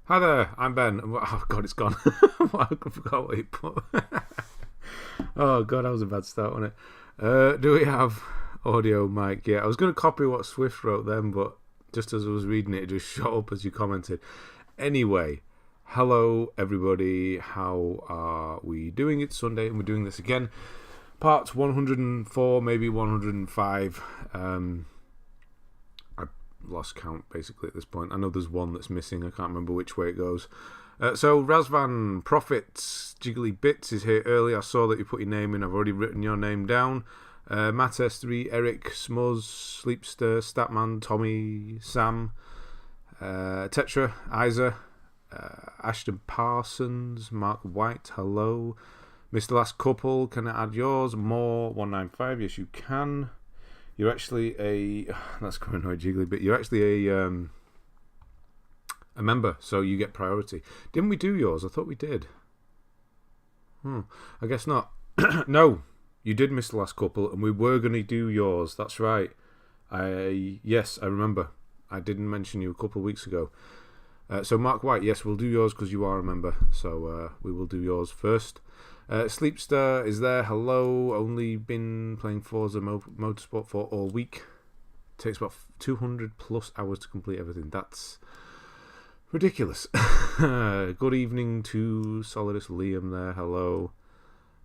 Hi there, I'm Ben. Oh God, it's gone. I forgot what he put. Oh God, that was a bad start, wasn't it? Do we have audio mic? Yeah, I was going to copy what Swift wrote then, but just as I was reading it, it just shot up as you commented. Anyway, hello everybody. How are we doing? It's Sunday and we're doing this again. Part 104, maybe 105. Lost count basically at this point. I know there's one that's missing. I can't remember which way it goes. So Razvan Profits Jiggly Bits is here early. I saw that you put your name in. I've already written your name down. Matt S3, Eric, Smuzz, Sleepster, Statman, Tommy, Sam, Tetra, Isa, Ashton Parsons, Mark White, hello. Mr. Last Couple, can I add yours? More 195, yes you can. You're actually that's going to annoy Jiggly, but you're actually a member, so you get priority. Didn't we do yours? I thought we did. I guess not. No, you did miss the last couple, and we were going to do yours. That's right. Yes, I remember. I didn't mention you a couple of weeks ago. So Mark White, yes, we'll do yours because you are a member. So we will do yours first. Sleepster is there. Hello. Only been playing Forza Motorsport for all week. Takes about 200 plus hours to complete everything. That's ridiculous. Good evening to Solidus Liam there. Hello.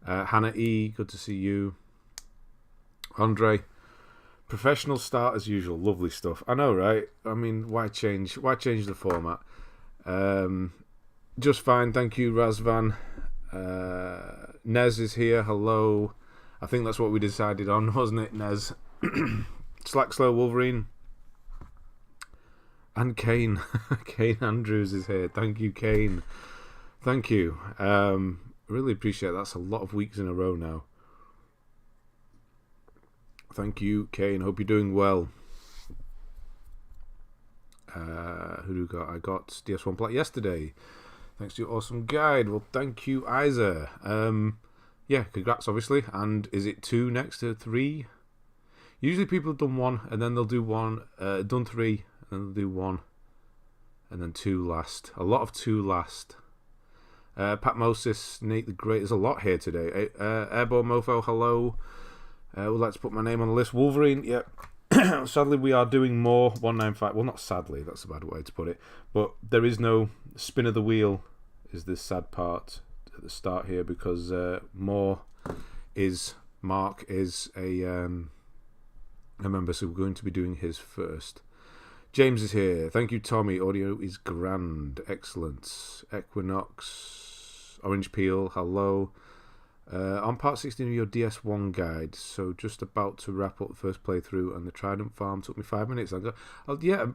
Hannah E. Good to see you. Andre. Professional start as usual. Lovely stuff. I know, right? I mean, why change the format? Just fine. Thank you, Razvan. Nez is here. Hello. I think that's what we decided on, wasn't it, Nez? Slack Slow Wolverine. And Kane. Kane Andrews is here. Thank you, Kane. Thank you. Really appreciate it. That's a lot of weeks in a row now. Thank you, Kane. Hope you're doing well. Who do we got? I got DS1 Plat yesterday. Thanks to your awesome guide. Well, thank you, Isa. Yeah, congrats, obviously. And is it 2 next to 3? Usually people have done 1, and then they'll do 1, done 3, and then they'll do 1, and then 2 last. A lot of 2 last. Patmosis, Nate the Great. There's a lot here today. Airborne Mofo, hello. Would like to put my name on the list. Wolverine, yep. Sadly, we are doing more 195. Well, not sadly, that's a bad way to put it. But there is no spin of the wheel, is this sad part at the start here, because Mark is a member, so we're going to be doing his first. James is here. Thank you, Tommy. Audio is grand. Excellent. Equinox. Orange Peel. Hello. On part 16 of your DS1 guide, so just about to wrap up the first playthrough, and the Trident farm took me 5 minutes. Yeah, a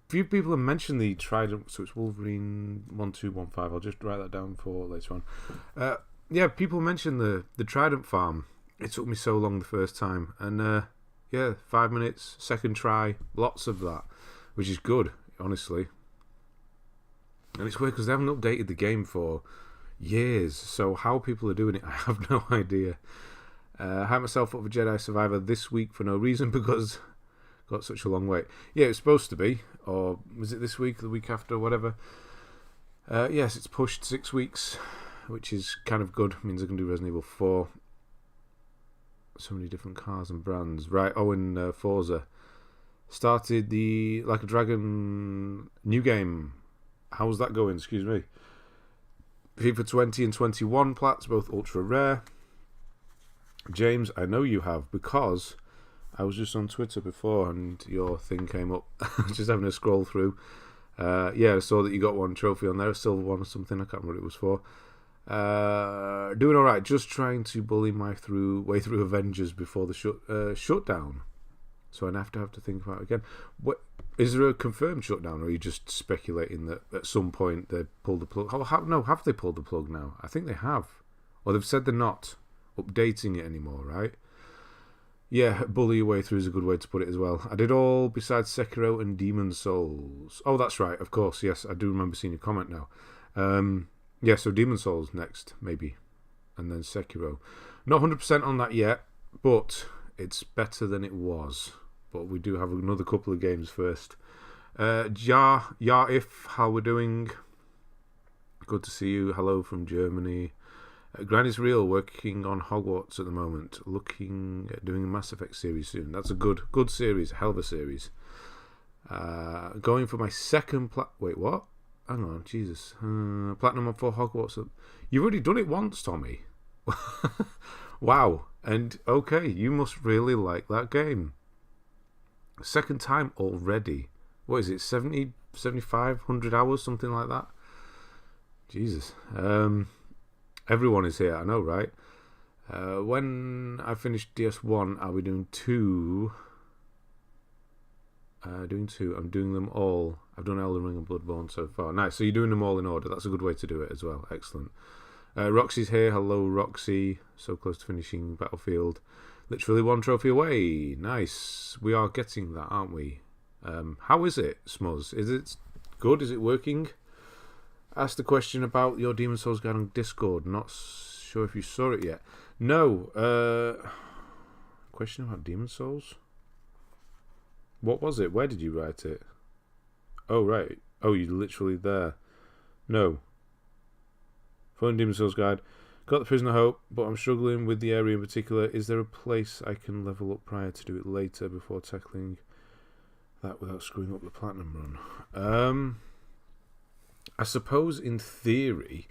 few people have mentioned the Trident, so it's Wolverine 1215. I'll just write that down for later on. Yeah, people mentioned the Trident farm. It took me so long the first time, and yeah, 5 minutes, second try, lots of that, which is good, honestly. And it's weird because they haven't updated the game for years, so how people are doing it, I have no idea. I had myself up for Jedi Survivor this week for no reason because got such a long wait. Yeah, it was supposed to be, or was it this week, the week after, whatever. Yes, it's pushed 6 weeks, which is kind of good. It means I can do Resident Evil 4. So many different cars and brands. Right, in Forza. Started the Like a Dragon new game. How's that going? Excuse me. FIFA 20 and 21 plats, both ultra rare. James, I know you have, because I was just on Twitter before and your thing came up. Just having a scroll through. Yeah, I saw that you got one trophy on there, a silver one or something. I can't remember what it was for. Doing alright, just trying to bully my way through Avengers before the shutdown. So I'd have to think about it again. Is there a confirmed shutdown, or are you just speculating that at some point they pulled the plug? Have they pulled the plug now? I think they have. Or they've said they're not updating it anymore, right? Yeah, bully your way through is a good way to put it as well. I did all besides Sekiro and Demon Souls. Oh, that's right, of course, yes, I do remember seeing a comment now. Yeah, so Demon Souls next, maybe. And then Sekiro. Not 100% on that yet, but it's better than it was. But we do have another couple of games first. If how we're doing. Good to see you. Hello from Germany. Granny's Real, working on Hogwarts at the moment. Looking at doing a Mass Effect series soon. That's a good series. A hell of a series. Going for my second wait, what? Hang on, Jesus. Platinum for Hogwarts. You've already done it once, Tommy. Wow. And okay, you must really like that game. Second time already. What is it? 70, 75, 100 hours, something like that. Jesus. Everyone is here, I know, right? When I finish DS1, I'll be doing 2. I'm doing them all. I've done Elden Ring and Bloodborne so far. Nice, so you're doing them all in order. That's a good way to do it as well. Excellent. Roxy's here. Hello, Roxy. So close to finishing Battlefield. Literally 1 trophy away. Nice. We are getting that, aren't we? How is it, Smuzz? Is it good? Is it working? Asked the question about your Demon Souls guide on Discord. Not sure if you saw it yet. No. Question about Demon Souls? What was it? Where did you write it? Oh, right. Oh, you're literally there. No. Phone Demon Souls guide. Got the Prisoner Hope, but I'm struggling with the area in particular. Is there a place I can level up prior to do it later before tackling that without screwing up the Platinum run? I suppose in theory,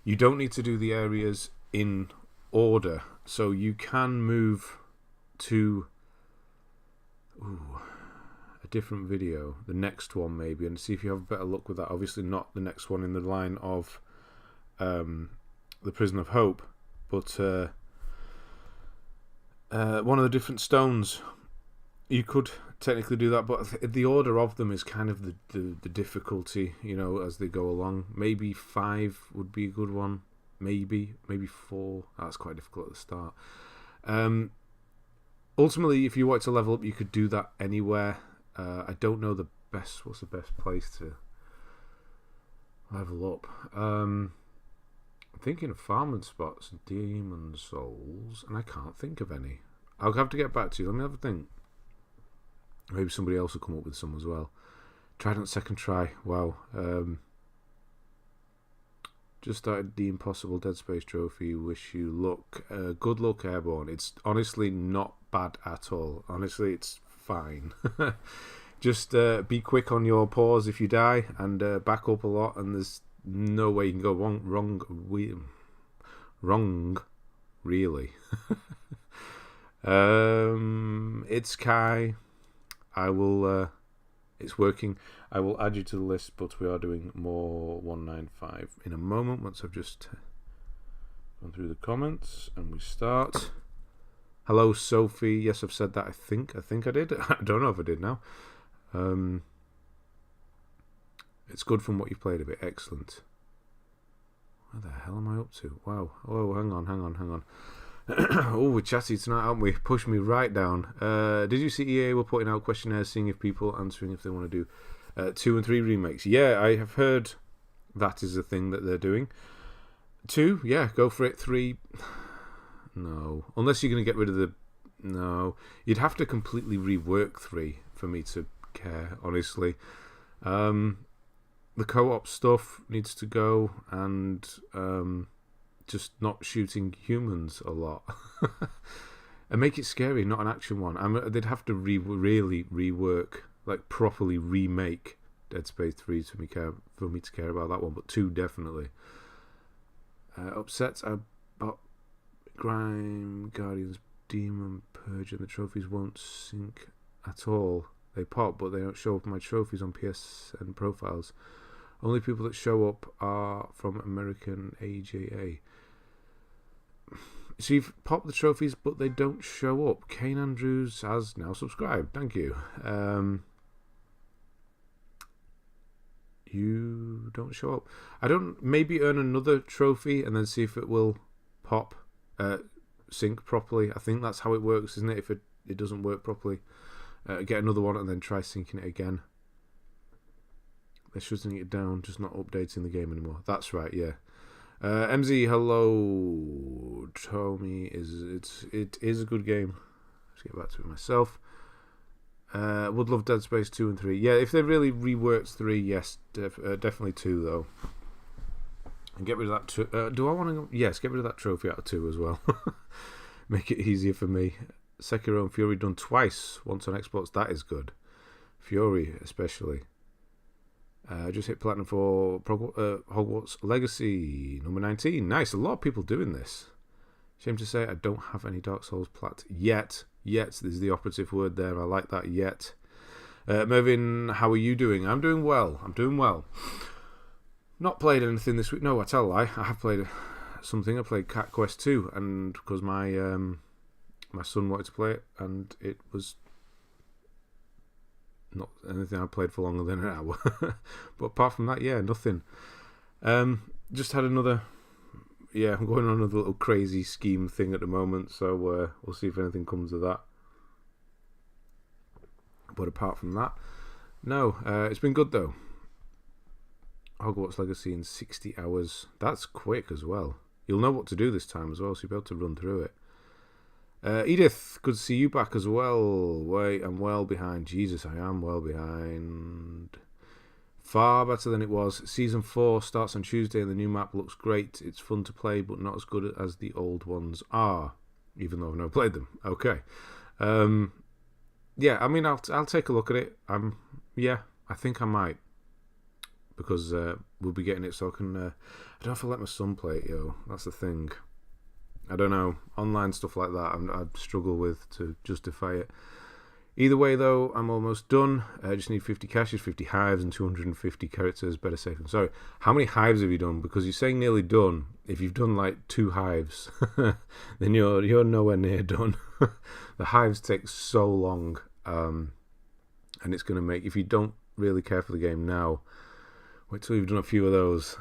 you don't need to do the areas in order. So you can move to a different video, the next one maybe, and see if you have better luck with that. Obviously not the next one in the line of the Prison of Hope, but one of the different stones. You could technically do that, but the order of them is kind of the difficulty, as they go along. Maybe 5 would be a good one. Maybe 4. That's quite difficult at the start. Ultimately, if you want to level up, you could do that anywhere. I don't know what's the best place to level up. I'm thinking of farming spots, Demon Souls, and I can't think of any. I'll have to get back to you. Let me have a think. Maybe somebody else will come up with some as well. Tried on second try. Wow. Just started the Impossible Dead Space trophy. Wish you luck. Good luck, Airborne. It's honestly not bad at all. Honestly, it's fine. Just be quick on your pause if you die, and back up a lot, and there's no way you can go wrong, really. It's Kai. I will. It's working. I will add you to the list, but we are doing more 195 in a moment. Once I've just gone through the comments, and we start. Hello, Sophie. Yes, I've said that. I think I did. I don't know if I did now. It's good from what you've played a bit. Excellent. Where the hell am I up to? Wow. Oh, hang on. Oh, we're chatty tonight, aren't we? Push me right down. Did you see EA were putting out questionnaires, seeing if people answering if they want to do 2 and 3 remakes? Yeah, I have heard that is a thing that they're doing. 2, yeah, go for it. 3, no. Unless you're going to get rid of the... No. You'd have to completely rework 3 for me to care, honestly. The co-op stuff needs to go, and... just not shooting humans a lot. And make it scary, not an action one. They'd have to really rework, like properly remake Dead Space 3 for me to care about that one, but 2 definitely. Upsets about Grime, Guardians, Demon, Purge, and the trophies won't sync at all. They pop, but they don't show up in my trophies on PSN profiles. Only people that show up are from American AJA. So you've popped the trophies, but they don't show up. Kane Andrews has now subscribed. Thank you. You don't show up. I don't. Maybe earn another trophy and then see if it will pop, sync properly. I think that's how it works, isn't it? If it doesn't work properly, get another one and then try syncing it again. They're shutting it down, just not updating the game anymore. That's right. Yeah. MZ, hello. Tommy, it is a good game. Let's get back to it myself. Would love Dead Space 2 and 3. Yeah, if they really reworked 3, yes, definitely 2 though. And get rid of that. Do I want to? Yes, get rid of that trophy out of 2 as well. Make it easier for me. Sekiro and Fury done twice. Once on Xbox. That is good. Fury especially. Just hit platinum for Hogwarts Legacy number 19. Nice. A lot of people doing this. Shame to say I don't have any Dark Souls plat yet. Yet. This is the operative word there. I like that. Yet. Mervyn, how are you doing? I'm doing well. Not played anything this week. No, I tell a lie. I have played something. I played Cat Quest 2, and because my son wanted to play it, and it was not anything I played for longer than an hour. But apart from that, yeah, nothing. Just had another. Yeah, I'm going on another little crazy scheme thing at the moment, so we'll see if anything comes of that. But apart from that, no, it's been good though. Hogwarts Legacy in 60 hours. That's quick as well. You'll know what to do this time as well, so you'll be able to run through it. Edith, good to see you back as well. Wait, I'm well behind. Jesus, I am well behind. Far better than it was. Season 4 starts on Tuesday and the new map looks great. It's fun to play, but not as good as the old ones are, even though I've never played them. Okay. Yeah, I mean, I'll take a look at it. Yeah, I think I might. Because we'll be getting it so I can... I don't know if I'll let my son play it, yo. That's the thing. I don't know. Online stuff like that, I'd struggle with to justify it. Either way, though, I'm almost done. I just need 50 caches, 50 hives, and 250 characters. Better safe than sorry. How many hives have you done? Because you're saying nearly done. If you've done like 2 hives, then you're nowhere near done. The hives take so long, and it's going to make... If you don't really care for the game now... Wait till you've done a few of those.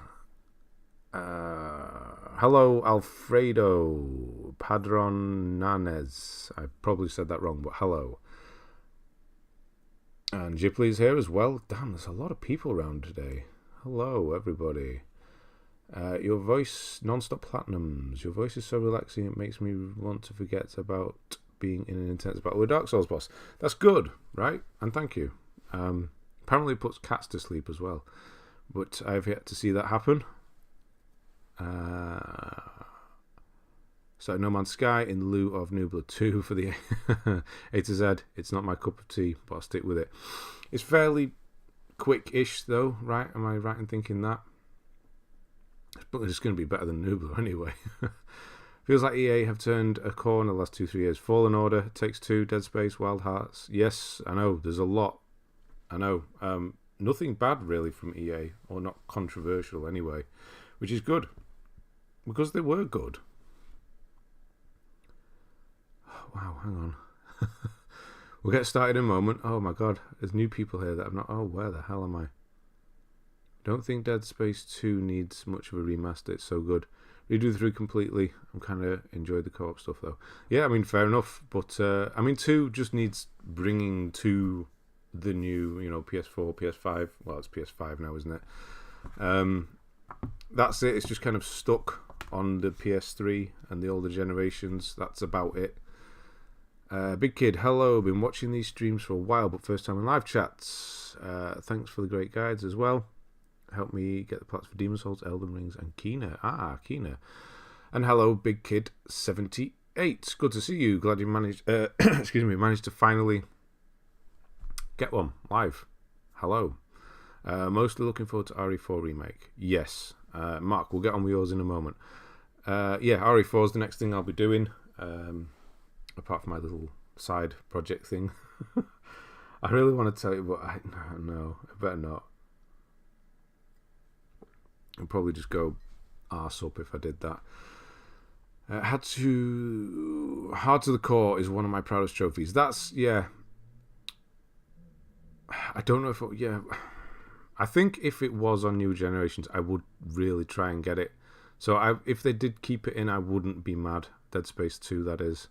Hello, Alfredo Padron Nanez. I probably said that wrong, but hello. And Ghibli's here as well. Damn, there's a lot of people around today. Hello, everybody. Your voice, non-stop platinums. Your voice is so relaxing it makes me want to forget about being in an intense battle with Dark Souls boss. That's good, right? And thank you. Apparently it puts cats to sleep as well. But I've yet to see that happen. So No Man's Sky in lieu of Nubla 2 for the A to Z. It's not my cup of tea, but I'll stick with it. It's fairly quick-ish though, right? Am I right in thinking that? It's going to be better than Nubla anyway. Feels like EA have turned a corner the last 2-3 years. Fallen Order, Takes Two, Dead Space, Wild Hearts. Yes, I know, there's a lot. I know. Nothing bad really from EA, or not controversial anyway, which is good because they were good. Wow, hang on. We'll get started in a moment. Oh my god, there's new people here that I'm not... Oh, where the hell am I? Don't think Dead Space 2 needs much of a remaster. It's so good. Redo the 3 completely. I'm kind of enjoyed the co-op stuff though. Yeah, I mean, fair enough, but I mean, 2 just needs bringing to the new, PS4, PS5. Well, it's PS5 now, isn't it? That's it. It's just kind of stuck on the PS3 and the older generations. That's about it. Big Kid, hello. Been watching these streams for a while, but first time in live chats. Thanks for the great guides as well. Help me get the plats for Demon's Souls, Elden Rings, and Kena. Kena. And hello, Big Kid 78. Good to see you. Glad you managed. Managed to finally get one live. Hello. Mostly looking forward to RE4 remake. Yes. Mark, we'll get on with yours in a moment. Yeah, RE4 is the next thing I'll be doing. Apart from my little side project thing. I really want to tell you, but I better not. I'd probably just go arse up if I did that. Hard to the Core is one of my proudest trophies. That's, yeah. I don't know if I think if it was on New Generations, I would really try and get it. So if they did keep it in, I wouldn't be mad. Dead Space 2, that is.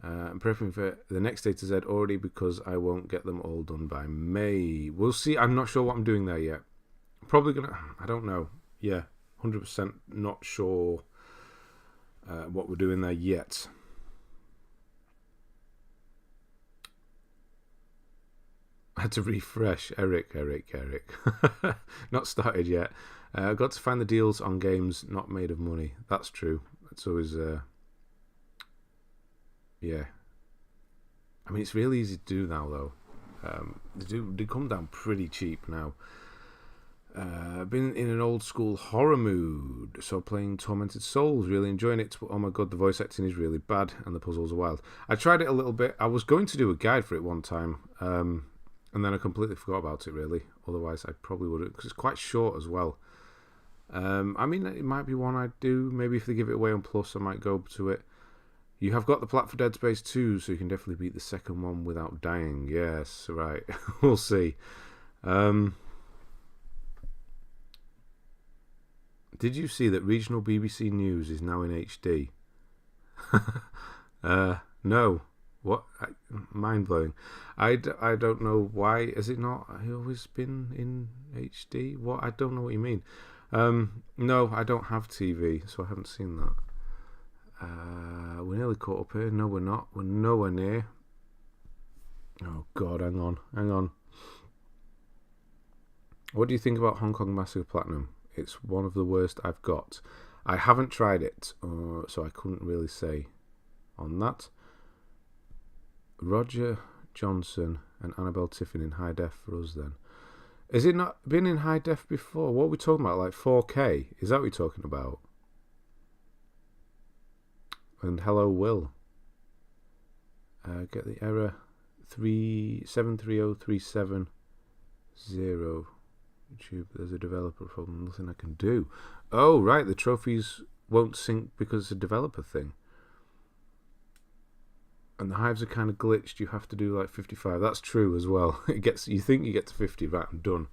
I'm prepping for the next A to Z already because I won't get them all done by May. We'll see. I'm not sure what I'm doing there yet. Probably gonna... I don't know. Yeah, 100% not sure what we're doing there yet. I had to refresh. Eric. Not started yet. Got to find the deals on games not made of money. That's true. That's always, yeah. I mean, it's really easy to do now, though. They come down pretty cheap now. Been in an old school horror mood, so playing Tormented Souls, really enjoying it. Oh my god, the voice acting is really bad and the puzzles are wild. I tried it a little bit. I was going to do a guide for it one time, and then I completely forgot about it, really. Otherwise, I probably would have, because it's quite short as well. I mean, it might be one I'd do. Maybe if they give it away on Plus, I might go to it. You have got the plat for Dead Space 2, so you can definitely beat the second one without dying. Yes, right. We'll see. Did you see that regional BBC News is now in HD? No. What? Mind blowing. I don't know why. Is it not always been in HD? What? I don't know what you mean. No, I don't have TV, so I haven't seen that. We're nearly caught up here. No, we're not. We're nowhere near. Oh God, hang on. What do you think about Hong Kong Massive Platinum? It's one of the worst I've got. I haven't tried it, so I couldn't really say on that. Roger Johnson and Annabelle Tiffin in high def for us then. Has it not been in high def before? What are we talking about? Like 4K? Is that what you're talking about? And hello, Will. Get the error 73037 YouTube, there's a developer problem, nothing I can do. Oh, right, the trophies won't sync because it's a developer thing. And the hives are kind of glitched. You have to do like 55. That's true as well. You think you get to 50, right, I'm done.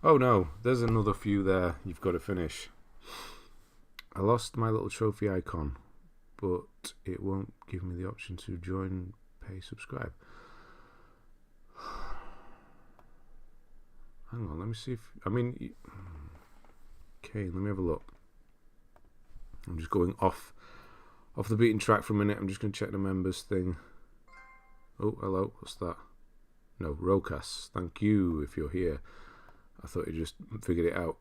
Oh no, there's another few there you've got to finish. I lost my little trophy icon, but it won't give me the option to join, pay, subscribe. Hang on, let me see if... okay, let me have a look. I'm just going off the beaten track for a minute. I'm just going to check the members thing. Oh, hello, what's that? No, Rocas, thank you if you're here. I thought you just figured it out.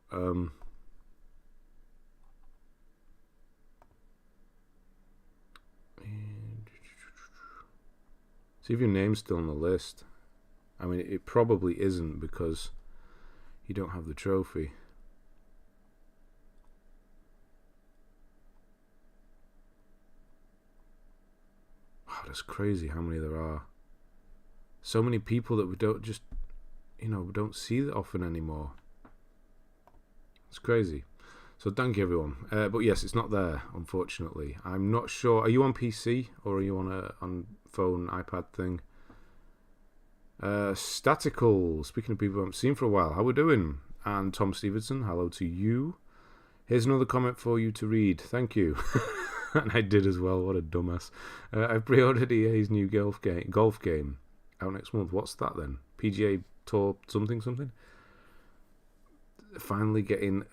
See if your name's still on the list. I mean, it probably isn't because you don't have the trophy. Oh, that's crazy how many there are. So many people that we don't just, we don't see that often anymore. It's crazy. So thank you, everyone. But yes, it's not there, unfortunately. I'm not sure. Are you on PC or are you on phone, iPad thing? Statical, speaking of people I haven't seen for a while, how we doing? And Tom Stevenson, hello to you. Here's another comment for you to read. Thank you. And I did as well, what a dumbass. I've pre-ordered EA's new golf game out next month. What's that then? PGA Tour something? Finally getting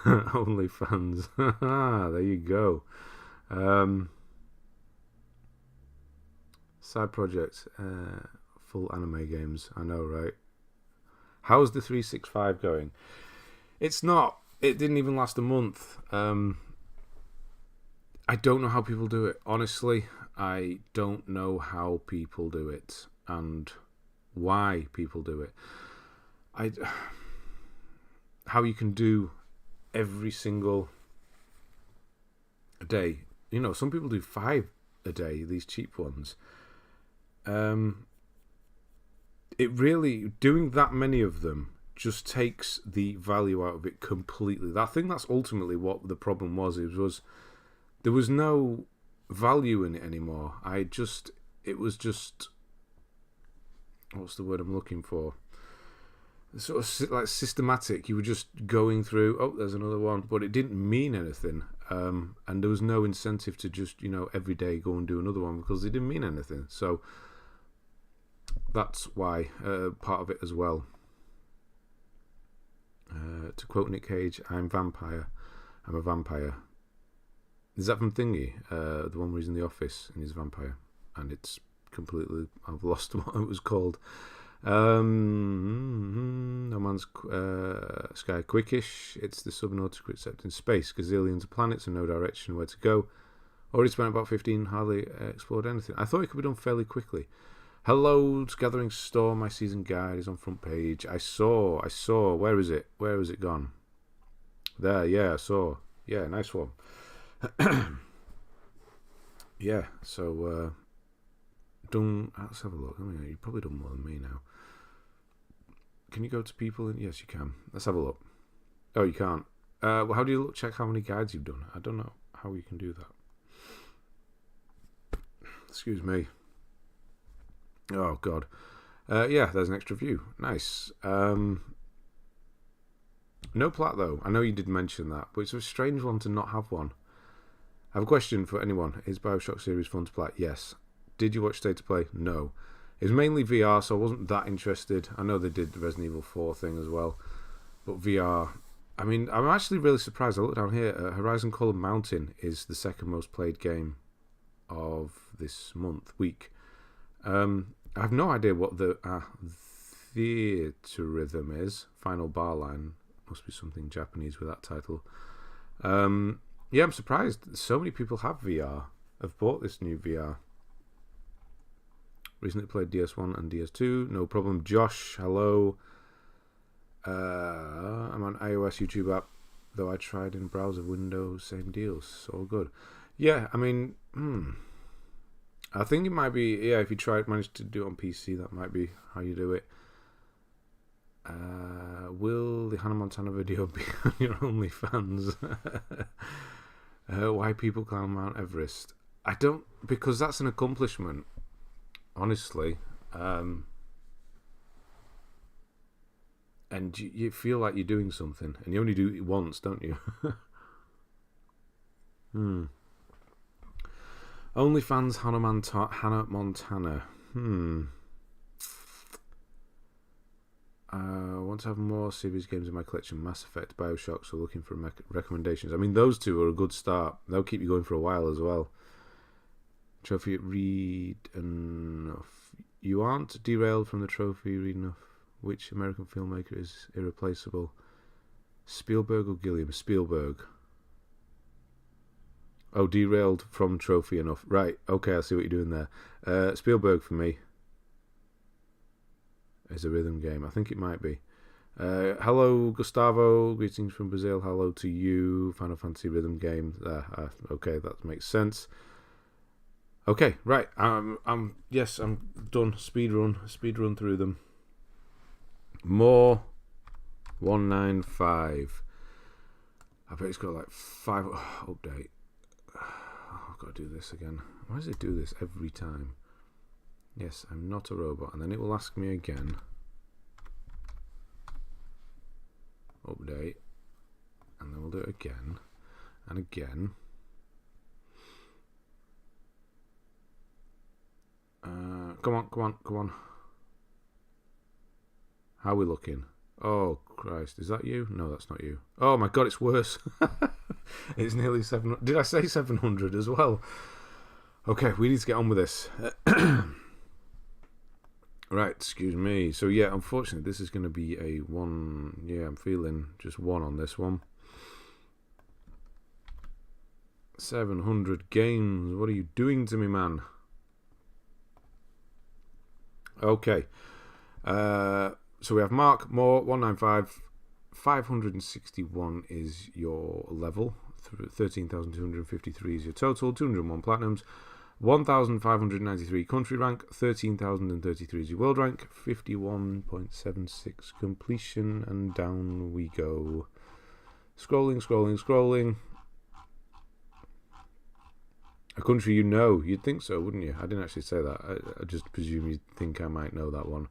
OnlyFans. There you go. Side project. Full anime games. I know, right? How's the 365 going? It's not. It didn't even last a month. I don't know how people do it. Honestly, I don't know how people do it and why people do it. How you can do every single day. Some people do 5 a day, these cheap ones. It really, doing that many of them just takes the value out of it completely. I think that's ultimately what the problem was. There was no value in it anymore. It was just, what's the word I'm looking for? Sort of like systematic. You were just going through, oh, there's another one, but it didn't mean anything. And there was no incentive to just, every day go and do another one because it didn't mean anything. So that's why, part of it as well. To quote Nick Cage, I'm a vampire. Is that from Thingy? The one where he's in the office and he's a vampire. And it's completely, I've lost what it was called. No Man's Sky Quickish. It's the Subnautica except in space. Gazillions of planets and no direction where to go. Already spent about 15, hardly explored anything. I thought it could be done fairly quickly. Hello, Gathering Storm. My season guide is on front page. I saw. Where is it? Where has it gone? There, yeah, I saw. Yeah, nice one. Yeah, so done. Let's have a look. I mean, you've probably done more than me now. Can you go to people? Yes, you can. Let's have a look. Oh, you can't. Well, how do you check how many guides you've done? I don't know how you can do that. Excuse me. Oh, God. Yeah, there's an extra view. Nice. No plat, though. I know you did mention that, but it's a strange one to not have one. I have a question for anyone. Is Bioshock series fun to play? Yes. Did you watch State of Play? No. It was mainly VR, so I wasn't that interested. I know they did the Resident Evil 4 thing as well, but VR... I mean, I'm actually really surprised. I look down here. Horizon Call of Mountain is the second most played game of this week. I have no idea what the theatre rhythm is. Final bar line. Must be something Japanese with that title. Yeah, I'm surprised. So many people have bought this new VR. Recently played DS1 and DS2. No problem. Josh, hello. I'm on iOS YouTube app, though I tried in browser Windows, same deals. All good. Yeah, I mean, I think it might be, yeah, if you manage to do it on PC, that might be how you do it. Will the Hannah Montana video be on your OnlyFans? Why people climb Mount Everest? I don't, because that's an accomplishment, honestly. And you feel like you're doing something, and you only do it once, don't you? OnlyFans Hannah Montana. I want to have more series games in my collection. Mass Effect, Bioshock, so looking for recommendations. I mean, those two are a good start. They'll keep you going for a while as well. Trophy read enough. You aren't derailed from the trophy read enough. Which American filmmaker is irreplaceable? Spielberg or Gilliam? Spielberg. Oh, derailed from trophy enough. Right, okay, I see what you're doing there. Spielberg for me. Is a rhythm game. I think it might be. Hello, Gustavo. Greetings from Brazil. Hello to you. Final Fantasy rhythm game. Okay, that makes sense. Okay, right. I'm done. Speed run through them. More 195. I bet it's got like 5 update. I've got to do this again. Why does it do this every time? Yes, I'm not a robot. And then it will ask me again. Update. And then we'll do it again. And again. Come on. How are we looking? Oh, Christ. Is that you? No, that's not you. Oh, my God, it's worse. It's nearly 700. Did I say 700 as well? Okay, we need to get on with this. Right, excuse me. So, yeah, unfortunately, this is going to be a 1. Yeah, I'm feeling just 1 on this one. 700 games. What are you doing to me, man? Okay. So we have Mark Moore, 195. 561 is your level. 13,253 is your total. 201 platinums. 1,593 country rank. 13,033 is your world rank. 51.76 completion. And down we go. Scrolling. A country you know. You'd think so, wouldn't you? I didn't actually say that. I just presume you'd think I might know that one.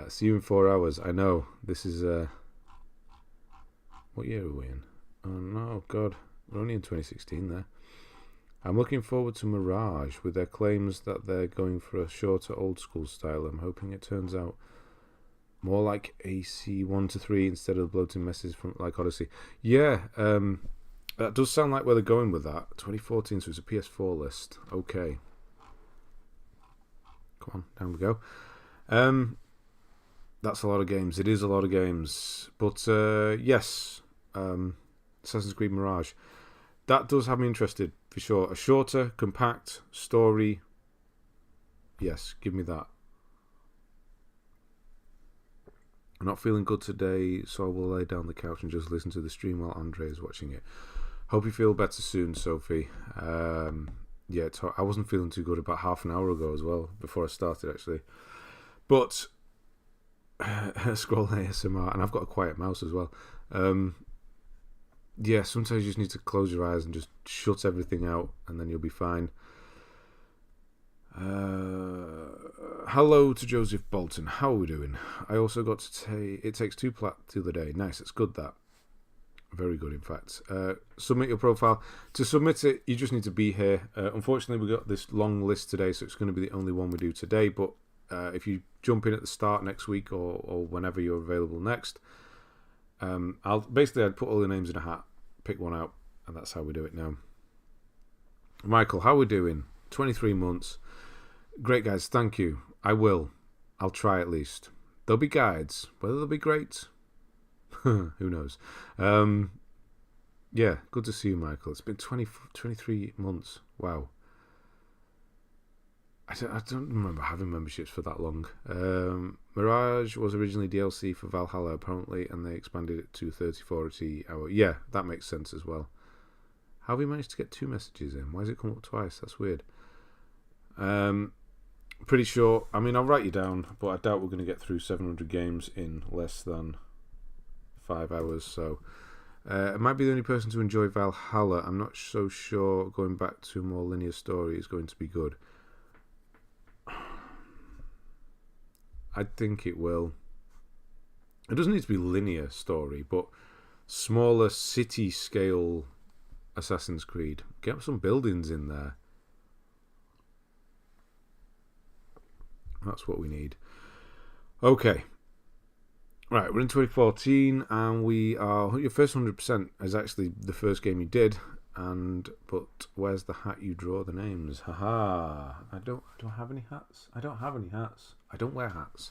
See you in 4 hours. I know. This is... what year are we in? Oh, no, God. We're only in 2016 there. I'm looking forward to Mirage with their claims that they're going for a shorter old school style. I'm hoping it turns out more like AC 1-3 instead of the bloating messes from like Odyssey. Yeah, that does sound like where they're going with that. 2014, so it's a PS4 list. Okay. Come on, down we go. That's a lot of games. It is a lot of games. But yes, Assassin's Creed Mirage. That does have me interested, for sure. A shorter, compact story. Yes, give me that. I'm not feeling good today, so I will lay down the couch and just listen to the stream while Andre is watching it. Hope you feel better soon, Sophie. Yeah, I wasn't feeling too good about half an hour ago as well, before I started, actually. But scroll ASMR, and I've got a quiet mouse as well. Yeah, sometimes you just need to close your eyes and just shut everything out, and then you'll be fine. Hello to Joseph Bolton. How are we doing? I also got to say it takes 2 plat the other day. Nice, it's good that. Very good, in fact. Submit your profile. To submit it, you just need to be here. Unfortunately, we got this long list today, so it's going to be the only one we do today. But if you jump in at the start next week or whenever you're available next, I'd put all the names in a hat, pick one out, and that's how we do it now. Michael, how are we doing? 23 months. Great, guys. Thank you. I will. I'll try at least. There'll be guides. Whether they'll be great, who knows? Yeah, good to see you, Michael. It's been 23 months. Wow. I don't remember having memberships for that long. Mirage was originally DLC for Valhalla, apparently, and they expanded it to 30-40 hour. Yeah, that makes sense as well. How have we managed to get 2 messages in? Why has it come up twice? That's weird. Pretty sure. I mean, I'll write you down, but I doubt we're going to get through 700 games in less than 5 hours. So it might be the only person to enjoy Valhalla. I'm not so sure going back to a more linear story is going to be good. I think it will. It doesn't need to be linear story, but smaller city scale Assassin's Creed. Get some buildings in there. That's what we need. Okay. Right, we're in 2014, and we are. Your first 100% is actually the first game you did, but where's the hat you draw the names? Haha! I don't have any hats. I don't have any hats. I don't wear hats.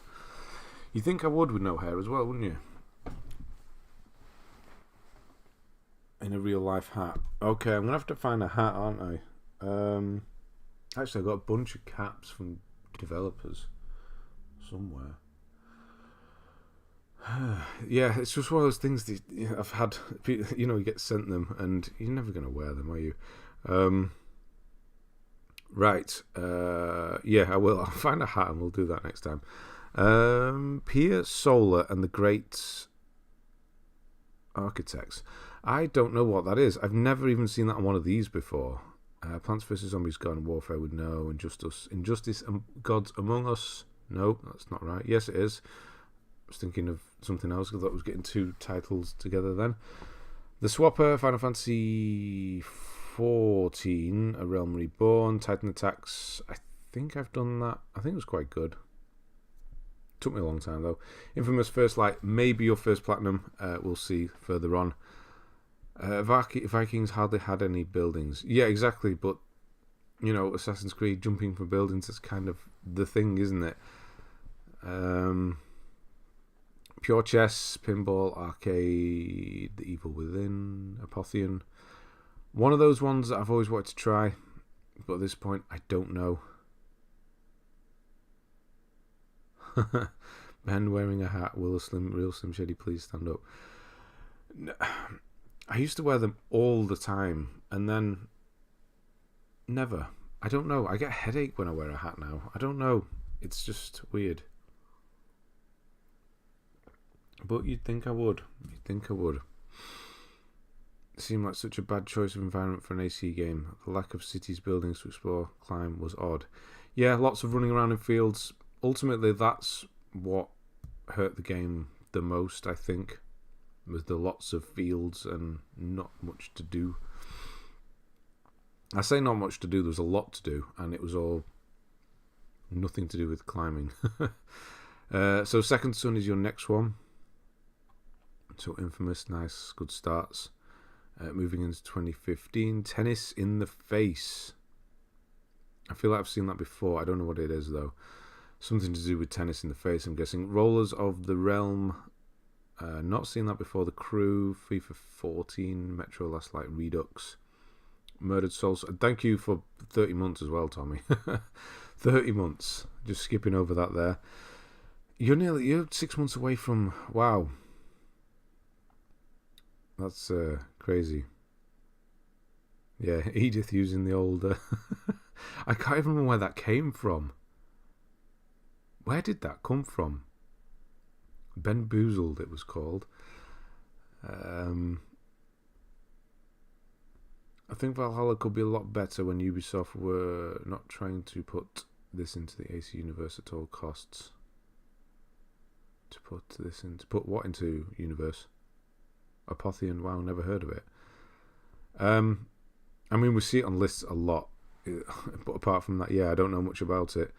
You think I would with no hair as well, wouldn't you? In a real life hat. Okay, I'm gonna have to find a hat, aren't I? Actually, I got a bunch of caps from developers somewhere. Yeah, it's just one of those things that I've had. You get sent them, and you're never going to wear them, are you? Right. Yeah, I will. I'll find a hat, and we'll do that next time. Pier Solar and the Great Architects. I don't know what that is. I've never even seen that on one of these before. Plants vs. Zombies, Garden Warfare with no. Injustice and Gods Among Us. No, that's not right. Yes, it is. I was thinking of something else because I thought I was getting 2 titles together then. The Swapper, Final Fantasy 14, A Realm Reborn, Titan Attacks. I think I've done that. I think it was quite good. Took me a long time though. Infamous First Light, maybe your first platinum. We'll see further on. Vikings hardly had any buildings. Yeah, exactly. But Assassin's Creed jumping from buildings is kind of the thing, isn't it? Pure Chess, Pinball, Arcade, The Evil Within, Apotheon. One of those ones that I've always wanted to try, but at this point, I don't know. Ben wearing a hat. Real Slim Shady, please stand up. I used to wear them all the time, and then never. I don't know. I get a headache when I wear a hat now. I don't know. It's just weird. But you'd think I would. It seemed like such a bad choice of environment for an AC game. The lack of cities, buildings to explore, climb was odd. Yeah, lots of running around in fields. Ultimately, that's what hurt the game the most, I think. Was the lots of fields and not much to do. I say not much to do, there was a lot to do, and it was all nothing to do with climbing. So Second Son is your next one. So Infamous, nice, good starts. Moving into 2015, Tennis in the Face. I feel like I've seen that before. I don't know what it is though. Something to do with tennis in the face, I'm guessing. Rollers of the Realm. Not seen that before. The Crew. FIFA 14. Metro Last Light Redux. Murdered Souls. Thank you for 30 months as well, Tommy. 30 months. Just skipping over that there. You're 6 months away from... Wow. That's crazy. Yeah, Edith using the old... I can't even remember where that came from. Where did that come from? Ben Boozled, it was called. I think Valhalla could be a lot better when Ubisoft were not trying to put this into the AC universe at all costs. To put what into universe? Apotheon, wow, never heard of it. I mean, we see it on lists a lot, but apart from that, yeah, I don't know much about it.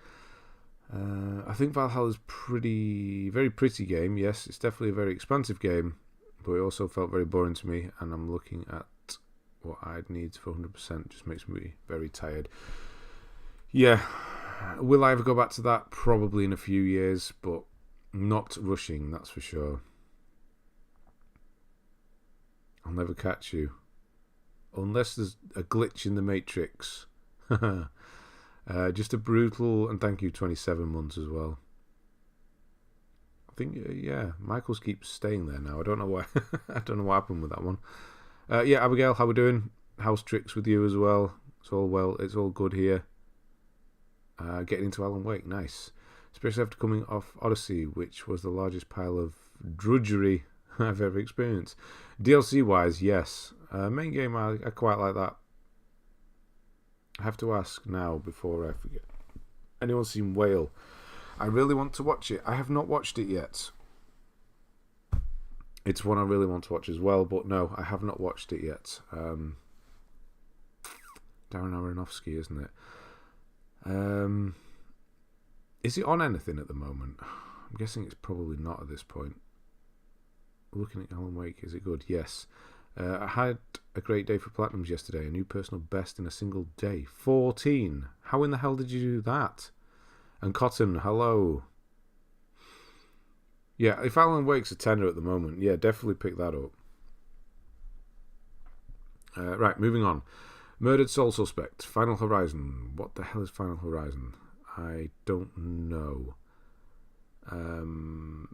I think Valhalla's very pretty game. Yes, it's definitely a very expansive game, but it also felt very boring to me, and I'm looking at what I'd need for 100%. Just makes me very tired. Yeah, will I ever go back to that? Probably in a few years, but not rushing, that's for sure. I'll never catch you. Unless there's a glitch in the Matrix. Just a brutal, and thank you, 27 months as well. I think, yeah, Michaels keeps staying there now. I don't know why. I don't know what happened with that one. Yeah, Abigail, how we doing? House tricks with you as well. It's all well. It's all good here. Getting into Alan Wake, nice. Especially after coming off Odyssey, which was the largest pile of drudgery I've ever experienced. DLC-wise, yes. Main game, I quite like that. I have to ask now before I forget. Anyone seen Whale? I really want to watch it. I have not watched it yet. It's one I really want to watch as well, but no, I have not watched it yet. Darren Aronofsky, isn't it? Is it on anything at the moment? I'm guessing it's probably not at this point. Looking at Alan Wake, is it good? Yes. I had a great day for Platinums yesterday. A new personal best in a single day. 14. How in the hell did you do that? And Cotton, hello. Yeah, if Alan Wake's a tenner at the moment, yeah, definitely pick that up. Right, moving on. Murdered Soul Suspect. Final Horizon. What the hell is Final Horizon? I don't know.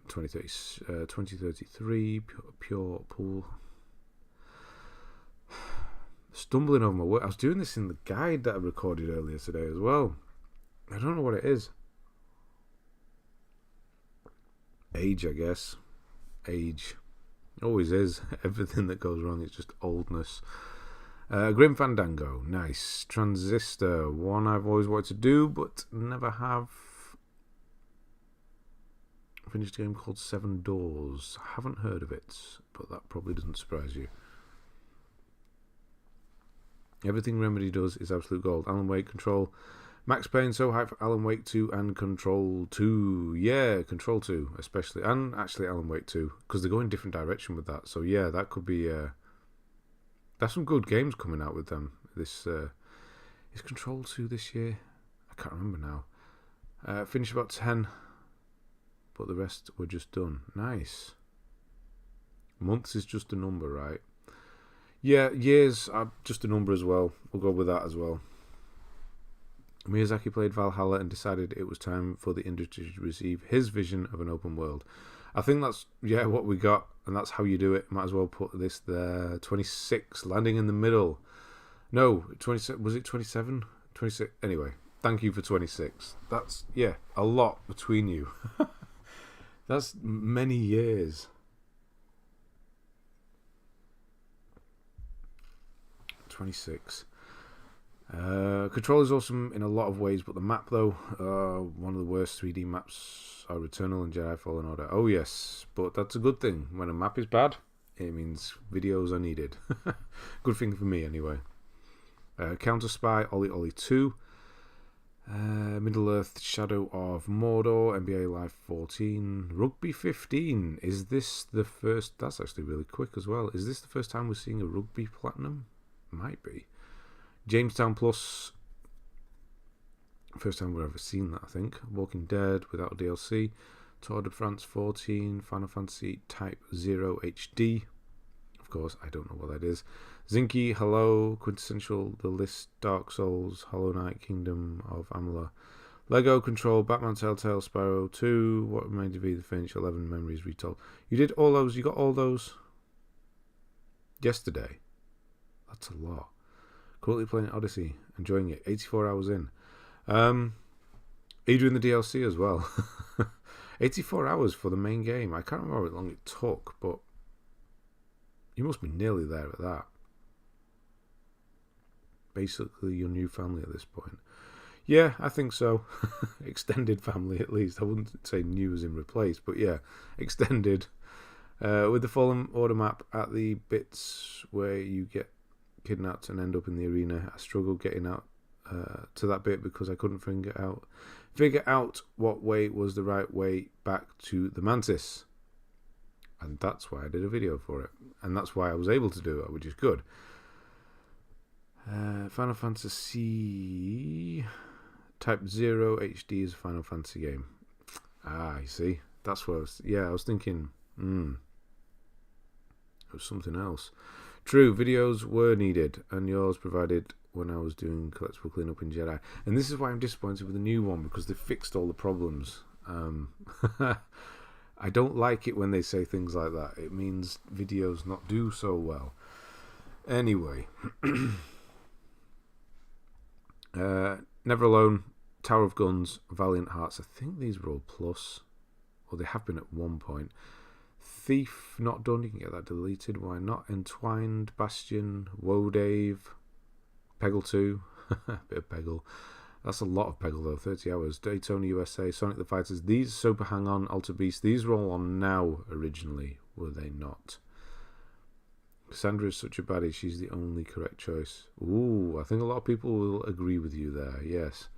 2033. Pure Pool. Stumbling over my work. I was doing this in the guide that I recorded earlier today as well. I don't know what it is. Age, I guess. Age. Always is. Everything that goes wrong is just oldness. Grim Fandango. Nice. Transistor. One I've always wanted to do, but never have. Finished a game called Seven Doors. I haven't heard of it, but that probably doesn't surprise you. Everything Remedy does is absolute gold. Alan Wake, Control. Max Payne, so hype for Alan Wake 2 and Control 2. Yeah, Control 2 especially. And actually Alan Wake 2. Because they go in different direction with that. So yeah, that could be... there's some good games coming out with them. This is Control 2 this year? I can't remember now. Finished about 10. But the rest were just done. Nice. Months is just a number, right? Yeah, years are just a number as well. We'll go with that as well. Miyazaki played Valhalla and decided it was time for the industry to receive his vision of an open world. I think that's, yeah, what we got, and that's how you do it. Might as well put this there. 26, landing in the middle. No, 26, was it 27? 26, anyway, thank you for 26. That's, yeah, a lot between you. That's many years. 26. Control is awesome in a lot of ways, but the map, though, one of the worst 3D maps are Returnal and Jedi Fallen Order. Oh, yes, but that's a good thing. When a map is bad, it means videos are needed. Good thing for me, anyway. Counter Spy, Ollie Ollie 2. Middle-earth, Shadow of Mordor, NBA Live 14, Rugby 15. Is this the first... That's actually really quick as well. Is this the first time we're seeing a Rugby Platinum? Might be. Jamestown Plus, First time we've ever seen that, I think. Walking Dead without a DLC. Tour de France 14. Final Fantasy Type 0 HD. Of course, I don't know what that is. Zinky, hello. Quintessential, The List, Dark Souls, Hollow Knight, Kingdom of Amalur. Lego, Control, Batman, Telltale, Spyro 2. What remained to be the Finch, 11 Memories Retold. You did all those, you got all those yesterday. That's a lot. Currently playing Odyssey, enjoying it. 84 hours in. Are you doing the DLC as well? 84 hours for the main game. I can't remember how long it took, but you must be nearly there at that. Basically your new family at this point. Yeah, I think so. Extended family at least. I wouldn't say new as in replaced, but yeah, extended. With the Fallen Order map at the bits where you get kidnapped and end up in the arena, I struggled getting out to that bit because I couldn't figure out what way was the right way back to the Mantis. And that's why I did a video for it. And that's why I was able to do it, which is good. Final Fantasy Type 0 HD is a Final Fantasy game. Ah, I see. That's what I was thinking, it was something else. True, videos were needed, and yours provided when I was doing collectible cleanup in Jedi. And this is why I'm disappointed with the new one, because they fixed all the problems. I don't like it when they say things like that. It means videos not do so well. Anyway. Never Alone, Tower of Guns, Valiant Hearts. I think these were all plus. Or they have been at one point. Thief, not done. You can get that deleted. Why not? Entwined, Bastion, Woe Dave, Peggle 2. Bit of Peggle. That's a lot of Peggle though. 30 hours. Daytona USA, Sonic the Fighters. These, Super Hang On, Alter Beast. These were all on now originally. Were they not? Cassandra is such a baddie. She's the only correct choice. Ooh, I think a lot of people will agree with you there. Yes.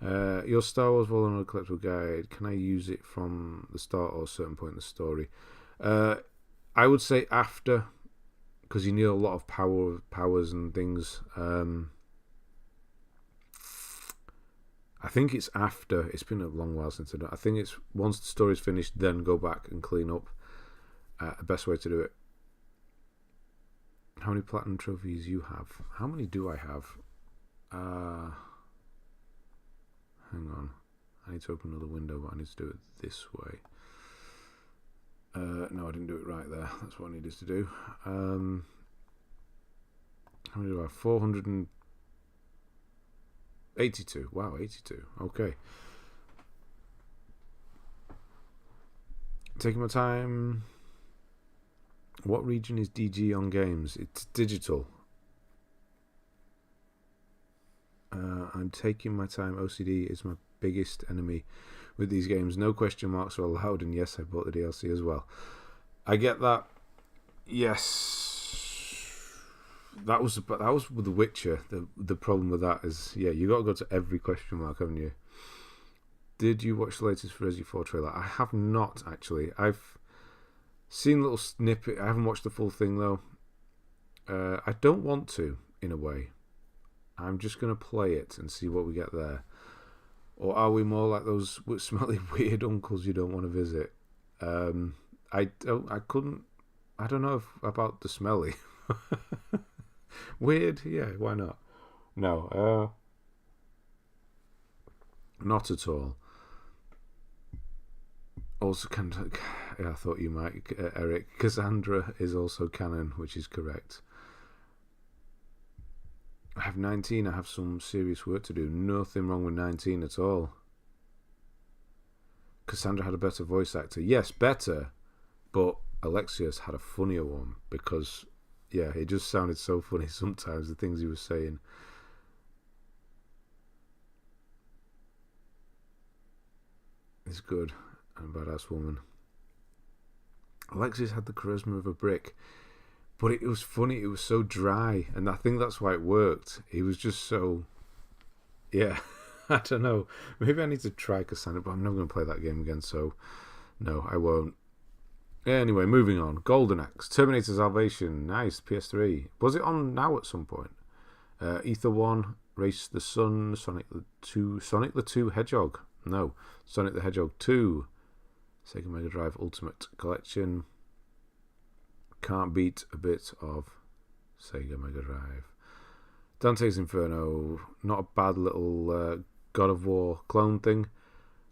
Your Star Wars Volume Collectible Guide. Can I use it from the start or a certain point in the story? I would say after, because you need a lot of powers and things. I think it's after. It's been a long while since I done. I think it's once the story's finished, then go back and clean up. The best way to do it. How many platinum trophies you have? How many do I have? Hang on. I need to open another window, but I need to do it this way. No, I didn't do it right there. That's what I needed to do. How many do I have? 482. Wow, 82. Okay. Taking my time. What region is DG on games? It's digital. I'm taking my time. OCD is my biggest enemy with these games. No question marks are allowed, and yes, I bought the DLC as well. I get that. Yes, that was with The Witcher. The problem with that is, yeah, you got to go to every question mark, haven't you? Did you watch the latest Resi 4 trailer? I have not actually. I've seen a little snippet. I haven't watched the full thing though. I don't want to, in a way. I'm just going to play it and see what we get there. Or are we more like those smelly weird uncles you don't want to visit? I don't know about the smelly. Weird? Yeah, why not? No, not at all. Also, I thought you might, Eric. Cassandra is also canon, which is correct. I have 19. I have some serious work to do. Nothing wrong with 19 at all. Cassandra had a better voice actor. Yes, better. But Alexius had a funnier one because, yeah, it just sounded so funny sometimes, the things he was saying. It's good. I'm a badass woman. Alexius had the charisma of a brick. But it was funny. It was so dry. And I think that's why it worked. He was just so... Yeah. I don't know. Maybe I need to try Cassandra, but I'm never going to play that game again, so... No, I won't. Anyway, moving on. Golden Axe. Terminator Salvation. Nice. PS3. Was it on now at some point? Ether 1. Race the Sun, Sonic the 2 Hedgehog. No, Sonic the Hedgehog 2. Sega Mega Drive Ultimate Collection. Can't beat a bit of Sega Mega Drive. Dante's Inferno. Not a bad little God of War clone thing.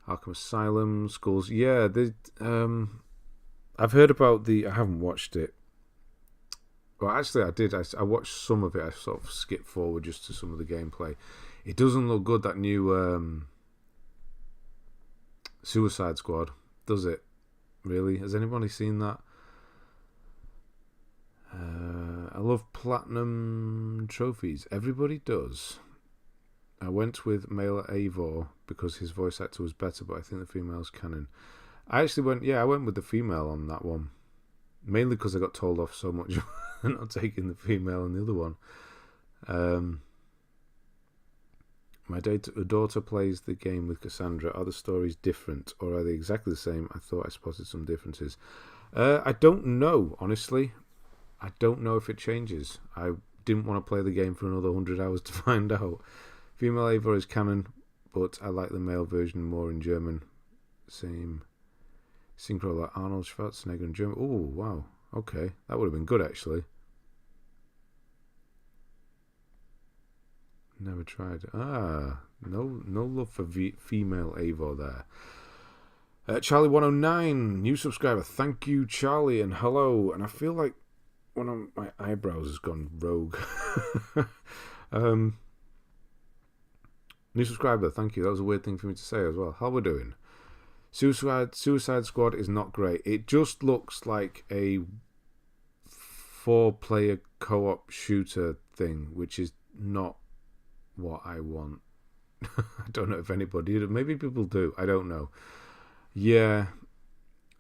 Arkham Asylum. Skulls. Yeah, I've heard about I haven't watched it. Well, actually, I did. I watched some of it. I sort of skipped forward just to some of the gameplay. It doesn't look good, that new Suicide Squad, does it? Really? Has anybody seen that? I love platinum trophies. Everybody does. I went with male Eivor because his voice actor was better, but I think the female's canon. I went with the female on that one. Mainly because I got told off so much for not taking the female on the other one. My daughter plays the game with Cassandra. Are the stories different or are they exactly the same? I thought I spotted some differences. I don't know, honestly. I don't know if it changes. I didn't want to play the game for another 100 hours to find out. Female Eivor is canon, but I like the male version more in German. Same synchro like Arnold Schwarzenegger in German. Oh, wow. Okay. That would have been good, actually. Never tried. No love for female Eivor there. Charlie109, new subscriber. Thank you, Charlie, and hello. And I feel like one of my eyebrows has gone rogue. New subscriber, thank you. That was a weird thing for me to say as well. How we doing? Suicide Squad is not great. It just looks like a 4-player co-op shooter thing, which is not what I want. I don't know if anybody did. Maybe people do. I don't know. Yeah.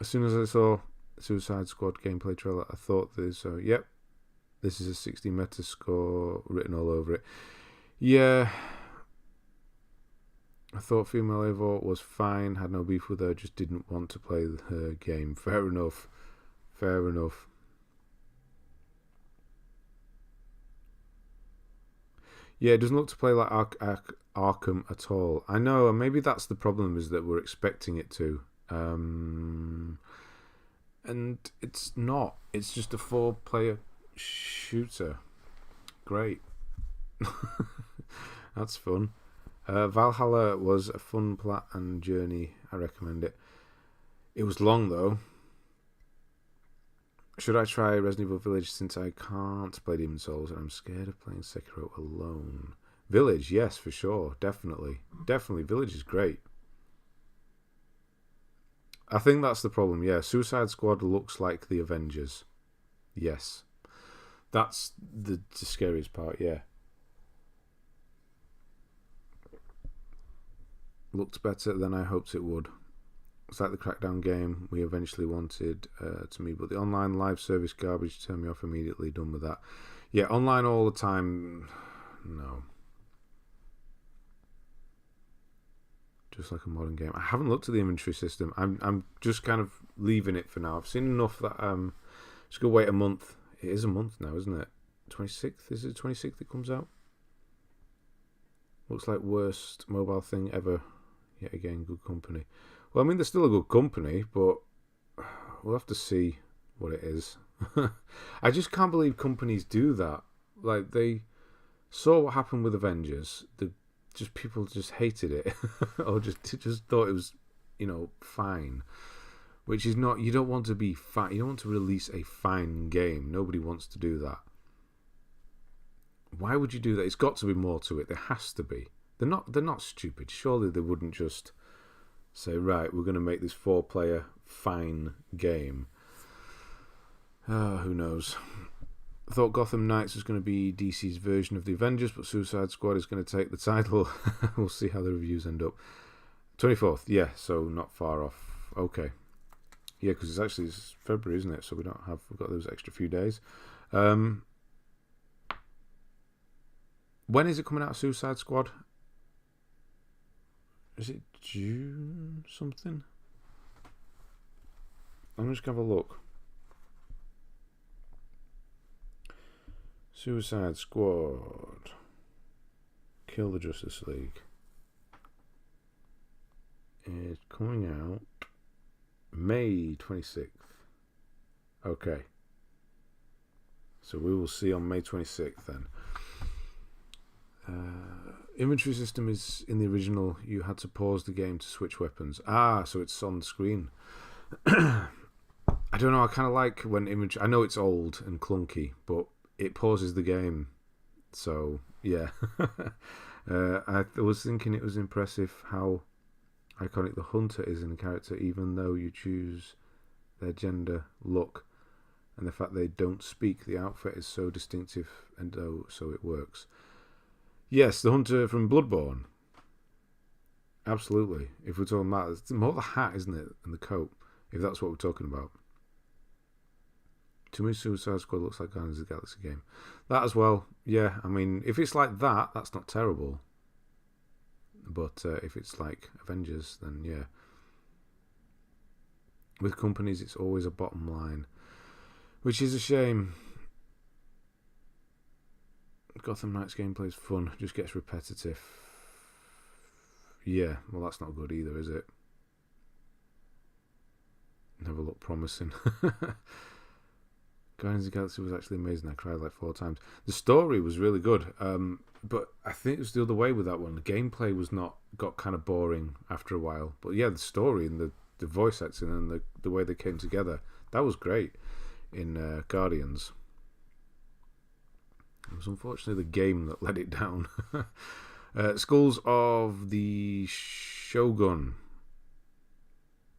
As soon as I saw Suicide Squad gameplay trailer, I thought this. So, yep. This is a 60 meta score written all over it. Yeah. I thought female Eivor was fine, had no beef with her, just didn't want to play her game. Fair enough. Fair enough. Yeah, it doesn't look to play like Arkham at all. I know, and maybe that's the problem, is that we're expecting it to. And it's not. It's just a 4-player shooter. Great. That's fun. Valhalla was a fun plat and journey. I recommend it. It was long though. Should I try Resident Evil Village since I can't play Demon's Souls and I'm scared of playing Sekiro alone? Village, yes, for sure. Definitely. Definitely. Village is great. I think that's the problem, yeah. Suicide Squad looks like the Avengers. Yes. That's the scariest part, yeah. Looked better than I hoped it would. It's like the Crackdown game we eventually wanted to me, but the online live service garbage turned me off immediately. Done with that. Yeah, online all the time. No. Just like a modern game. I haven't looked at the inventory system. I'm just kind of leaving it for now. I've seen enough that just go wait a month. It is a month now, isn't it? 26th? Is it 26th it comes out? Looks like worst mobile thing ever. Yet again, good company. Well, I mean, they're still a good company, but we'll have to see what it is. I just can't believe companies do that. Like, they saw what happened with Avengers. People just hated it. Or just thought it was, fine. Which is not... You don't want to be fine. You don't want to release a fine game. Nobody wants to do that. Why would you do that? It's got to be more to it. There has to be. They're not stupid. Surely they wouldn't just say, right, we're going to make this 4-player fine game. Who knows? I thought Gotham Knights was going to be DC's version of the Avengers, but Suicide Squad is going to take the title. We'll see how the reviews end up. 24th, yeah, so not far off. Okay. Yeah, because it's February, isn't it? So we've got those extra few days. When is it coming out, Suicide Squad? Is it June something? I'm just going to have a look. Suicide Squad. Kill the Justice League is coming out May 26th. Okay. So we will see on May 26th then. Inventory system is in the original. You had to pause the game to switch weapons. So it's on the screen. I don't know. I kind of like when inventory. I know it's old and clunky, but it pauses the game. So yeah, I was thinking it was impressive how iconic the hunter is in the character, even though you choose their gender, look, and the fact they don't speak. The outfit is so distinctive, and so it works. Yes, the hunter from Bloodborne. Absolutely. If we're talking about, it's more the hat, isn't it, and the coat, if that's what we're talking about. To me, Suicide Squad looks like Guardians of the Galaxy game. That as well, yeah. I mean, if it's like that, that's not terrible. But if it's like Avengers, then yeah. With companies, it's always a bottom line, which is a shame. Gotham Knights gameplay is fun, just gets repetitive. Yeah, well, that's not good either, is it? Never looked promising. Guardians of the Galaxy was actually amazing. I cried like 4 times. The story was really good, but I think it was the other way with that one. The gameplay got kind of boring after a while. But yeah, the story and the voice acting and the way they came together, that was great in Guardians. It was unfortunately the game that let it down. Skulls of the Shogun.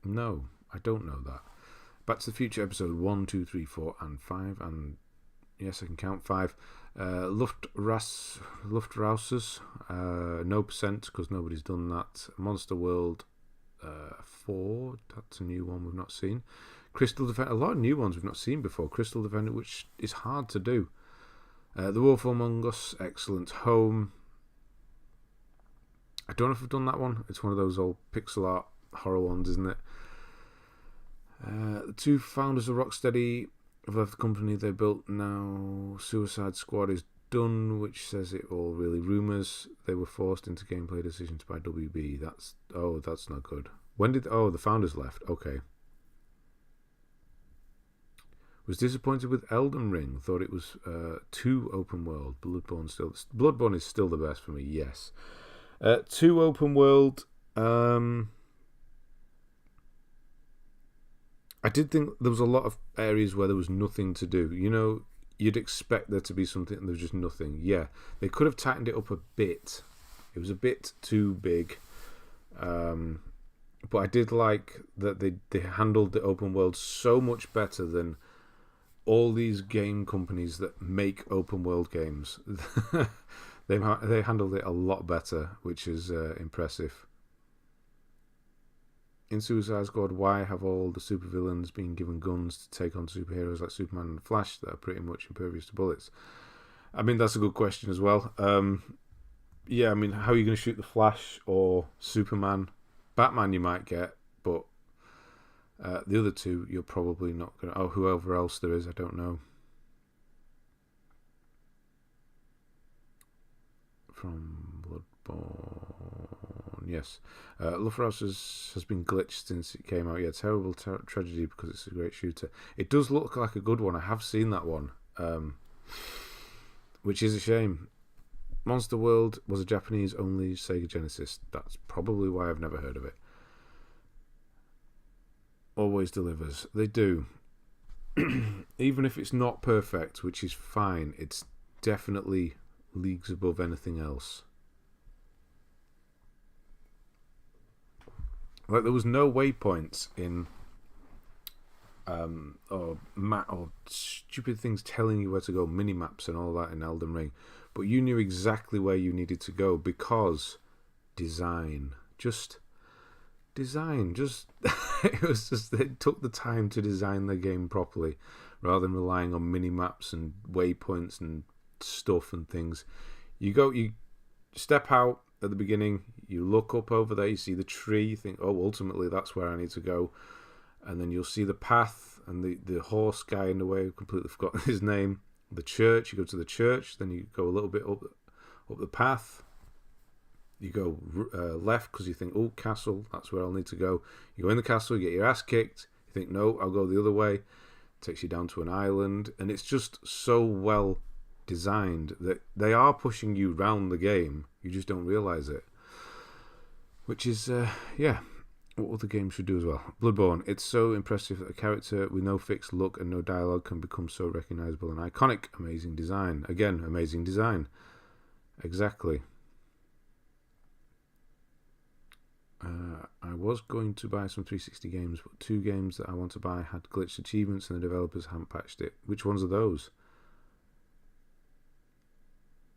No, I don't know that. Back to the Future episode 1, 2, 3, 4, and 5. And yes, I can count 5. Luftrausers. No percent, because nobody's done that. Monster World 4. That's a new one we've not seen. Crystal Defender. A lot of new ones we've not seen before. Crystal Defender, which is hard to do. The Wolf Among Us, excellent. Home. I don't know if I've done that one. It's one of those old pixel art horror ones, isn't it? The 2 founders of Rocksteady have left the company they built now. Suicide Squad is done, which says it all really. Rumours they were forced into gameplay decisions by WB. That's not good. When did the founders left? Okay. Was disappointed with Elden Ring. Thought it was too open world. Bloodborne is still the best for me. Yes. Too open world. I did think there was a lot of areas where there was nothing to do. You know, you'd expect there to be something and there was just nothing. Yeah, they could have tightened it up a bit. It was a bit too big. But I did like that they handled the open world so much better than all these game companies that make open world games. they handled it a lot better, which is impressive. In Suicide Squad, why have all the supervillains been given guns to take on superheroes like Superman and Flash that are pretty much impervious to bullets? I mean, that's a good question as well. Yeah, I mean, how are you going to shoot the Flash or Superman? Batman you might get, but the other two you're probably not going to... Oh, whoever else there is, I don't know. From Bloodborne, yes. Luftrausers has been glitched since it came out. Yeah, terrible tragedy because it's a great shooter. It does look like a good one. I have seen that one, which is a shame. Monster World was a Japanese-only Sega Genesis. That's probably why I've never heard of it. Always delivers. They do. Even if it's not perfect, which is fine, it's definitely leagues above anything else. Like, there was no waypoints in or stupid things telling you where to go, mini-maps and all that in Elden Ring, but you knew exactly where you needed to go because design. Just it was just they took the time to design the game properly rather than relying on mini-maps and waypoints and stuff and things. You step out at the beginning, you look up over there, you see the tree, you think, oh, ultimately that's where I need to go. And then you'll see the path and the horse guy in the way, I've completely forgotten his name. The church, you go to the church, then you go a little bit up the path, You go left because you think, oh, castle, that's where I'll need to go. You go in the castle, you get your ass kicked. You think, no, I'll go the other way. Takes you down to an island, and it's just so well designed that they are pushing you round the game. You just don't realise it. Which is, what other games should do as well. Bloodborne, it's so impressive that a character with no fixed look and no dialogue can become so recognisable and iconic. Amazing design. Again, amazing design. Exactly. I was going to buy some 360 games, but 2 games that I want to buy had glitched achievements and the developers hadn't patched it. Which ones are those?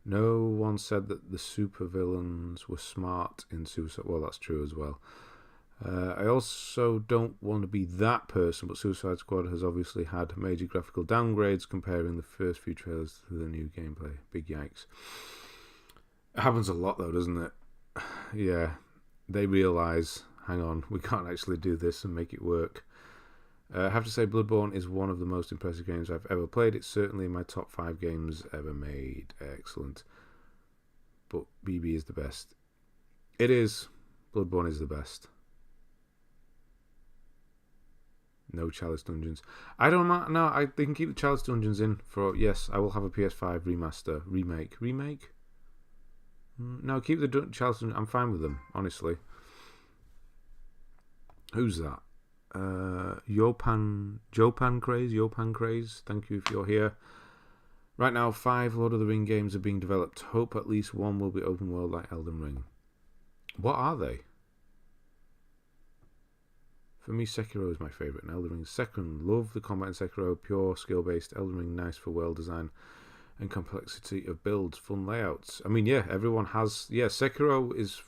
No one said that the supervillains were smart in Suicide. Well, that's true as well. I also don't want to be that person, but Suicide Squad has obviously had major graphical downgrades comparing the first few trailers to the new gameplay. Big yikes. It happens a lot though, doesn't it? Yeah. They realise, hang on, we can't actually do this and make it work. I have to say, Bloodborne is one of the most impressive games I've ever played. It's certainly in my top 5 games ever made. Excellent. But BB is the best. It is. Bloodborne is the best. No Chalice Dungeons. I don't know. No, they can keep the Chalice Dungeons in for... Yes, I will have a PS5 remaster. Remake? No, keep the Chalice Dungeons. I'm fine with them, honestly. Who's that? Jopan Craze. Thank you if you're here. Right now, 5 Lord of the Ring games are being developed. Hope at least one will be open world like Elden Ring. What are they? For me, Sekiro is my favourite, and Elden Ring is second. Love the combat in Sekiro, pure skill-based. Elden Ring, nice for world design and complexity of builds, fun layouts. I mean, yeah, everyone has... Yeah, Sekiro is,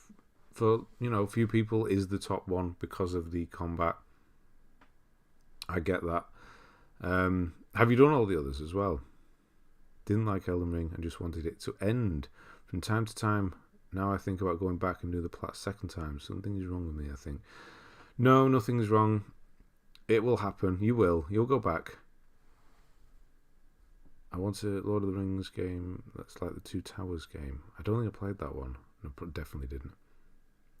for, few people, is the top one because of the combat. I get that. Have you done all the others as well? Didn't like Elden Ring and just wanted it to end. From time to time, now I think about going back and do the plat second time. Something is wrong with me, I think. No, nothing's wrong. It will happen. You will. You'll go back. I want a Lord of the Rings game that's like the Two Towers game. I don't think I played that one. No, definitely didn't.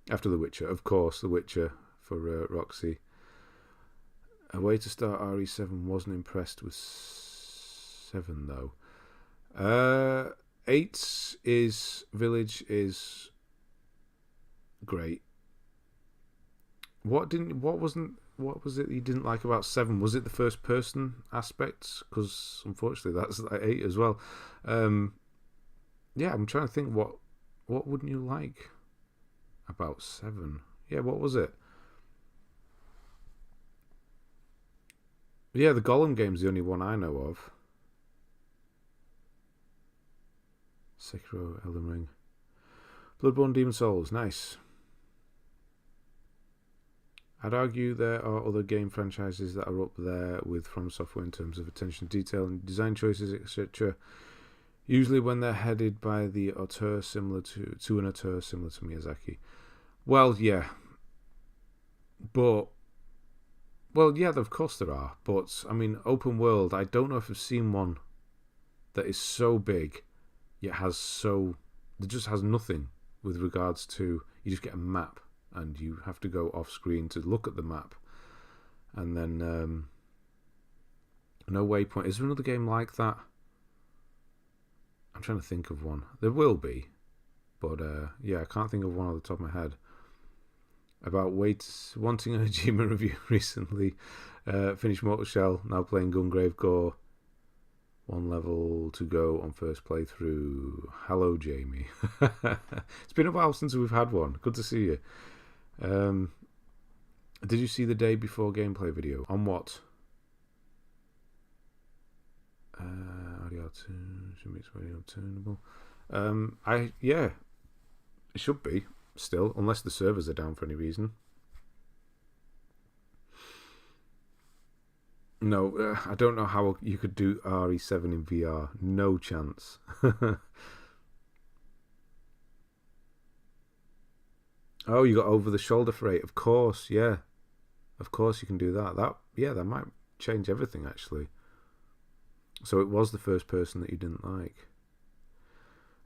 After The Witcher, of course, The Witcher for Roxy. A way to start RE7. Wasn't impressed with 7 though. 8 is Village is great. What was it you didn't like about 7? Was it the first person aspects? Because unfortunately that's like 8 as well. Yeah, I'm trying to think what wouldn't you like about 7? Yeah, what was it? Yeah, the Gollum game's the only one I know of. Sekiro, Elden Ring. Bloodborne, Demon Souls, nice. I'd argue there are other game franchises that are up there with From Software in terms of attention to detail and design choices, etc. Usually when they're headed by the auteur similar to an auteur similar to Miyazaki. Well, yeah. But... Well, yeah, of course there are. But, I mean, open world, I don't know if I've seen one that is so big, yet has so... That just has nothing with regards to... You just get a map, and you have to go off-screen to look at the map. And then... no waypoint. Is there another game like that? I'm trying to think of one. There will be. But, yeah, I can't think of one off the top of my head. About wanting an achievement review recently. Finished Mortal Shell, now playing Gungrave Gore. 1 level to go on first playthrough. Hello, Jamie. It's been a while since we've had one. Good to see you. Did you see the day before gameplay video? On what? Should be turnable. Yeah, it should be. Still, unless the servers are down for any reason. No, I don't know how you could do RE7 in VR. No chance. Oh, you got over the shoulder freight. Of course, yeah. Of course you can do that. That might change everything actually. So it was the first person that you didn't like.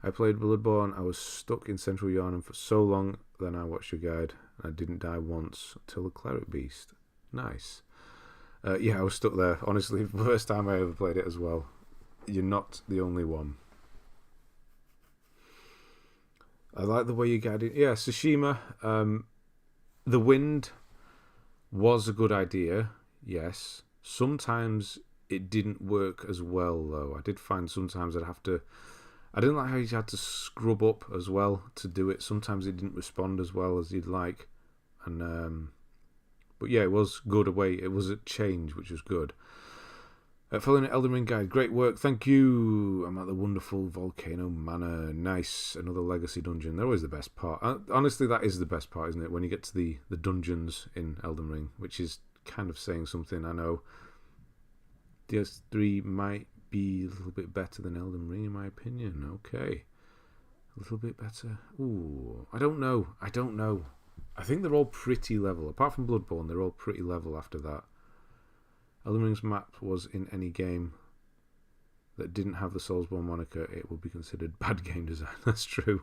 I played Bloodborne. I was stuck in Central Yharnam for so long. Then I watched your guide. I didn't die once till the Cleric Beast. Nice. Yeah, I was stuck there. Honestly, first time I ever played it as well. You're not the only one. I like the way you guided. Yeah, Tsushima. The wind was a good idea. Yes. Sometimes it didn't work as well, though. I did find sometimes I'd have to. I didn't like how you had to scrub up as well to do it. Sometimes it didn't respond as well as you'd like, and but yeah, it was good away. It was a change, which was good. Following an Elden Ring guide, great work, thank you. I'm at the wonderful Volcano Manor. Nice, another legacy dungeon. They're always the best part. Honestly, that is the best part, isn't it? When you get to the dungeons in Elden Ring, which is kind of saying something. I know DS3 might be a little bit better than Elden Ring, in my opinion. Okay, a little bit better. Ooh, I don't know. I think they're all pretty level. Apart from Bloodborne, they're all pretty level after that. Elden Ring's map was in any game that didn't have the Soulsborne moniker, it would be considered bad game design. That's true.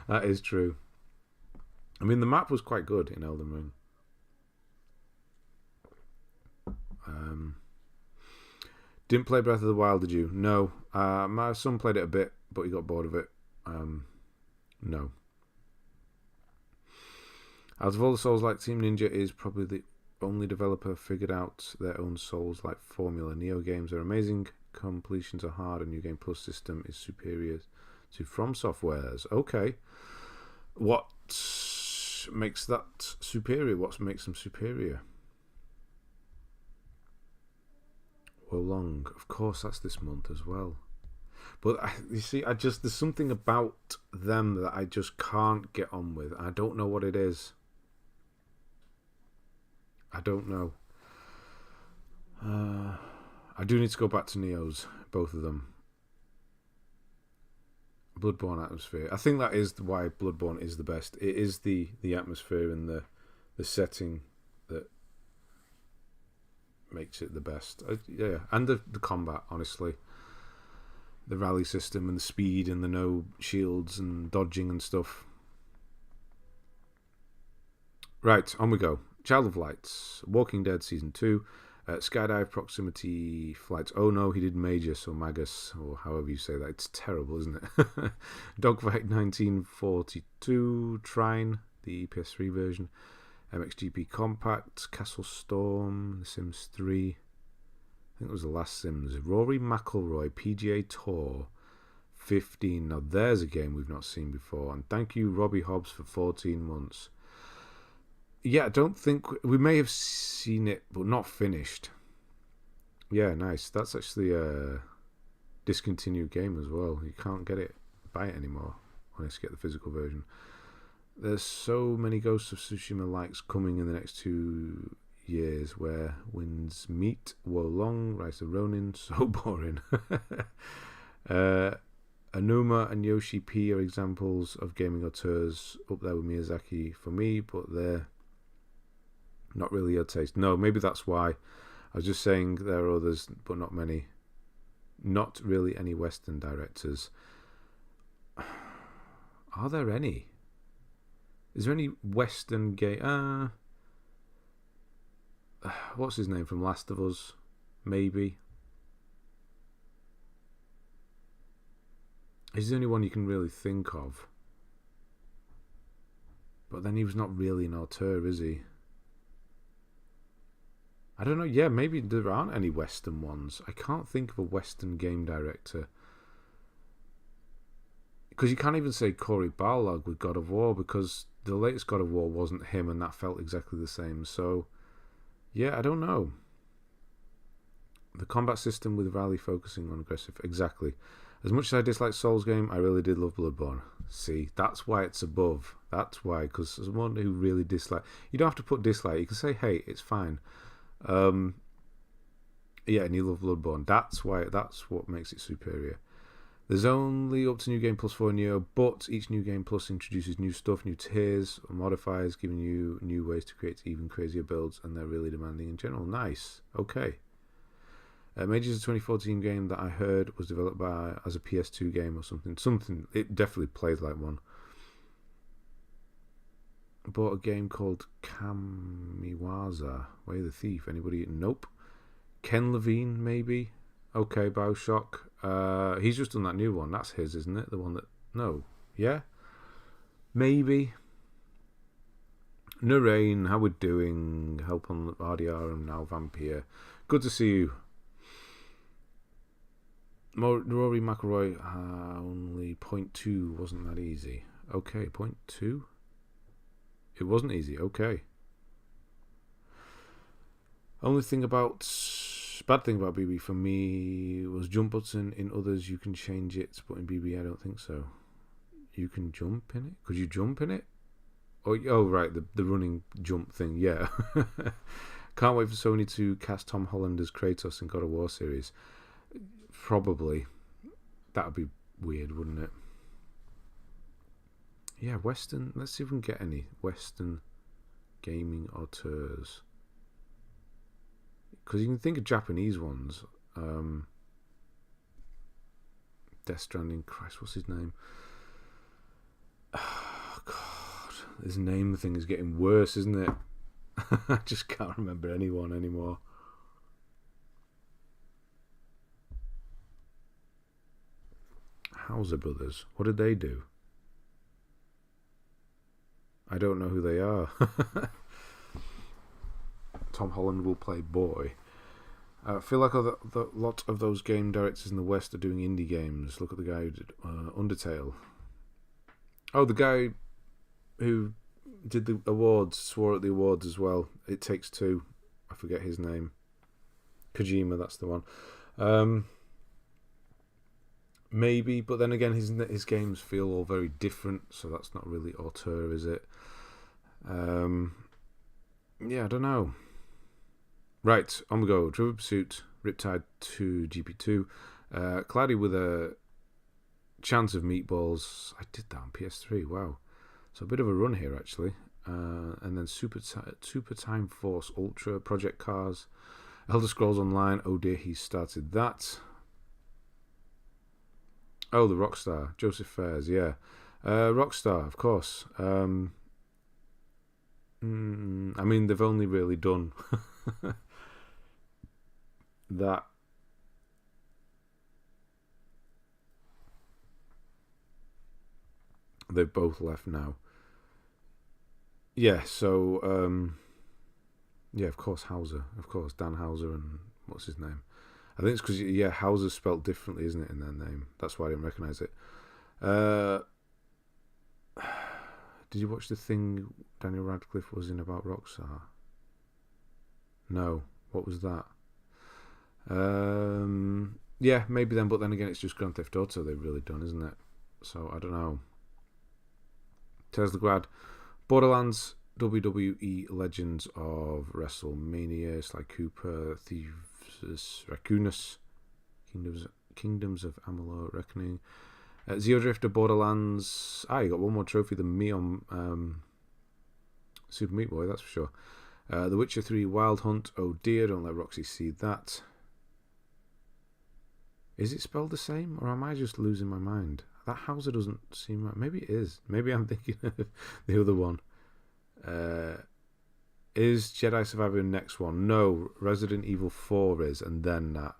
That is true. I mean, the map was quite good in Elden Ring. Didn't play Breath of the Wild, did you? No. My son played it a bit, but he got bored of it. No. Out of all the Souls-like, Team Ninja is probably the only developer figured out their own Souls-like formula. Neo games are amazing, completions are hard, and New Game Plus system is superior to From Software's. Okay. What makes that superior? What makes them superior? Well, long. Of course, that's this month as well. But you see, there's something about them that I just can't get on with. I don't know what it is. I don't know. I do need to go back to Neo's, both of them. Bloodborne atmosphere. I think that is why Bloodborne is the best. It is the atmosphere and the setting that makes it the best. Yeah, and the combat, honestly. The rally system and the speed and the no shields and dodging and stuff. Right, on we go. Child of Lights, Walking Dead Season 2, Skydive Proximity Flights. Oh no, he did Magus or Magus, or however you say that. It's terrible, isn't it? Dogfight 1942, Trine, the PS3 version, MXGP Compact, Castle Storm, The Sims 3. I think it was the last Sims. Rory McIlroy, PGA Tour 15. Now there's a game we've not seen before. And thank you, Robbie Hobbs, for 14 months. Yeah, I don't think... We may have seen it, but not finished. Yeah, nice. That's actually a discontinued game as well. You can't buy it anymore unless you get the physical version. There's so many Ghosts of Tsushima likes coming in the next 2 years where winds meet. Wolong, Rise of Ronin, so boring. Anuma and Yoshi P are examples of gaming auteurs up there with Miyazaki for me, but they're not really your taste. No, maybe that's why. I was just saying there are others, but not many. Not really any Western directors. Are there any? Is there any Western game? What's his name from Last of Us? Maybe. He's the only one you can really think of. But then he was not really an auteur, is he? I don't know. Yeah, maybe there aren't any Western ones. I can't think of a Western game director. Because you can't even say Cory Barlog with God of War, because the latest God of War wasn't him, and that felt exactly the same. So, yeah, I don't know. The combat system with rally focusing on aggressive. Exactly. As much as I dislike Souls game, I really did love Bloodborne. See, that's why it's above. That's why, because as someone who really dislike... You don't have to put dislike. You can say, hey, it's fine. Yeah, and you love Bloodborne. That's what makes it superior. There's only up to New Game Plus for Neo, but each New Game Plus introduces new stuff, new tiers, or modifiers, giving you new ways to create even crazier builds, and they're really demanding in general. Nice. Okay. Mages is a 2014 game that I heard was developed by as a PS2 game or something. Something it definitely plays like one. I bought a game called Kamiwaza, Way of the Thief. Anybody? Nope. Ken Levine, maybe. Okay, BioShock. He's just done that new one. That's his, isn't it? The one that... No. Yeah? Maybe. Narain, how we doing? Help on RDR and now Vampire. Good to see you. Rory McIlroy, only 0.2 wasn't that easy. Okay, 0.2? It wasn't easy, okay. Bad thing about BB for me was jump button. In others you can change it, but in BB I don't think so. You can jump in it? Could you jump in it? Oh right, the running jump thing, yeah. Can't wait for Sony to cast Tom Holland as Kratos in God of War series. Probably. That would be weird, wouldn't it? Yeah, Western. Let's see if we can get any Western gaming auteurs. Because you can think of Japanese ones. Death Stranding. Christ, what's his name? Oh, God. His name thing is getting worse, isn't it? I just can't remember anyone anymore. Hauser Brothers. What did they do? I don't know who they are. Tom Holland will play boy. I feel like a lot of those game directors in the West are doing indie games. Look at the guy who did Undertale. Oh, the guy who did the awards, swore at the awards as well. It Takes Two. I forget his name. Kojima, that's the one. Maybe, but then again, his games feel all very different, so that's not really auteur, is it? Yeah, I don't know. Right, on we go. Trivial Pursuit, Riptide 2, GP2. Cloudy with a Chance of Meatballs. I did that on PS3, wow. So a bit of a run here, actually. And then Super Time Force Ultra, Project Cars, Elder Scrolls Online. Oh dear, he started that. Oh, the Rockstar, Joseph Fares, yeah. Rockstar, of course. I mean, they've only really done that. They've both left now. Yeah, so, yeah, of course, Hauser. Of course, Dan Hauser and what's his name? I think it's because, yeah, Hauser's spelt differently, isn't it, in their name? That's why I didn't recognise it. Did you watch the thing Daniel Radcliffe was in about Rockstar? No. What was that? Yeah, maybe then, but then again, it's just Grand Theft Auto they've really done, isn't it? So, I don't know. Tesla Grad. Borderlands, WWE Legends of WrestleMania, Sly Cooper, Thieves, Raccoonus, Kingdoms of Amalur, Reckoning, Zero Drifter, Borderlands. You got one more trophy than me on Super Meat Boy, that's for sure. The Witcher 3, Wild Hunt. Oh dear, don't let Roxy see that. Is it spelled the same, or am I just losing my mind? That Hauser doesn't seem right. Maybe it is. Maybe I'm thinking of the other one. Is Jedi Survivor the next one? No, Resident Evil 4 is, and then that.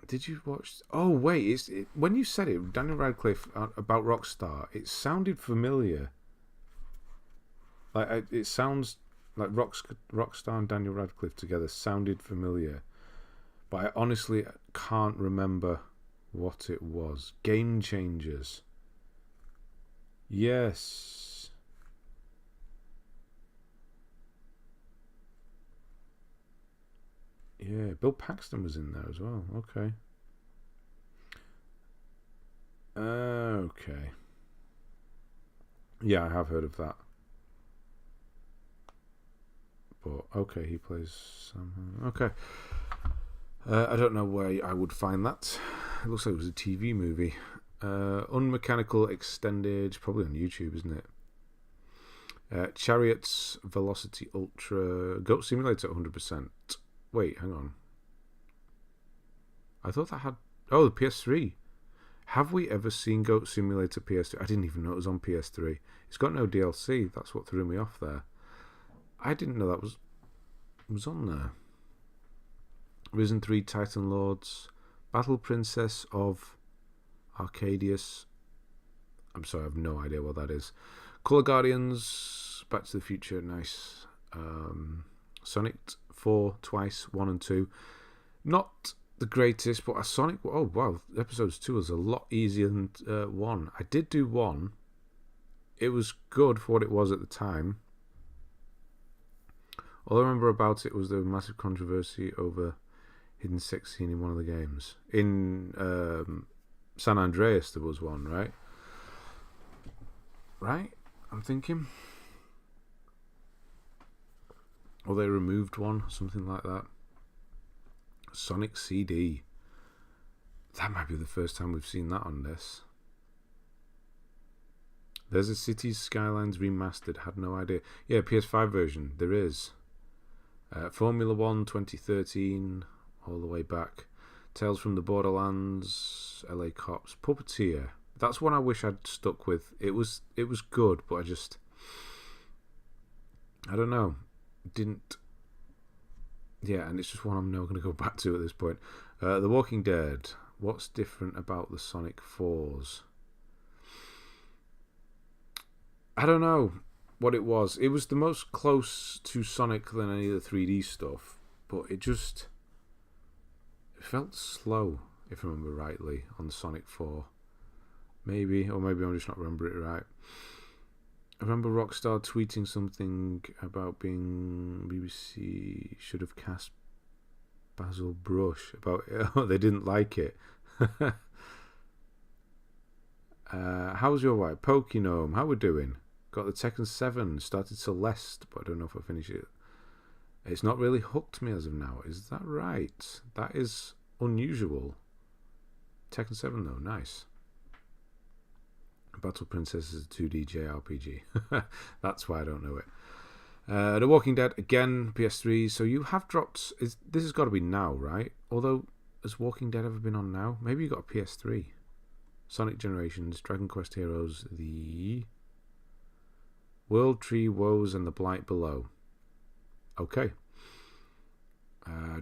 Did you watch... Oh, wait. When you said it, Daniel Radcliffe, about Rockstar, it sounded familiar. Like it sounds like Rockstar and Daniel Radcliffe together sounded familiar. But I honestly can't remember what it was. Game Changers. Yes. Yeah, Bill Paxton was in there as well. Okay. Okay. Yeah, I have heard of that. But, okay, he plays... okay. I don't know where I would find that. It looks like it was a TV movie. Unmechanical Extended, probably on YouTube, isn't it? Chariots Velocity Ultra Goat Simulator 100%. Wait, hang on. I thought that had... Oh, the PS3. Have we ever seen Goat Simulator PS3? I didn't even know it was on PS3. It's got no DLC. That's what threw me off there. I didn't know that was on there. Risen 3 Titan Lords. Battle Princess of Arcadius. I'm sorry, I have no idea what that is. Colour Guardians, Back to the Future, nice. Sonic 4 twice, 1 and 2. Not the greatest, but a Sonic... Oh, wow, episodes 2 was a lot easier than 1. I did do 1. It was good for what it was at the time. All I remember about it was the massive controversy over hidden sex scene in one of the games. In San Andreas there was one, right? Right? I'm thinking. Or they removed one, something like that. Sonic CD. That might be the first time we've seen that on this. There's a Cities Skylines remastered. Had no idea. Yeah, PS5 version. There is. Formula 1 2013. All the way back. Tales from the Borderlands. LA Cops. Puppeteer. That's one I wish I'd stuck with. It was good, but I don't know. Didn't... Yeah, and it's just one I'm never going to go back to at this point. The Walking Dead. What's different about the Sonic 4s? I don't know what it was. It was the most close to Sonic than any of the 3D stuff, but it felt slow, if I remember rightly, on the Sonic 4. Maybe, or maybe I'm just not remembering it right. I remember Rockstar tweeting something about being BBC should have cast Basil Brush about it. Oh, they didn't like it. How's your wife? Pokenome, how we doing? Got the Tekken 7, started Celeste, but I don't know if I finish it. It's not really hooked me as of now. Is that right? That is unusual. Tekken 7 though, nice. Battle Princess is a 2D JRPG. That's why I don't know it. The Walking Dead, again, PS3. So you have dropped... This has got to be now, right? Although, has Walking Dead ever been on now? Maybe you got a PS3. Sonic Generations, Dragon Quest Heroes, the World Tree Woes and the Blight Below. Okay.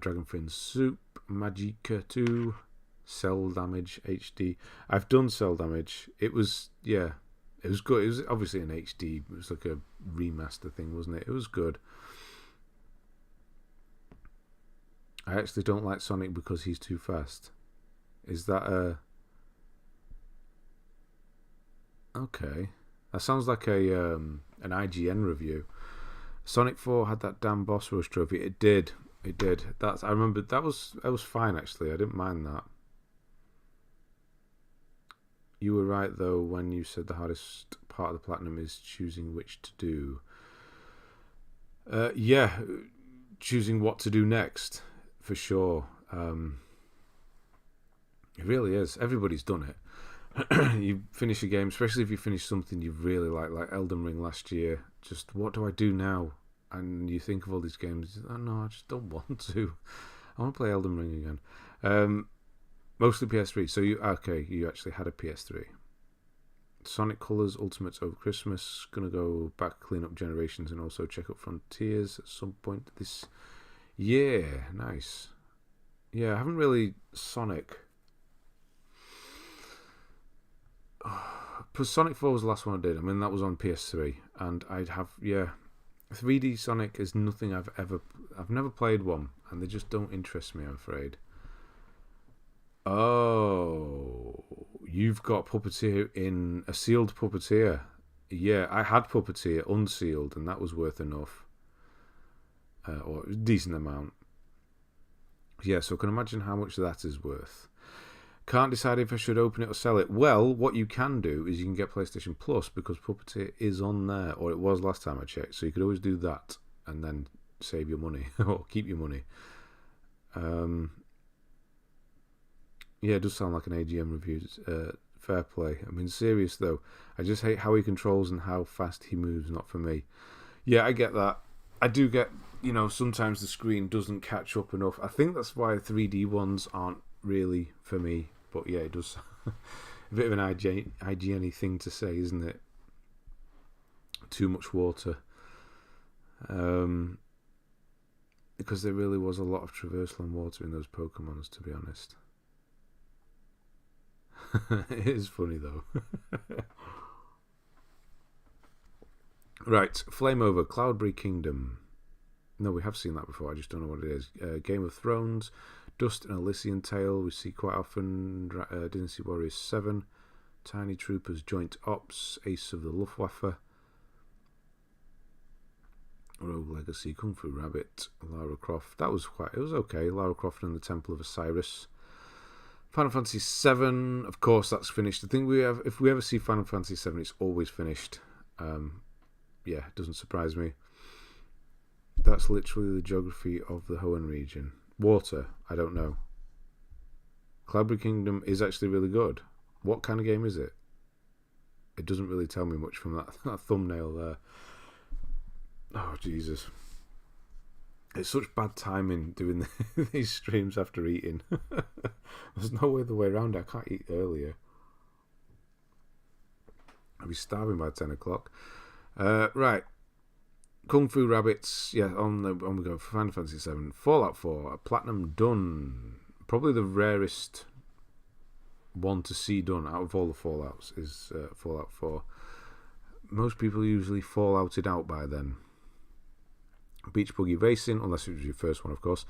Dragon Fin Soup, Magica 2... Cell Damage HD. I've done Cell Damage. It was, yeah, it was good. It was obviously an HD. It was like a remaster thing, wasn't it? It was good. I actually don't like Sonic because he's too fast. Is that a... Okay. That sounds like a an IGN review. Sonic 4 had that damn boss rush trophy. It did. It did. I remember that was fine actually. I didn't mind that. You were right, though, when you said the hardest part of the platinum is choosing which to do. Yeah, choosing what to do next, for sure. It really is. Everybody's done it. You finish a game, especially if you finish something you really like Elden Ring last year. Just, what do I do now? And you think of all these games. Oh, no, I just don't want to. I want to play Elden Ring again. Mostly PS3. So you actually had a PS3. Sonic Colors Ultimates over Christmas. Gonna go back, clean up Generations, and also check out Frontiers at some point this year. Nice. Yeah, I haven't really Sonic. Sonic 4 was the last one I did. I mean, that was on PS3, and I'd have 3D Sonic is nothing I've never played one, and they just don't interest me, I'm afraid. Oh, you've got Puppeteer in a sealed Puppeteer. Yeah, I had Puppeteer unsealed, and that was worth enough. Or a decent amount. Yeah, so I can imagine how much that is worth. Can't decide if I should open it or sell it. Well, what you can do is you can get PlayStation Plus because Puppeteer is on there, or it was last time I checked. So you could always do that and then save your money or keep your money. Yeah, it does sound like an AGM review. Fair play. I mean, serious though. I just hate how he controls and how fast he moves. Not for me. Yeah, I get that. I do get, sometimes the screen doesn't catch up enough. I think that's why 3D ones aren't really for me. But yeah, it does. A bit of an hygiene thing to say, isn't it? Too much water. Because there really was a lot of traversal and water in those Pokemons, to be honest. It is funny though. Right, Flame Over, Cloudberry Kingdom. No, we have seen that before, I just don't know what it is. Game of Thrones, Dust and Elysian Tale, we see quite often. Dynasty Warriors 7, Tiny Troopers, Joint Ops, Ace of the Luftwaffe, Rogue Legacy, Kung Fu Rabbit, Lara Croft. It was okay. Lara Croft and the Temple of Osiris. Final Fantasy 7, of course, that's finished. I think if we ever see Final Fantasy 7, it's always finished. Yeah, it doesn't surprise me. That's literally the geography of the Hoenn region. Water, I don't know. Cloudberry Kingdom is actually really good. What kind of game is it? It doesn't really tell me much from that thumbnail there. Oh, Jesus. It's such bad timing doing these streams after eating. There's no other way around. I can't eat earlier. I'll be starving by 10 o'clock. Right. Kung Fu Rabbits. Yeah, on we go. Final Fantasy 7. Fallout 4. Platinum done. Probably the rarest one to see done out of all the Fallouts is Fallout 4. Most people usually Fallouted out by then. Beach Buggy Racing, unless it was your first one, of course.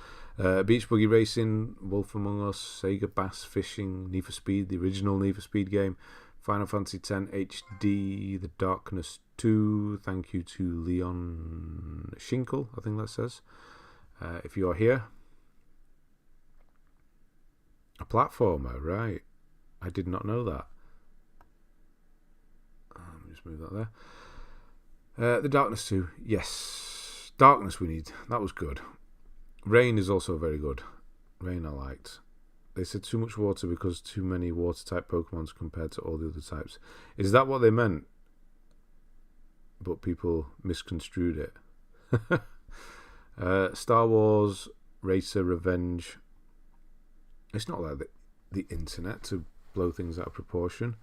Beach Buggy Racing, Wolf Among Us, Sega Bass Fishing, Need for Speed, the original Need for Speed game, Final Fantasy X HD, The Darkness 2. Thank you to Leon Schinkel, I think that says. If you are here. A platformer, right. I did not know that. Let me just move that there. The Darkness 2, yes. Darkness we need. That was good. Rain is also very good. Rain I liked. They said too much water because too many water type Pokemons compared to all the other types. Is that what they meant? But people misconstrued it. Star Wars Racer Revenge. It's not like the internet to blow things out of proportion.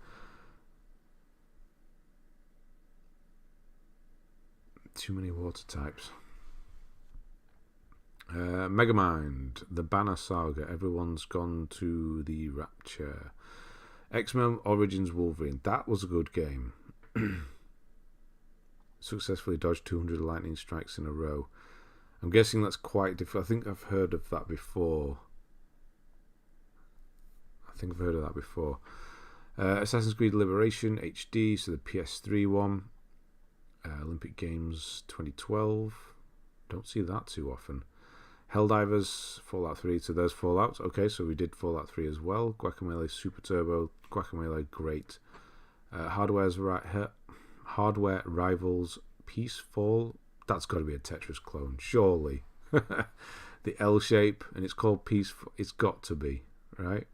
Too many water types. Megamind, the Banner Saga, everyone's gone to the Rapture. X-Men Origins Wolverine, that was a good game. Successfully dodged 200 lightning strikes in a row. I'm guessing that's quite difficult. I think I've heard of that before. Assassin's Creed Liberation HD, so the PS3 one. Olympic Games 2012. Don't see that too often. Helldivers, Fallout 3, so there's Fallout. Okay, so we did Fallout 3 as well. Guacamelee Super Turbo, Guacamelee great. Hardware Rivals Peacefall. That's got to be a Tetris clone, surely. The L shape, and it's called Peaceful. It's got to be, right?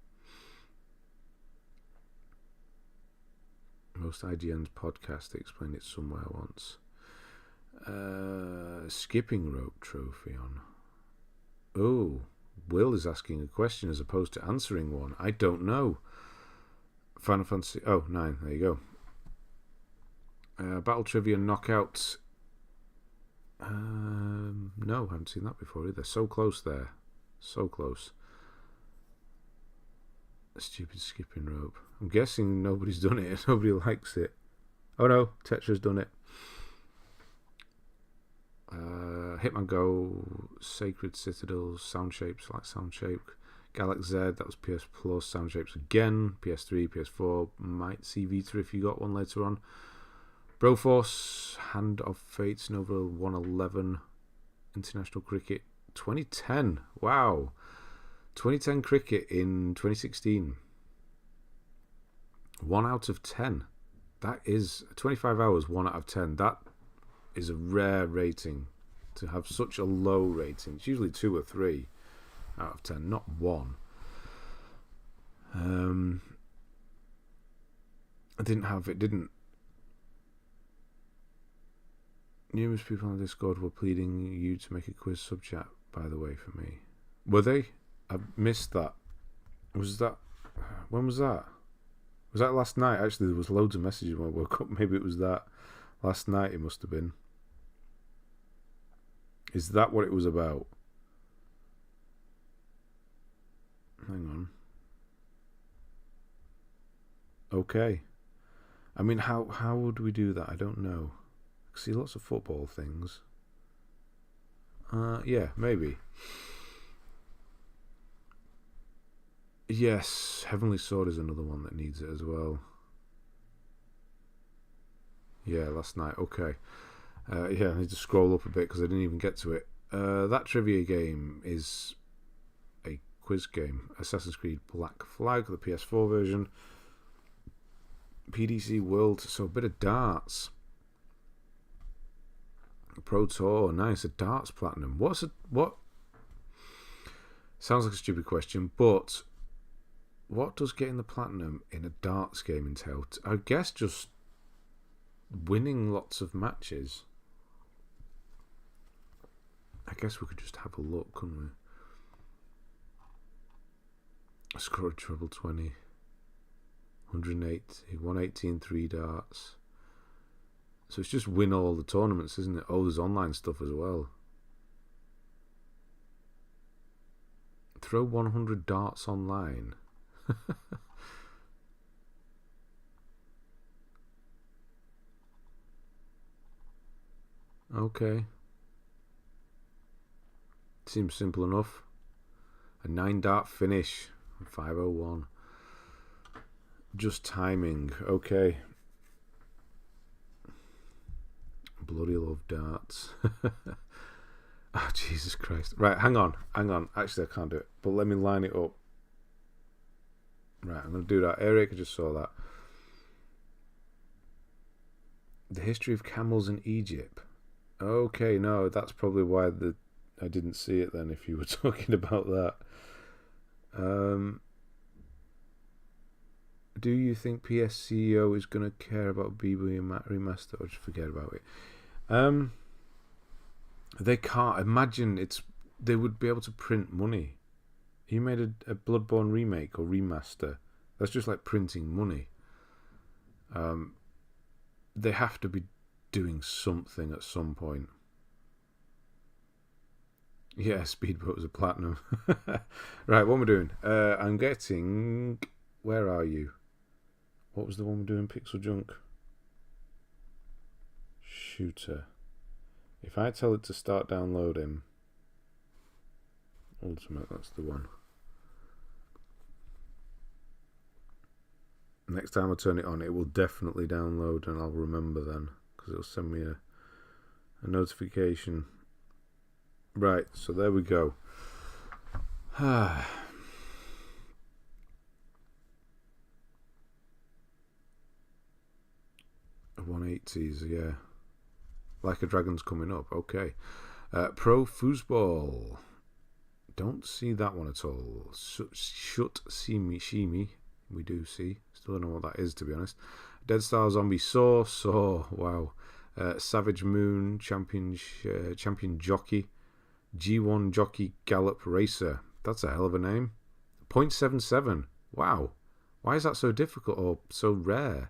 Most IGN's podcast explained it somewhere once. Skipping rope trophy on. Oh, Will is asking a question as opposed to answering one. I don't know. Final Fantasy 9, there you go. Battle Trivia Knockout. No, I haven't seen that before either. So close there. So close. A stupid skipping rope. I'm guessing nobody's done it. Nobody likes it. Oh no, Tetra's done it. Hitman Go, Sacred Citadels, Sound Shapes, like Sound Shape. Galax Z, that was PS Plus. Sound Shapes again. PS3, PS4. Might see Vita if you got one later on. Broforce, Hand of Fates, Nova 111. International Cricket 2010. Wow. 2010 cricket in 2016. 1 out of 10. That is 25 hours, 1 out of 10. That is a rare rating to have such a low rating. It's usually 2 or 3 out of 10, not 1. I didn't have it. Didn't. Numerous people on Discord were pleading you to make a quiz sub chat. By the way, for me, were they? I missed that. Was that? When was that? Was that last night? Actually, there was loads of messages when I woke up. Maybe it was that last night. It must have been. Is that what it was about? Hang on. Okay. I mean, how would we do that? I don't know. I see lots of football things. Yeah, maybe. Yes, Heavenly Sword is another one that needs it as well. Yeah, last night. Okay. Yeah, I need to scroll up a bit because I didn't even get to it. That trivia game is a quiz game. Assassin's Creed Black Flag, the PS4 version. PDC World, so a bit of darts. Pro Tour, nice. A darts platinum. What? Sounds like a stupid question, but what does getting the platinum in a darts game entail? I guess just winning lots of matches. I guess we could just have a look, couldn't we? Scored treble 20. 180, 118, 3 darts. So it's just win all the tournaments, isn't it? Oh, there's online stuff as well. Throw 100 darts online. Okay. Seems simple enough. A 9 dart finish. 501. Just timing. Okay. Bloody love darts. Oh, Jesus Christ. Right, hang on. Actually, I can't do it. But let me line it up. Right, I'm going to do that. Eric, I just saw that. The history of camels in Egypt. Okay, no, that's probably why I didn't see it then, if you were talking about that. Do you think PS CEO is going to care about BB Remaster, or just forget about it? They can't. Imagine they would be able to print money. You made a Bloodborne remake or remaster. That's just like printing money. They have to be doing something at some point. Yeah, Speedboat was a platinum. Right, what am I doing? I'm getting... Where are you? What was the one we're doing? Pixel Junk? Shooter. If I tell it to start downloading... Ultimate, that's the one. Next time I turn it on, it will definitely download, and I'll remember then, because it'll send me a notification. Right, so there we go. 180s, yeah. Like a Dragon's coming up, okay. Pro Foosball. Don't see that one at all. Shut Shimi. We do see. Still don't know what that is, to be honest. Dead Star Zombie Saw. Wow. Savage Moon. Champion Jockey. G1 Jockey Gallop Racer. That's a hell of a name. 0.77. Wow. Why is that so difficult or so rare?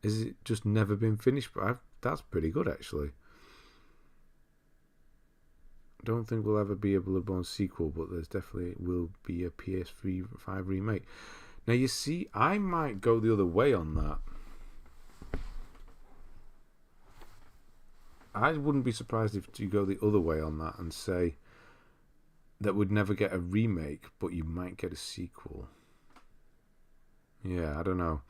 Is it just never been finished? But that's pretty good, actually. Don't think we'll ever be a Bloodborne sequel, but there's definitely will be a PS5 remake. Now, you see, I might go the other way on that. I wouldn't be surprised if you go the other way on that and say that would never get a remake, but you might get a sequel. Yeah, I don't know.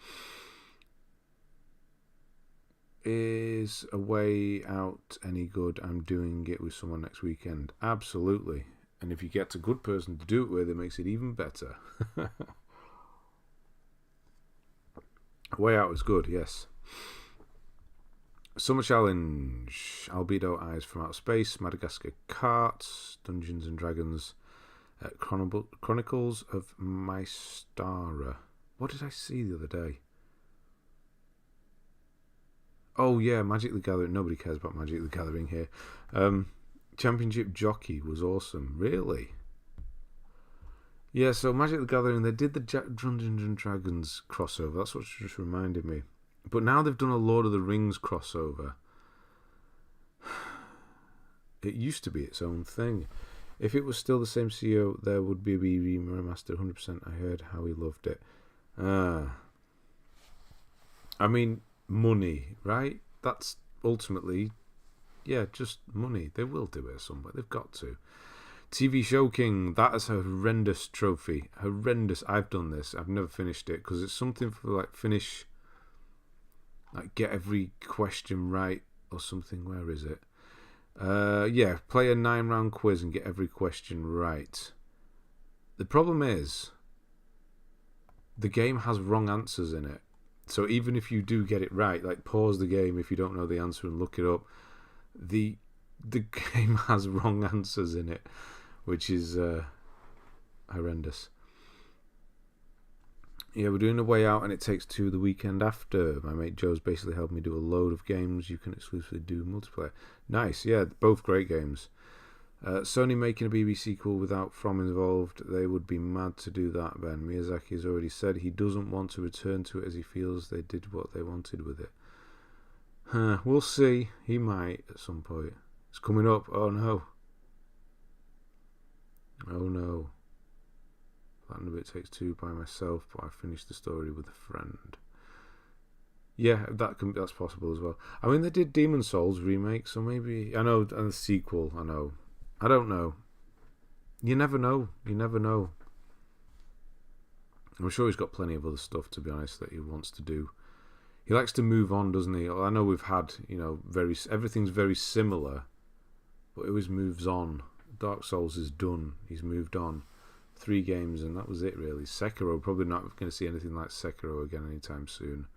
Is A Way Out any good? I'm doing it with someone next weekend. Absolutely. And if you get a good person to do it with, it makes it even better. A Way Out is good, yes. Summer Challenge. Albedo Eyes from Outer Space. Madagascar Carts. Dungeons and Dragons. Chronicles of Mystara. What did I see the other day? Oh yeah, Magic the Gathering. Nobody cares about Magic the Gathering here. Championship Jockey was awesome. Really? Yeah, so Magic the Gathering, they did the Dungeons and Dragons crossover. That's what just reminded me. But now they've done a Lord of the Rings crossover. It used to be its own thing. If it was still the same CEO, there would be a BB remaster 100%. I heard how he loved it. I mean, money, right? That's ultimately, yeah, just money. They will do it somewhere. They've got to. TV Show King, that is a horrendous trophy. Horrendous. I've done this. I've never finished it because it's something for like finish, like get every question right or something. Where is it? Yeah, play a 9-round quiz and get every question right. The problem is, the game has wrong answers in it. So even if you do get it right, like pause the game if you don't know the answer and look it up, the game has wrong answers in it, which is horrendous. Yeah, we're doing A Way Out and It Takes Two the weekend after. My mate Joe's basically helped me do a load of games you can exclusively do multiplayer. Nice, yeah, both great games. Sony making a BB sequel without From involved, they would be mad to do that, Ben. Miyazaki has already said he doesn't want to return to it as he feels they did what they wanted with it. We'll see. He might at some point. It's coming up. Oh no. Oh no. Platinum of It Takes Two by myself, but I finished the story with a friend. Yeah, that's possible as well. I mean, they did Demon Souls remake, so maybe I know, and the sequel. I know. I don't know. You never know. You never know. I'm sure he's got plenty of other stuff, to be honest, that he wants to do. He likes to move on, doesn't he? I know we've had, everything's very similar, but it always moves on. Dark Souls is done. He's moved on. 3 games, and that was it, really. Sekiro, probably not going to see anything like Sekiro again anytime soon.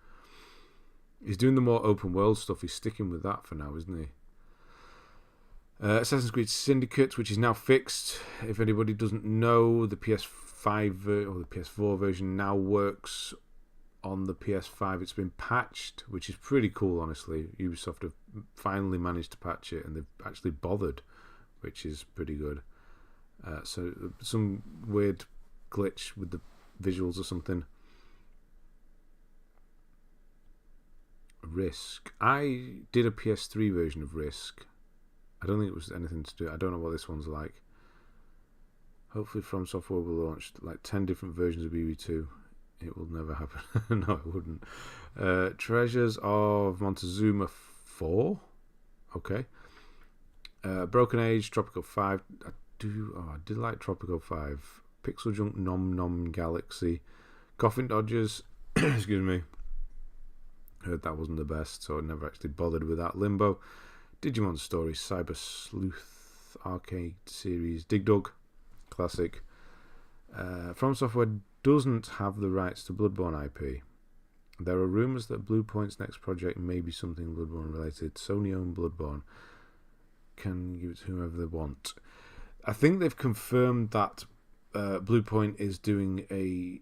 He's doing the more open world stuff. He's sticking with that for now, isn't he? Assassin's Creed Syndicate, which is now fixed. If anybody doesn't know, the PS5 or the PS4 version now works on the PS5. It's been patched, which is pretty cool, honestly. Ubisoft have finally managed to patch it, and they've actually bothered, which is pretty good. So some weird glitch with the visuals or something. Risk. I did a PS3 version of Risk. I don't think it was anything to do. I don't know what this one's like. Hopefully From Software will launch like 10 different versions of BB2. It will never happen. No, it wouldn't. Treasures of Montezuma 4. Okay. Broken Age, Tropico 5. I did like Tropico 5. Pixel Junk Nom Nom Galaxy. Coffin Dodgers. Excuse me. Heard that wasn't the best, so I never actually bothered with that. Limbo. Digimon Story. Cyber Sleuth. Arcade Series. Dig Dug. Classic. From Software doesn't have the rights to Bloodborne IP. There are rumours that Bluepoint's next project may be something Bloodborne related. Sony owned Bloodborne. Can give it to whoever they want. I think they've confirmed that Bluepoint is doing a...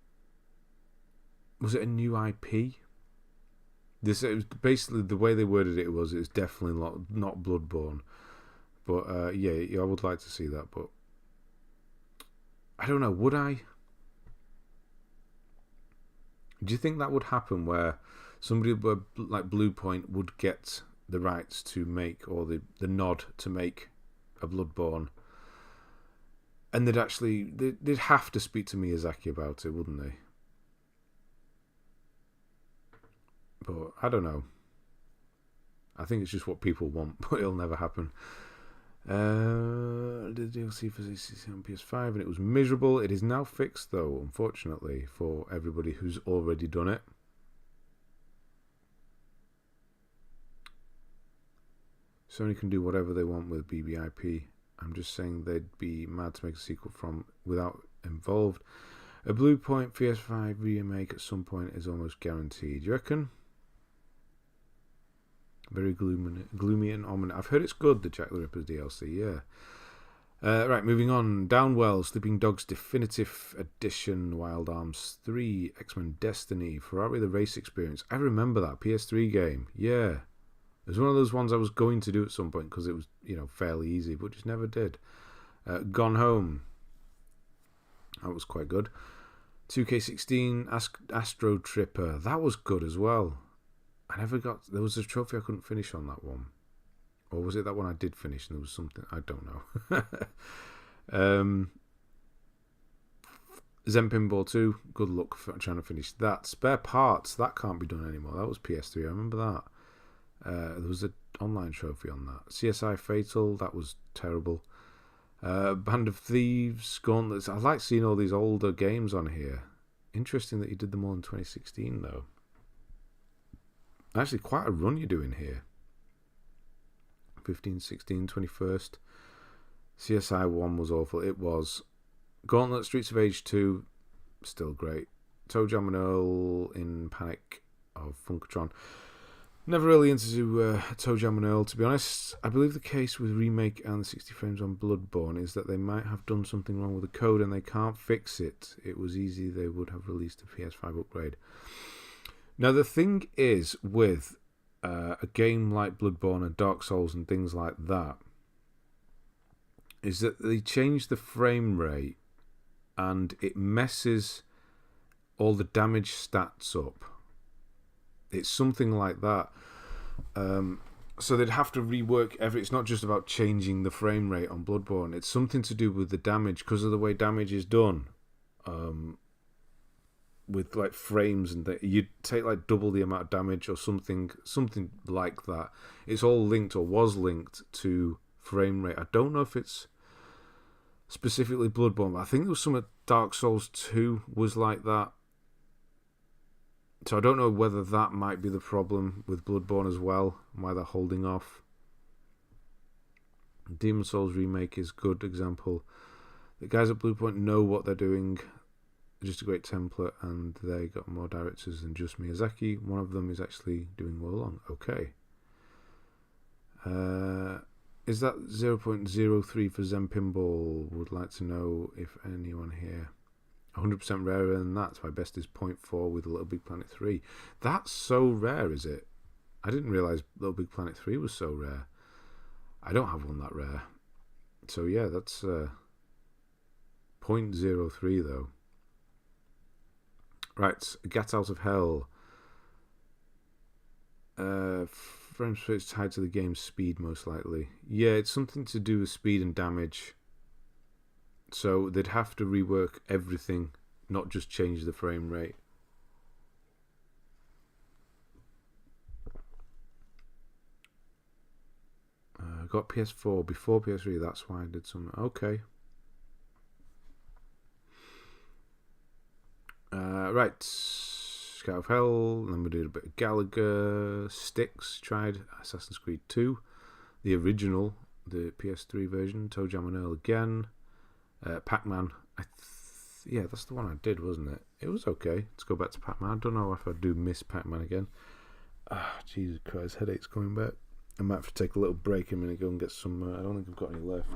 Was it a new IP? It was basically the way they worded it was definitely not Bloodborne. But yeah, I would like to see that. But I don't know. Would I? Do you think that would happen where somebody like Bluepoint would get the rights to make, or the nod to make a Bloodborne, and they'd have to speak to Miyazaki about it, wouldn't they? But I don't know. I think it's just what people want, but it'll never happen. The DLC for ZCC on PS5, and it was miserable. It is now fixed, though, unfortunately, for everybody who's already done it. Sony can do whatever they want with BBIP. I'm just saying they'd be mad to make a sequel from without involved. A Bluepoint PS5 remake at some point is almost guaranteed. You reckon? Very gloomy and ominous. I've heard it's good, the Jack the Ripper's DLC, yeah. Right, moving on. Downwell, Sleeping Dogs Definitive Edition, Wild Arms 3, X-Men Destiny, Ferrari the Race Experience. I remember that PS3 game, yeah. It was one of those ones I was going to do at some point because it was, fairly easy, but just never did. Gone Home. That was quite good. 2K16 Astro Tripper. That was good as well. There was a trophy I couldn't finish on that one. Or was it that one I did finish and there was something? I don't know. Zen Pinball 2. Good luck for trying to finish that. Spare Parts. That can't be done anymore. That was PS3. I remember that. There was an online trophy on that. CSI Fatal. That was terrible. Band of Thieves. Gauntlets. I like seeing all these older games on here. Interesting that you did them all in 2016 though. Actually, quite a run you're doing here. 15, 16, 21st. CSI 1 was awful. It was. Gauntlet, Streets of Age 2, still great. Toe Jam and Earl in Panic of Funkatron. Never really into Toe Jam and Earl, to be honest. I believe the case with Remake and the 60 frames on Bloodborne is that they might have done something wrong with the code and they can't fix it. It was easy, they would have released a PS5 upgrade. Now, the thing is with a game like Bloodborne and Dark Souls and things like that, is that they change the frame rate and it messes all the damage stats up. It's something like that. So they'd have to rework it's not just about changing the frame rate on Bloodborne. It's something to do with the damage because of the way damage is done. With like frames and you'd take like double the amount of damage or something like that. It's all linked or was linked to frame rate. I don't know if it's specifically Bloodborne, but I think there was some of Dark Souls 2 was like that. So I don't know whether that might be the problem with Bloodborne as well, why they're holding off. Demon Souls Remake is a good example. The guys at Bluepoint know what they're doing. Just a great template, and they got more directors than just Miyazaki. One of them is actually doing well on. Okay. Is that 0.03 for Zen Pinball? Would like to know if anyone here. 100% rarer than that. My best is 0.4 with Little Big Planet 3. That's so rare, is it? I didn't realise Little Big Planet 3 was so rare. I don't have one that rare. So yeah, that's 0.03 though. Right, Get Out of Hell. Frame rate is tied to the game's speed, most likely. Yeah, it's something to do with speed and damage. So they'd have to rework everything, not just change the frame rate. Got PS4 before PS3, that's why I did some. Okay. Right. Scout of Hell. Then we did a bit of Gallagher. Styx. Tried Assassin's Creed 2. The original, the PS3 version. Toe Jam and Earl again. Pac-Man. Yeah, that's the one I did, wasn't it? It was okay. Let's go back to Pac-Man. I don't know if I do miss Pac-Man again. Jesus Christ, headache's coming back. I might have to take a little break in a minute, go and get some. I don't think I've got any left.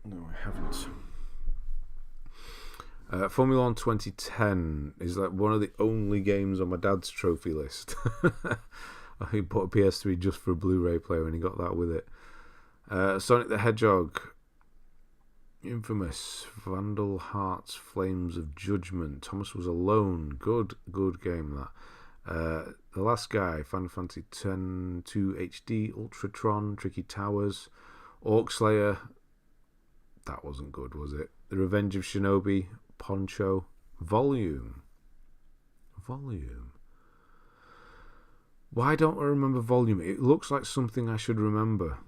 No, I haven't. Formula 1 2010 is like one of the only games on my dad's trophy list. He bought a PS3 just for a Blu-ray player and he got that with it. Sonic the Hedgehog. Infamous. Vandal Hearts Flames of Judgment. Thomas Was Alone. Good game that. The Last Guy. Final Fantasy X 2 HD. Ultratron. Tricky Towers. Orc Slayer. That wasn't good, was it? The Revenge of Shinobi. Poncho. Volume. Why don't I remember Volume? It looks like something I should remember.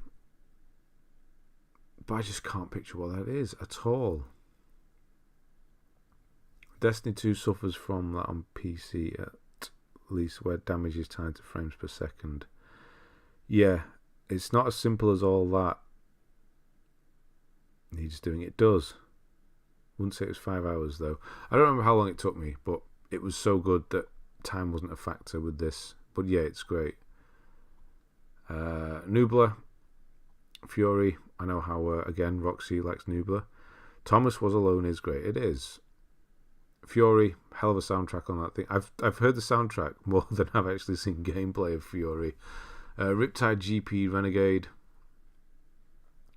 But I just can't picture what that is at all. Destiny 2 suffers from that on PC at least, where damage is tied to frames per second. Yeah, it's not as simple as all that. Needs doing. It does. Wouldn't say it was 5 hours though. I don't remember how long it took me, but it was so good that time wasn't a factor with this. But yeah, it's great. Nubler. Fury. I know how, again, Roxy likes Nubler. Thomas Was Alone is great. It is. Fury, hell of a soundtrack on that thing. I've heard the soundtrack more than I've actually seen gameplay of Fury. Riptide GP Renegade.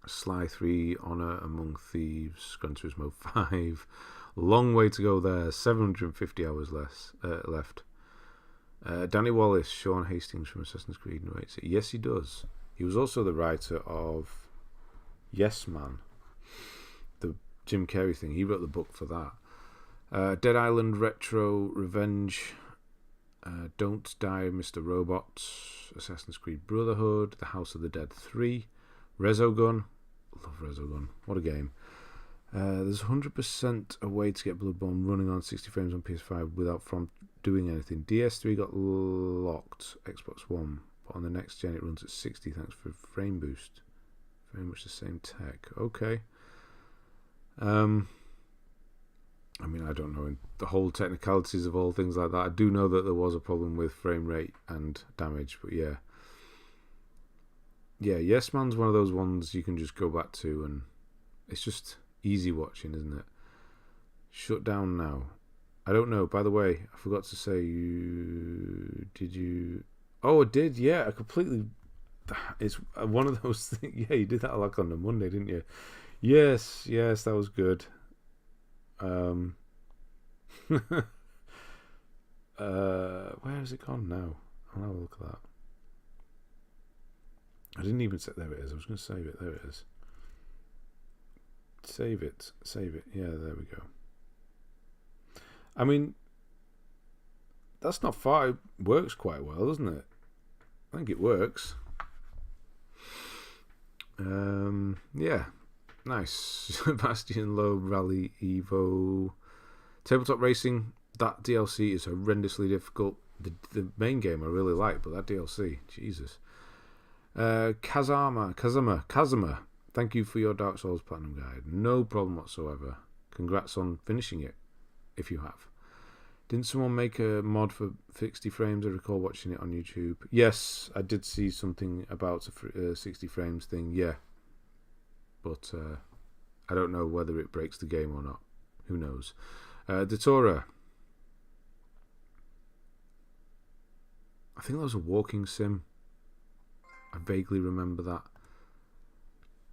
Sly 3, Honor Among Thieves, Gran Turismo 5. Long way to go there. 750 hours left. Danny Wallace, Sean Hastings from Assassin's Creed narrates it. Yes, he does. He was also the writer of Yes Man, the Jim Carrey thing. He wrote the book for that. Dead Island Retro Revenge. Don't Die, Mr. Robot. Assassin's Creed Brotherhood. The House of the Dead 3. Resogun. Love Resogun. What a game. There's 100% a way to get Bloodborne running on 60 frames on PS5 without from doing anything. DS3 got locked. Xbox One. But on the next gen it runs at 60 thanks for frame boost. Very much the same tech. Okay. I mean, I don't know in the whole technicalities of all things like that. I do know that there was a problem with frame rate and damage, but yeah. Yeah, Yes Man's one of those ones you can just go back to, and it's just easy watching, isn't it? Shut down now. I don't know. By the way, I forgot to say, did you? Oh, I did. Yeah, I completely. It's one of those things. Yeah, you did that like on the Monday, didn't you? Yes, that was good. Where has it gone now? I'll have a look at that. I didn't even say. There it is. I was going to save it. There it is. Save it. Yeah, there we go. I mean, that's not far. It works quite well, doesn't it? I think it works. Yeah. Nice. Bastion Loeb Rally Evo. Tabletop Racing. That DLC is horrendously difficult. The main game I really like, but that DLC, Jesus. Kazama. Thank you for your Dark Souls Platinum Guide. No problem whatsoever. Congrats on finishing it, if you have. Didn't someone make a mod for 60 frames? I recall watching it on YouTube. Yes, I did see something about a 60 frames thing, yeah. But I don't know whether it breaks the game or not. Who knows? Datora. I think that was a walking sim. I vaguely remember that.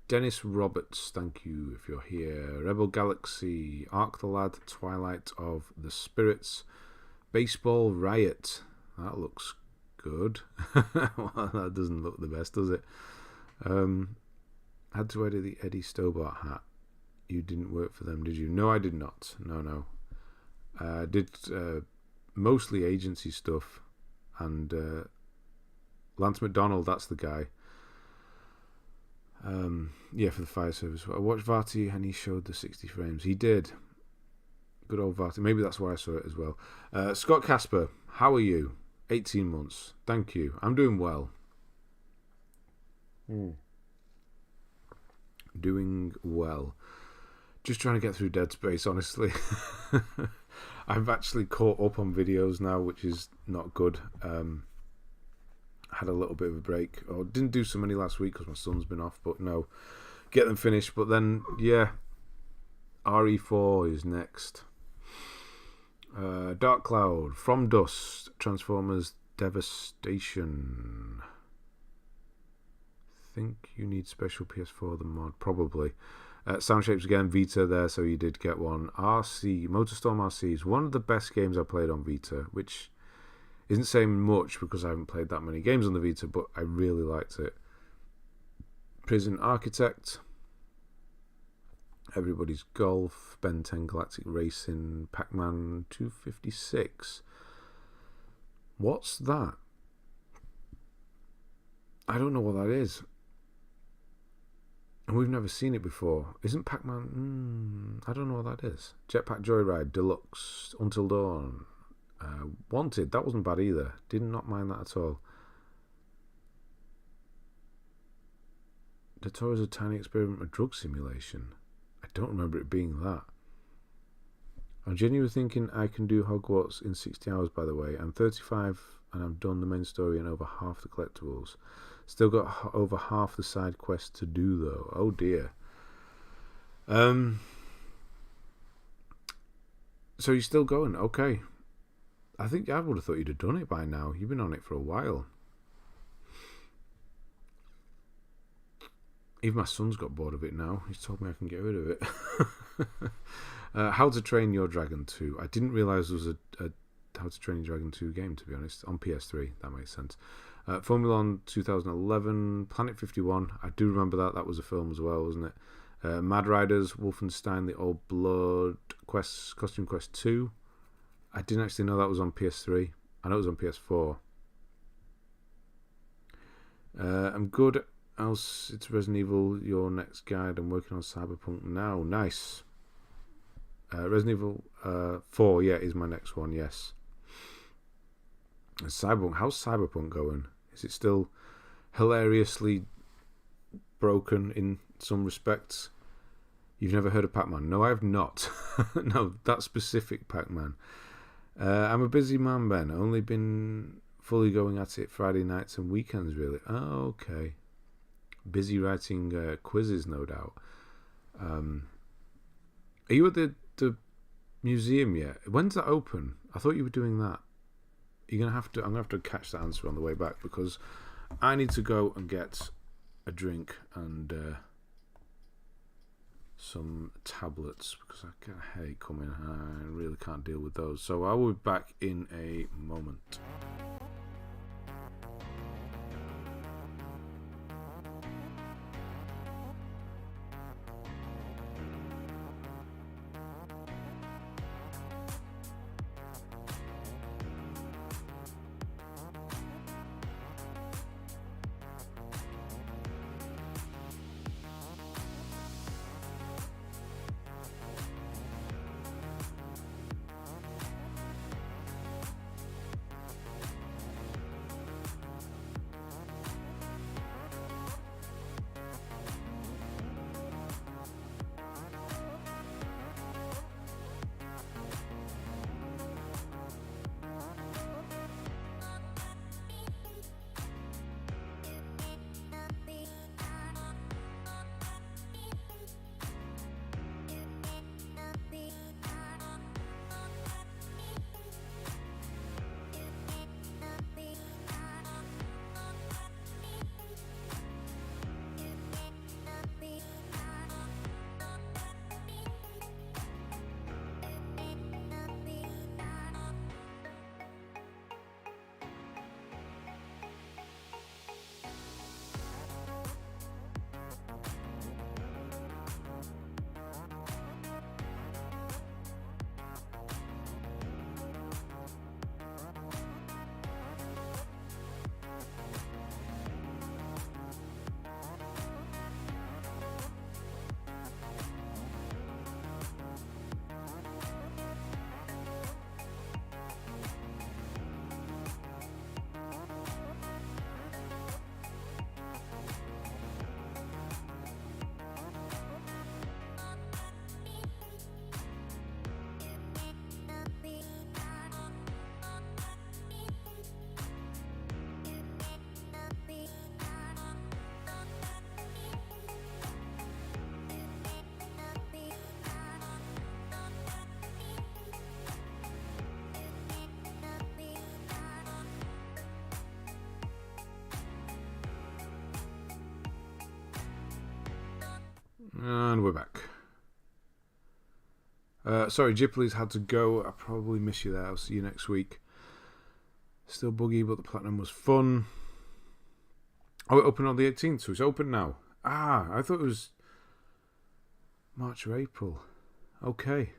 Dennis Roberts, thank you if you're here. Rebel Galaxy, Ark the Lad, Twilight of the Spirits, Baseball Riot. That looks good. Well, that doesn't look the best, does it? Had to edit the Eddie Stobart hat. You didn't work for them, did you? No, I did not. No. I did mostly agency stuff. And Lance McDonald, that's the guy. Yeah, for the fire service. I watched Varty and he showed the 60 frames. He did. Good old Varty. Maybe that's why I saw it as well. Scott Casper, how are you? 18 months. Thank you. I'm doing well. Doing well. Just trying to get through Dead Space, honestly. I've actually caught up on videos now, which is not good. Had a little bit of a break. Or didn't do so many last week because my son's been off, but no. Get them finished. But then, yeah. RE4 is next. Dark Cloud, From Dust, Transformers Devastation. Think you need special PS4 the mod, probably. Sound Shapes again, Vita there, so you did get one. RC, Motorstorm RC is one of the best games I played on Vita, which isn't saying much because I haven't played that many games on the Vita, but I really liked it. Prison Architect, Everybody's Golf, Ben 10 Galactic Racing, Pac-Man 256. What's that? I don't know what that is. And we've never seen it before. Isn't Pac-Man... I don't know what that is. Jetpack Joyride Deluxe, Until Dawn. Wanted, that wasn't bad either. Did not mind that at all. Datora's a tiny experiment with drug simulation. I don't remember it being that. I'm genuinely thinking I can do Hogwarts in 60 hours, by the way. I'm 35 and I've done the main story and over half the collectibles. Still got over half the side quests to do, though. Oh, dear. So you're still going? Okay. I think I would have thought you'd have done it by now. You've been on it for a while. Even my son's got bored of it now. He's told me I can get rid of it. How to Train Your Dragon 2. I didn't realise there was a How to Train Your Dragon 2 game, to be honest. On PS3, that makes sense. Formula One 2011, Planet 51. I do remember that. That was a film as well, wasn't it? Mad Riders, Wolfenstein, The Old Blood, Costume Quest 2. I didn't actually know that was on PS3. I know it was on PS4. I'm good. Else it's Resident Evil, your next guide. I'm working on Cyberpunk now. Nice. Resident Evil 4, yeah, is my next one, yes. And Cyberpunk, how's Cyberpunk going? Is it still hilariously broken in some respects? You've never heard of Pac-Man? No, I have not. No, that specific Pac-Man. I'm a busy man, Ben. Only been fully going at it Friday nights and weekends, really. Oh, okay. Busy writing quizzes, no doubt. Are you at the museum yet? When's that open? I thought you were doing that. I'm gonna have to catch that answer on the way back, because I need to go and get a drink and some tablets, because I get a headache coming. I really can't deal with those. So I will be back in a moment. And we're back. Sorry, Jipley's had to go. I probably miss you there. I'll see you next week. Still buggy, but the platinum was fun. Oh, it opened on the 18th, so it's open now. Ah, I thought it was March or April. Okay.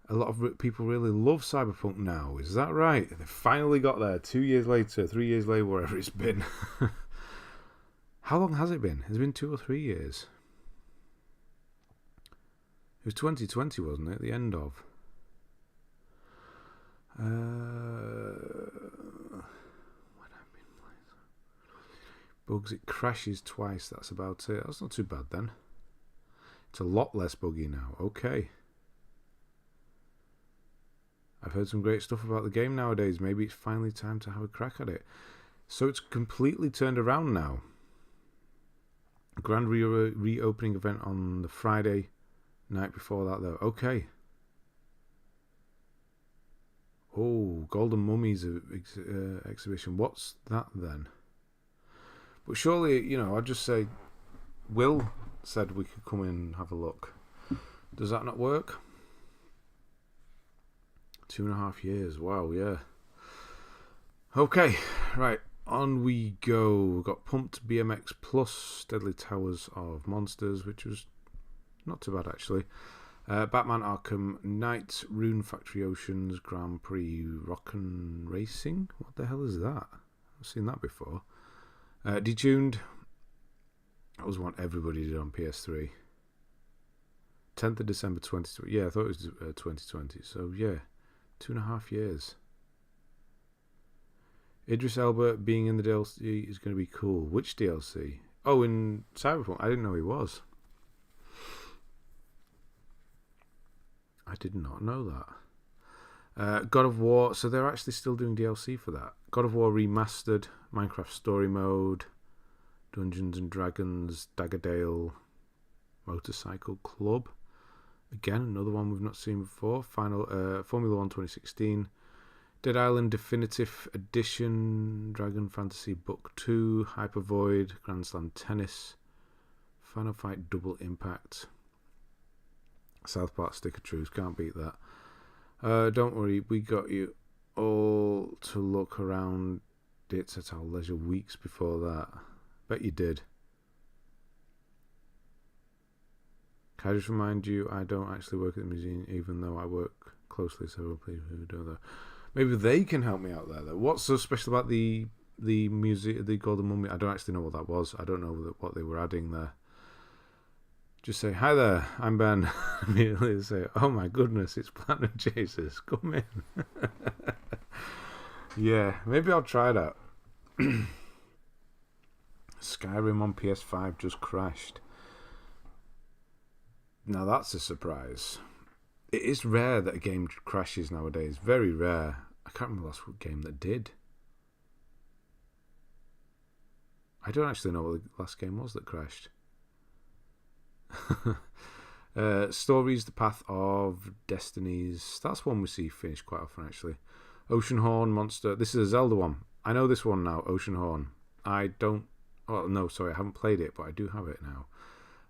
A lot of people really love Cyberpunk now. Is that right? They finally got there 2 years later, 3 years later, wherever it's been. How long has it been? It's been 2 or 3 years. It was 2020, wasn't it? The end of. When I've been playing. Bugs, it crashes twice. That's about it. That's not too bad then. It's a lot less buggy now. Okay. I've heard some great stuff about the game nowadays. Maybe it's finally time to have a crack at it. So it's completely turned around now. Grand reopening event on the Friday night before that, though. Okay. Oh, Golden Mummies exhibition. What's that then? But surely, you know, I'd just say, Will said we could come in and have a look. Does that not work? 2.5 years. Wow, yeah. Okay, right. On we go. We've got Pumped BMX Plus, Deadly Towers of Monsters, which was not too bad actually. Batman Arkham Knight, Rune Factory Oceans, Grand Prix Rockin' Racing. What the hell is that? I've seen that before. Detuned. That was one everybody did on PS3. 10th of December 2020. Yeah, I thought it was 2020. So yeah, 2.5 years. Idris Elba being in the DLC is going to be cool. Which DLC? Oh, in Cyberpunk. I didn't know he was. I did not know that. God of War. So they're actually still doing DLC for that. God of War Remastered, Minecraft Story Mode, Dungeons and Dragons, Daggerdale, Motorcycle Club. Again, another one we've not seen before. Final Formula 1 2016. Dead Island Definitive Edition, Dragon Fantasy Book 2, Hyper Void, Grand Slam Tennis, Final Fight Double Impact, South Park Sticker Truce, can't beat that. Don't worry, we got you all to look around it at our leisure weeks before that. Bet you did. Can I just remind you, I don't actually work at the museum, even though I work closely with several people who do that. Maybe they can help me out there, though. What's so special about the museum, the Golden Mummy? I don't actually know what that was. I don't know what they were adding there. Just say, hi there, I'm Ben. Immediately say, oh my goodness, it's Platinum Jesus. Come in. Yeah, maybe I'll try that. Skyrim on PS5 just crashed. Now that's a surprise. It is rare that a game crashes nowadays. Very rare. I can't remember the last game that did. I don't actually know what the last game was that crashed. Stories, The Path of Destinies. That's one we see finished quite often, actually. Oceanhorn, Monster. This is a Zelda one. I know this one now, Oceanhorn. I don't... Oh, no, sorry, I haven't played it, but I do have it now.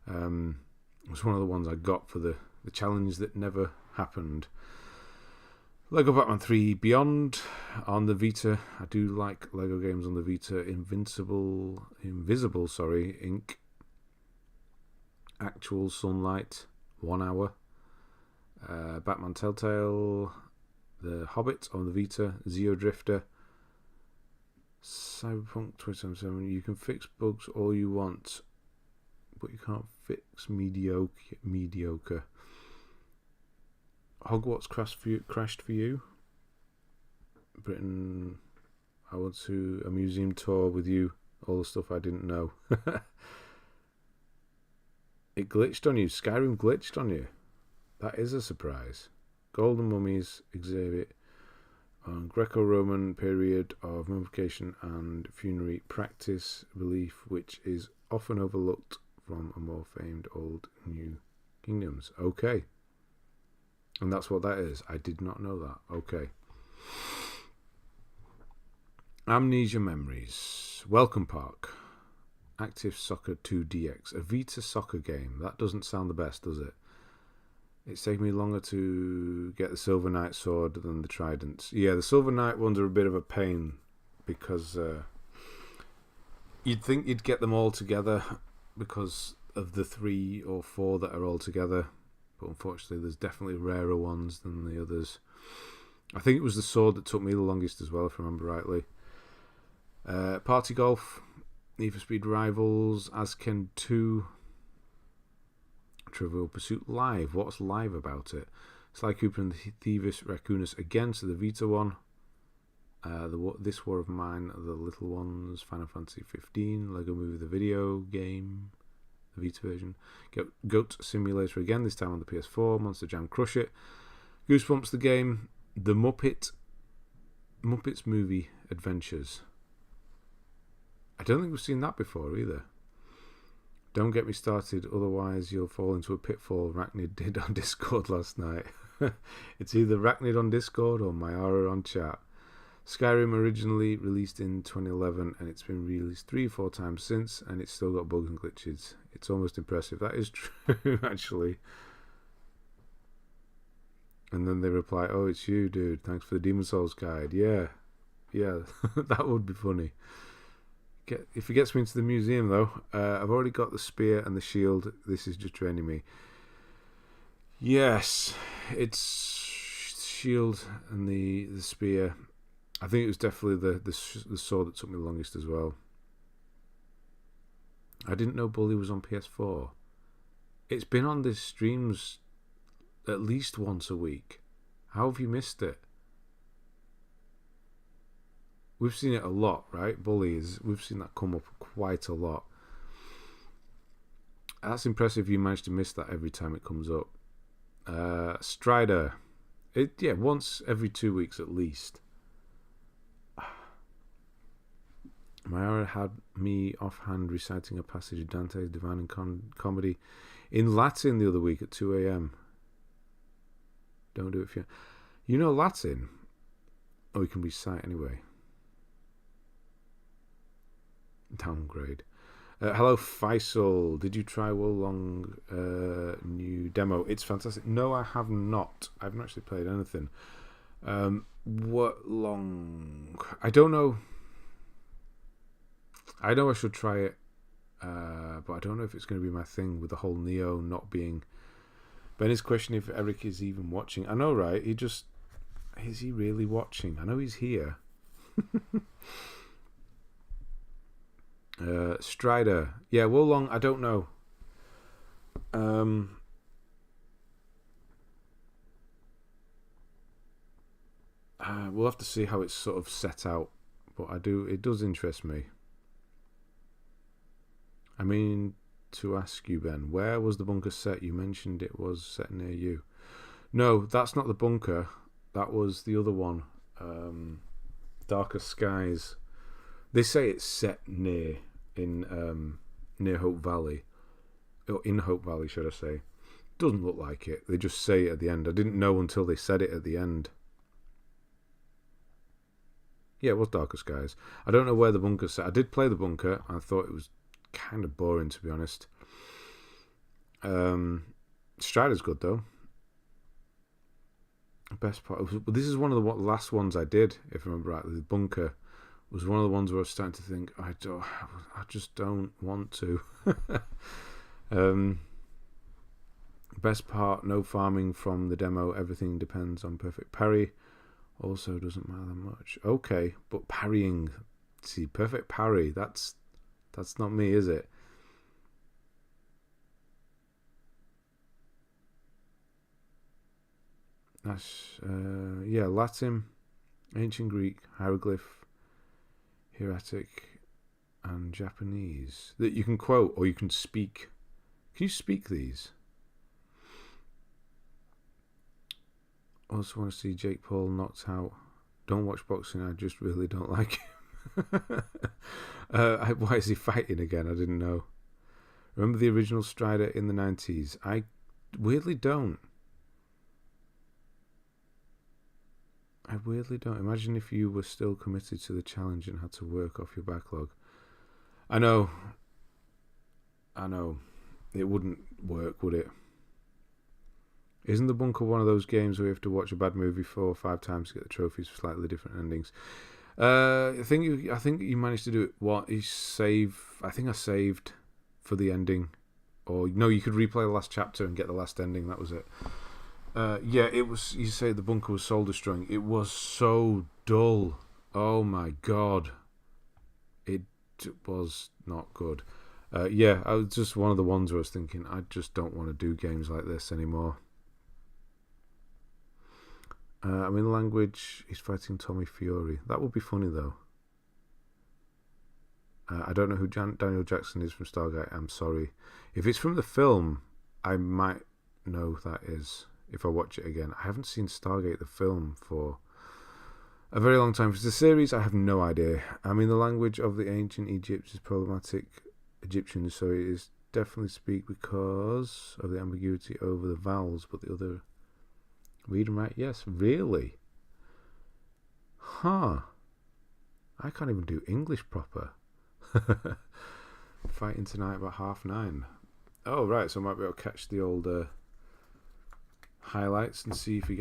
It was one of the ones I got for the challenge that never happened. Lego Batman 3 Beyond on the Vita. I do like Lego games on the Vita. Invisible, Inc. Actual Sunlight, 1 hour. Batman Telltale, The Hobbit on the Vita. Zeo Drifter. Cyberpunk 2077. You can fix bugs all you want, but you can't fix mediocre. Hogwarts crashed for you. Britain, I went to a museum tour with you. All the stuff I didn't know. It glitched on you. Skyrim glitched on you. That is a surprise. Golden Mummies exhibit on Greco-Roman period of mummification and funerary practice belief, which is often overlooked from a more famed old new kingdoms. Okay. And that's what that is. I did not know that. Okay. Amnesia Memories. Welcome Park. Active Soccer 2DX. A Vita soccer game. That doesn't sound the best, does it? It's taken me longer to get the Silver Knight sword than the Tridents. Yeah, the Silver Knight ones are a bit of a pain because you'd think you'd get them all together because of the 3 or 4 that are all together. But unfortunately, there's definitely rarer ones than the others. I think it was the sword that took me the longest as well, if I remember rightly. Party Golf, Need for Speed Rivals, Asken 2, Trivial Pursuit Live. What's live about it? Sly Cooper and the Thievius Raccoonus again, so the Vita one. This War of Mine, The Little Ones, Final Fantasy 15, Lego Movie the video game, the Vita version. Goat Simulator again, this time on the PS4. Monster Jam Crush It. Goosebumps the game. The Muppets Movie Adventures. I don't think we've seen that before either. Don't get me started, otherwise you'll fall into a pitfall Rachnid did on Discord last night. It's either Rachnid on Discord or Mayara on chat. Skyrim originally released in 2011 and it's been released 3-4 times since and it's still got bugs and glitches. It's almost impressive. That is true, actually. And then they reply, oh, it's you, dude. Thanks for the Demon Souls guide. Yeah, that would be funny. If it gets me into the museum, though, I've already got the spear and the shield. This is just draining me. Yes, it's shield and the spear. I think it was definitely the sword that took me the longest as well. I didn't know Bully was on PS4. It's been on the streams at least once a week. How have you missed it? We've seen it a lot, right? We've seen that come up quite a lot. That's impressive you managed to miss that every time it comes up. Strider. Once every 2 weeks at least. Mayara had me offhand reciting a passage of Dante's Divine Comedy in Latin the other week at 2 a.m. Don't do it if you know Latin. Oh, you can recite anyway. Downgrade. Hello, Faisal. Did you try Wolong new demo? It's fantastic. No, I have not. I haven't actually played anything. What long? I don't know. I know I should try it, but I don't know if it's going to be my thing with the whole Neo not being. Ben is questioning if Eric is even watching. I know, right? Is he really watching? I know he's here. Strider. Yeah, Wolong, I don't know. We'll have to see how it's sort of set out, but it does interest me. I mean to ask you, Ben, where was the bunker set? You mentioned it was set near you. No, that's not the bunker. That was the other one. Darker Skies. They say it's set near Hope Valley. Or in Hope Valley, should I say. Doesn't look like it. They just say it at the end. I didn't know until they said it at the end. Yeah, it was Darker Skies. I don't know where the bunker's set. I did play the bunker. I thought it was kind of boring, to be honest. Strider's good, though. Best part. This is one of the last ones I did, if I remember rightly. The bunker was one of the ones where I was starting to think, I just don't want to. Best part, no farming from the demo. Everything depends on perfect parry. Also doesn't matter much. Okay, but parrying. See, perfect parry. That's not me, is it? That's Latin, Ancient Greek, Hieroglyph, Hieratic, and Japanese that you can quote or you can speak. Can you speak these? Also want to see Jake Paul knocked out. Don't watch boxing. I just really don't like him. Why is he fighting again? I didn't know. Remember the original Strider in the 90s? I weirdly don't. Imagine if you were still committed to the challenge and had to work off your backlog. I know. It wouldn't work, would it? Isn't the bunker one of those games where you have to watch a bad movie 4 or 5 times to get the trophies for slightly different endings? I think you managed to do it. What you save? I think I saved for the ending, or no, you could replay the last chapter and get the last ending. That was it. It was. You say the bunker was soul destroying. It was so dull. Oh my god, it was not good. I was just one of the ones where I was thinking, I just don't want to do games like this anymore. I'm in the language. He's fighting Tommy Fury. That would be funny though. I don't know who Daniel Jackson is from Stargate. I'm sorry. If it's from the film, I might know who that is if I watch it again. I haven't seen Stargate the film for a very long time. If it's a series, I have no idea. I mean, the language of the ancient Egypt is problematic Egyptian, so it is definitely speak because of the ambiguity over the vowels, but the other read and write, yes, really? Huh. I can't even do English proper. Fighting tonight about 9:30. Oh right, so I might be able to catch the old highlights and see if he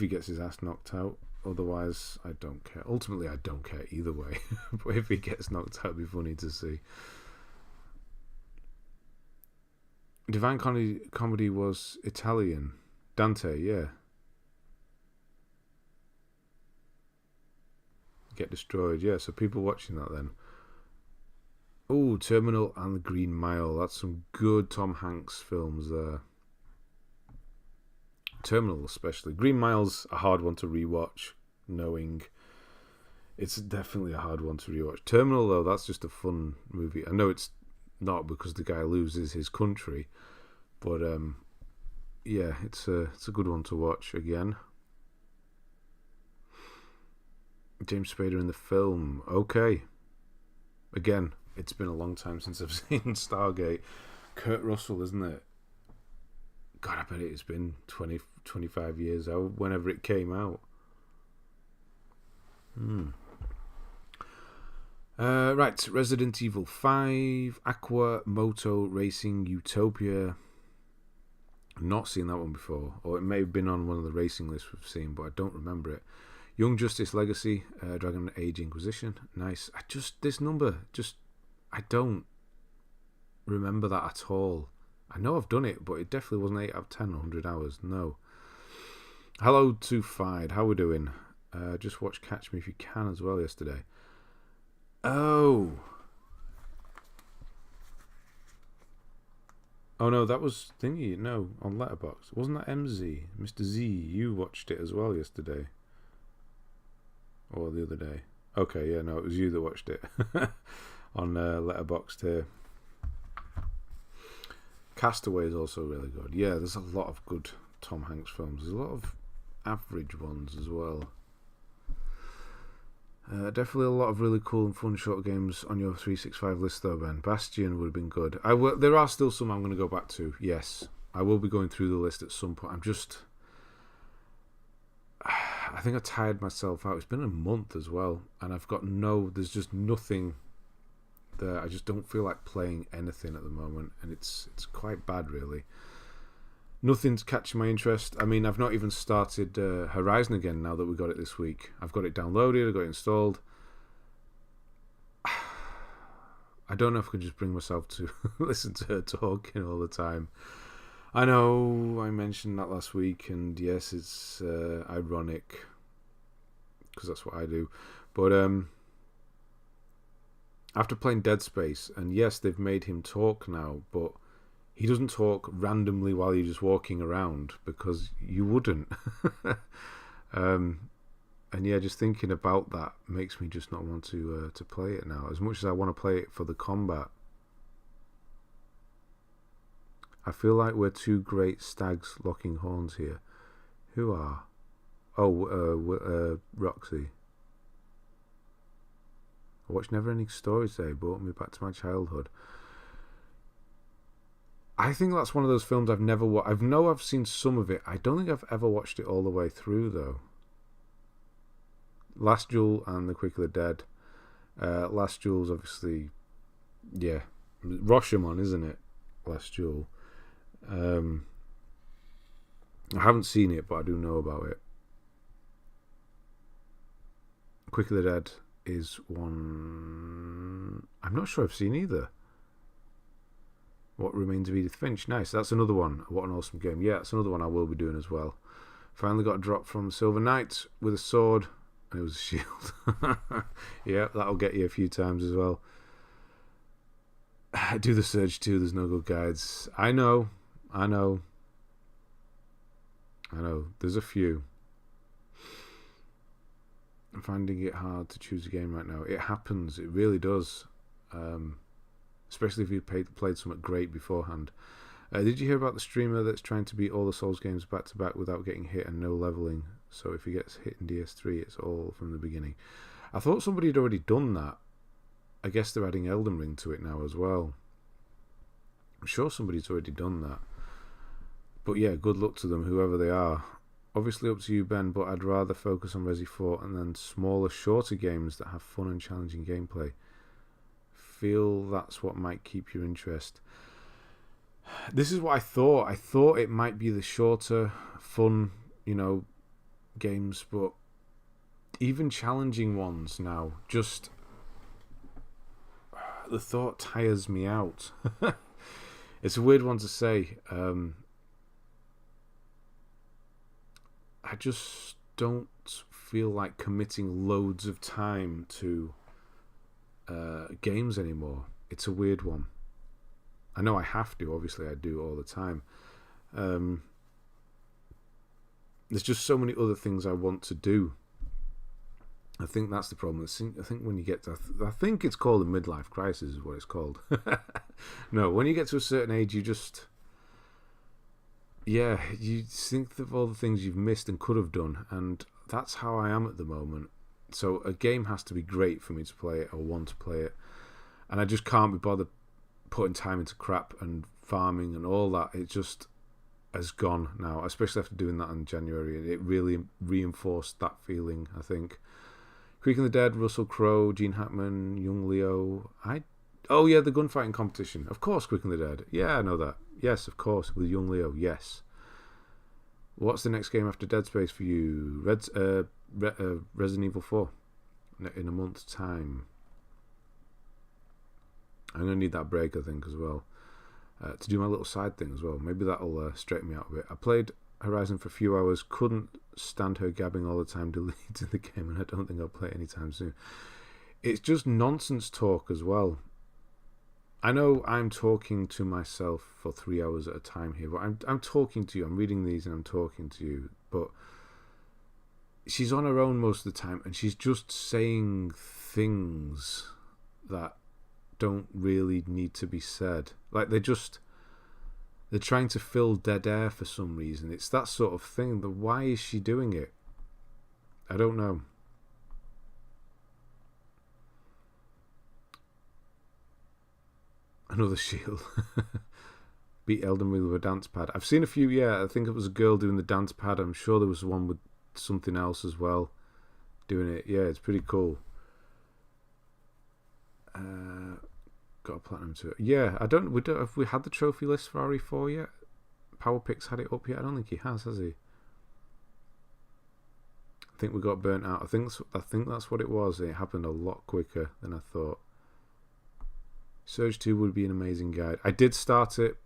gets his ass knocked out. Otherwise, I don't care. Ultimately, I don't care either way. But if he gets knocked out, it'd be funny to see. Divine Comedy was Italian. Dante, yeah. Get destroyed, yeah. So people watching that then. Oh, Terminal and the Green Mile. That's some good Tom Hanks films there. Terminal especially. Green Mile's a hard one to rewatch, knowing it's definitely a hard one to rewatch. Terminal, though, that's just a fun movie. I know it's not because the guy loses his country, but yeah, it's a good one to watch again. James Spader in the film. Okay. Again, it's been a long time since I've seen Stargate. Kurt Russell, isn't it? God, I bet it's been 20, 25 years out, whenever it came out. Right, Resident Evil 5, Aqua Moto Racing Utopia. Not seen that one before, or it may have been on one of the racing lists we've seen, but I don't remember it. Young Justice Legacy, Dragon Age Inquisition. Nice. This number, I don't remember that at all. I know I've done it, but it definitely wasn't 8 out of 10, 100 hours. No. Hello to Fide. How we doing? Just watched Catch Me If You Can as well yesterday. Oh no, that was thingy. No, on Letterboxd. Wasn't that MZ? Mr. Z, you watched it as well yesterday. Or the other day. Okay, yeah, no, it was you that watched it. On Letterboxd here. Castaway is also really good. Yeah, there's a lot of good Tom Hanks films. There's a lot of average ones as well. Definitely a lot of really cool and fun short games on your 365 list though, Ben. Bastion would have been good. There are still some I'm going to go back to. Yes, I will be going through the list at some point. I think I tired myself out. It's been a month as well, and there's just nothing there. I just don't feel like playing anything at the moment, and it's quite bad, really. Nothing's catching my interest. I mean, I've not even started Horizon again now that we got it this week. I've got it downloaded, I've got it installed. I don't know if I can just bring myself to listen to her talking all the time. I know I mentioned that last week, and yes, it's ironic, because that's what I do. But after playing Dead Space, and yes, they've made him talk now, but he doesn't talk randomly while you're just walking around, because you wouldn't. And yeah, just thinking about that makes me just not want to play it now, as much as I want to play it for the combat. I feel like we're two great stags locking horns here. Who are? Oh, Roxy. I watched Neverending Stories today, brought me back to my childhood. I think that's one of those films I've never watched. I've seen some of it. I don't think I've ever watched it all the way through, though. Last Duel and The Quick of the Dead. Last Duel's obviously, yeah, Rashomon, isn't it? Last Duel. I haven't seen it, but I do know about it. Quick of the Dead is one I'm not sure I've seen either. What Remains of Edith Finch. Nice. That's another one. What an awesome game. Yeah, that's another one I will be doing as well. Finally got a drop from Silver Knight with a sword, and it was a shield. Yeah, that'll get you a few times as well. Do the Surge 2. There's no good guides. I know. There's a few. I'm finding it hard to choose a game right now. It happens. It really does. Especially if you played something great beforehand. Did you hear about the streamer that's trying to beat all the Souls games back to back without getting hit and no leveling? So if he gets hit in DS3, it's all from the beginning. I thought somebody had already done that. I guess they're adding Elden Ring to it now as well. I'm sure somebody's already done that. But yeah, good luck to them, whoever they are. Obviously up to you, Ben, but I'd rather focus on Resi 4 and then smaller, shorter games that have fun and challenging gameplay. Feel that's what might keep your interest. This is what I thought. I thought it might be the shorter, fun, games, but even challenging ones now, just the thought tires me out. It's a weird one to say. I just don't feel like committing loads of time to games anymore. It's a weird one. I know I have to. Obviously, I do all the time. There's just so many other things I want to do. I think that's the problem. I think when you get to... I think it's called a midlife crisis is what it's called. No, when you get to a certain age, you just... Yeah, you think of all the things you've missed and could have done, and that's how I am at the moment. So a game has to be great for me to play it or want to play it, and I just can't be bothered putting time into crap and farming and all that. It just has gone now, especially after doing that in January, and it really reinforced that feeling, I think. Creek and the Dead, Russell Crowe, Gene Hackman, Young Leo. Oh yeah, the gunfighting competition. Of course, Creek and the Dead. Yeah, I know that. Yes, of course, with Young Leo. Yes. What's the next game after Dead Space for you? Resident Evil 4 in a month's time. I'm going to need that break, I think, as well, to do my little side thing as well. Maybe that'll straighten me out a bit. I played Horizon for a few hours, couldn't stand her gabbing all the time, deleted the game, and I don't think I'll play it anytime soon. It's just nonsense talk as well. I know I'm talking to myself for 3 hours at a time here, but I'm talking to you. I'm reading these and I'm talking to you, but she's on her own most of the time, and she's just saying things that don't really need to be said. Like they're trying to fill dead air for some reason. It's that sort of thing. But why is she doing it? I don't know. Another shield. Beat Elden Ring with a dance pad. I've seen a few, yeah. I think it was a girl doing the dance pad. I'm sure there was one with something else as well doing it. Yeah, it's pretty cool. Got a platinum to it. Yeah, have we had the trophy list for RE4 yet? PowerPix had it up yet? I don't think he has he? I think we got burnt out. I think that's what it was. It happened a lot quicker than I thought. Surge 2 would be an amazing guide. I did start it.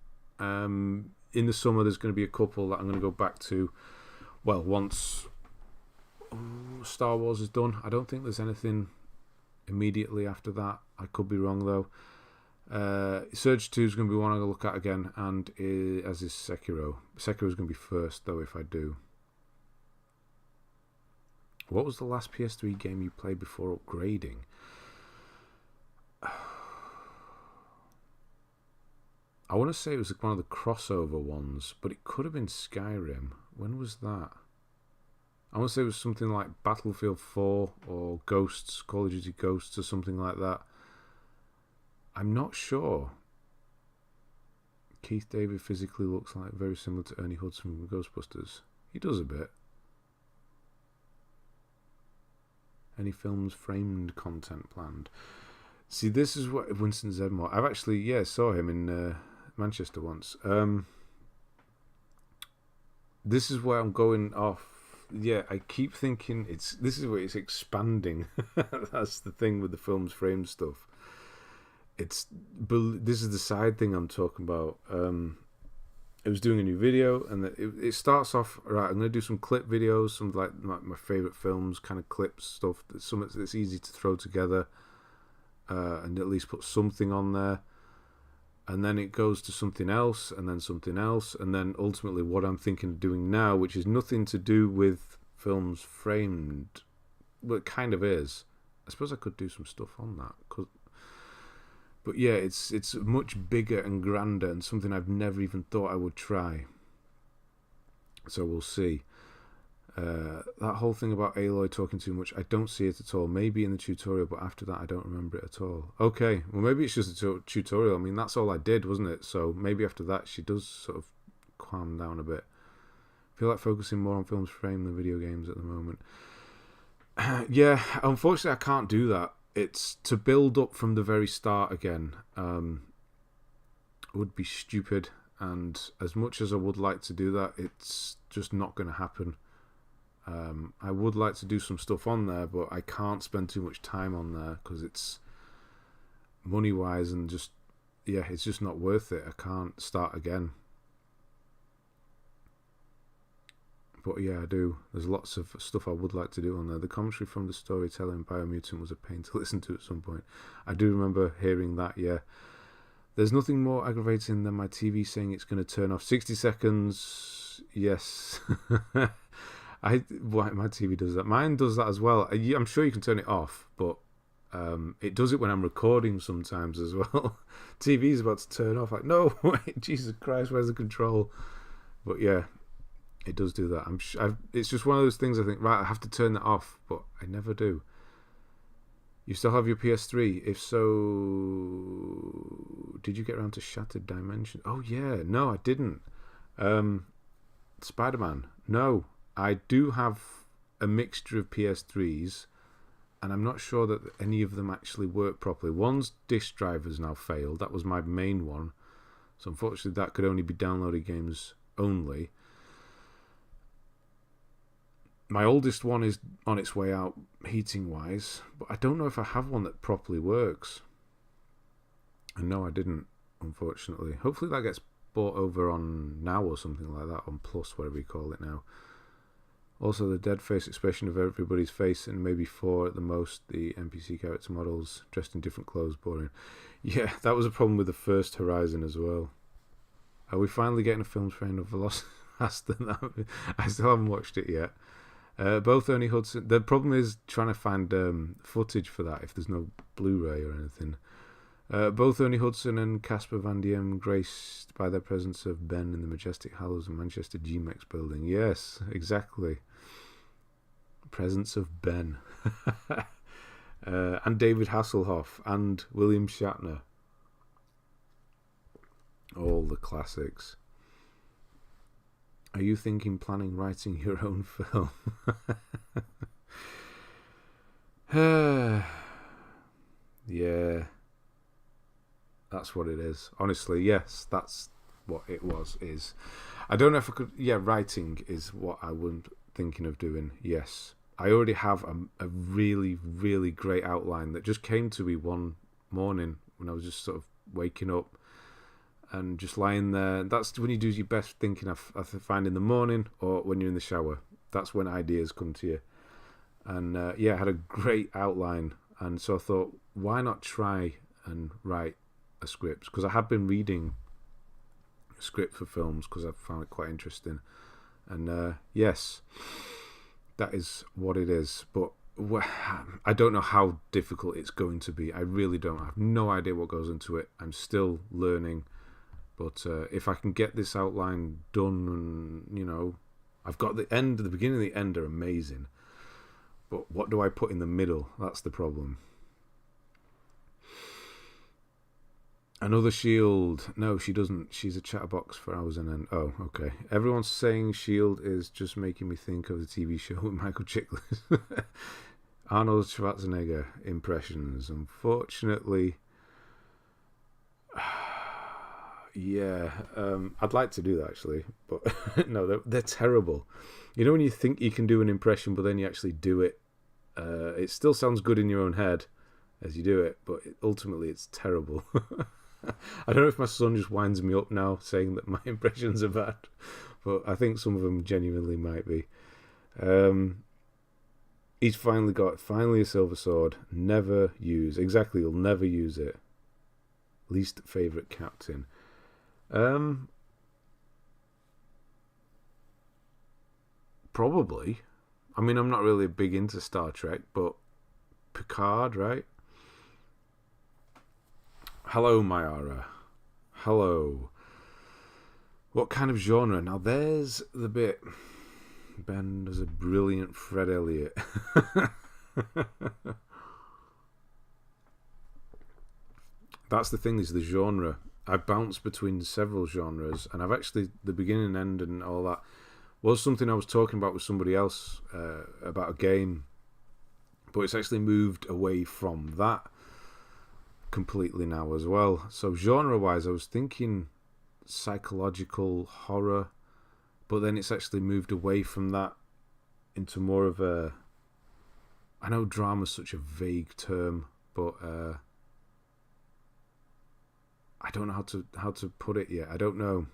In the summer, there's going to be a couple that I'm going to go back to. Well, once Star Wars is done. I don't think there's anything immediately after that. I could be wrong, though. Surge 2 is going to be one I'll look at again, and as is Sekiro. Sekiro is going to be first, though, if I do. What was the last PS3 game you played before upgrading? I want to say it was one of the crossover ones, but it could have been Skyrim. When was that? I want to say it was something like Battlefield 4 or Ghosts, Call of Duty Ghosts or something like that. I'm not sure. Keith David physically looks like very similar to Ernie Hudson from Ghostbusters. He does a bit. Any films framed content planned? See, this is what Winston Zedmore. I've actually, saw him in Manchester once. This is where I'm going off. Yeah, I keep thinking this is where it's expanding. That's the thing with the films framed stuff. This is the side thing I'm talking about. It was doing a new video, and it starts off right. I'm going to do some clip videos, some like my favorite films, kind of clips stuff. Something that's easy to throw together, and at least put something on there. And then it goes to something else, and then something else, and then ultimately what I'm thinking of doing now, which is nothing to do with films framed. Well, it kind of is. I suppose I could do some stuff on that. But yeah, it's much bigger and grander, and something I've never even thought I would try. So we'll see. That whole thing about Aloy talking too much, I don't see it at all. Maybe in the tutorial, but after that I don't remember it at all. Okay, well maybe it's just a tutorial. I mean, that's all I did, wasn't it? So maybe after that she does sort of calm down a bit. I feel like focusing more on films frame than video games at the moment. Yeah, unfortunately I can't do that. It's to build up from the very start again. Would be stupid, and as much as I would like to do that, it's just not going to happen. I would like to do some stuff on there, but I can't spend too much time on there because it's money wise and just, yeah, it's just not worth it. I can't start again. But yeah, I do. There's lots of stuff I would like to do on there. The commentary from the storytelling Biomutant was a pain to listen to at some point. I do remember hearing that, yeah. There's nothing more aggravating than my TV saying it's going to turn off 60 seconds. Yes. My TV does that. Mine does that as well. I'm sure you can turn it off, but it does it when I'm recording sometimes as well. TV's about to turn off. Like, no, wait, Jesus Christ, where's the control? But yeah, it does do that. It's just one of those things I think, right, I have to turn that off, but I never do. You still have your PS3? If so, did you get around to Shattered Dimension? Oh yeah, no, I didn't. Spider-Man? No, I do have a mixture of PS3s, and I'm not sure that any of them actually work properly. One's disk drive has now failed. That was my main one, so unfortunately that could only be downloaded games only. My oldest one is on its way out heating wise, but I don't know if I have one that properly works. And no, I didn't, unfortunately. Hopefully that gets bought over on Now or something like that, on Plus, whatever you call it now. Also, the dead face expression of everybody's face, and maybe 4 at the most, the NPC character models dressed in different clothes, boring. Yeah, that was a problem with the first Horizon as well. Are we finally getting a film frame of Velocity? I still haven't watched it yet. Both Ernie Hudson. The problem is trying to find footage for that if there's no Blu-ray or anything. Both Ernie Hudson and Casper Van Diem graced by their presence of Ben in the majestic hallows of Manchester GMEX building. Yes, exactly. Presence of Ben. And David Hasselhoff and William Shatner. All the classics. Are you thinking, planning, writing your own film? Yeah. That's what it is. Honestly, yes, that's what it is. I don't know if I could... Yeah, writing is what I was thinking of doing, yes. I already have a really, really great outline that just came to me one morning when I was just sort of waking up and just lying there. That's when you do your best thinking, I find, in the morning or when you're in the shower. That's when ideas come to you. And yeah, I had a great outline. And so I thought, why not try and write a script? Because I have been reading a script for films because I found it quite interesting. And yes, that is what it is. But I don't know how difficult it's going to be. I really don't. I have no idea what goes into it. I'm still learning. But if I can get this outline done, and, you know, I've got the beginning and the end are amazing. But what do I put in the middle? That's the problem. Another Shield. No, she doesn't. She's a chatterbox for hours and end. Oh, okay. Everyone's saying Shield is just making me think of the TV show with Michael Chiklis. Arnold Schwarzenegger impressions. Unfortunately, yeah, I'd like to do that actually, but no, they're terrible. You know when you think you can do an impression, but then you actually do it. It still sounds good in your own head as you do it, but ultimately it's terrible. I don't know if my son just winds me up now saying that my impressions are bad, but I think some of them genuinely might be. He's finally a silver sword. Never use. Exactly, you'll never use it. Least favourite captain. Probably. I mean, I'm not really big into Star Trek, but Picard, right? Hello, Mayara. Hello. What kind of genre? Now, there's the bit. Ben does a brilliant Fred Elliott. That's the thing, is the genre. I bounce between several genres, and I've actually, the beginning and end and all that, was something I was talking about with somebody else about a game, but it's actually moved away from that completely now as well. So genre-wise, I was thinking psychological horror, but then it's actually moved away from that into more of a... I know drama's such a vague term, but I don't know how to put it yet. I don't know.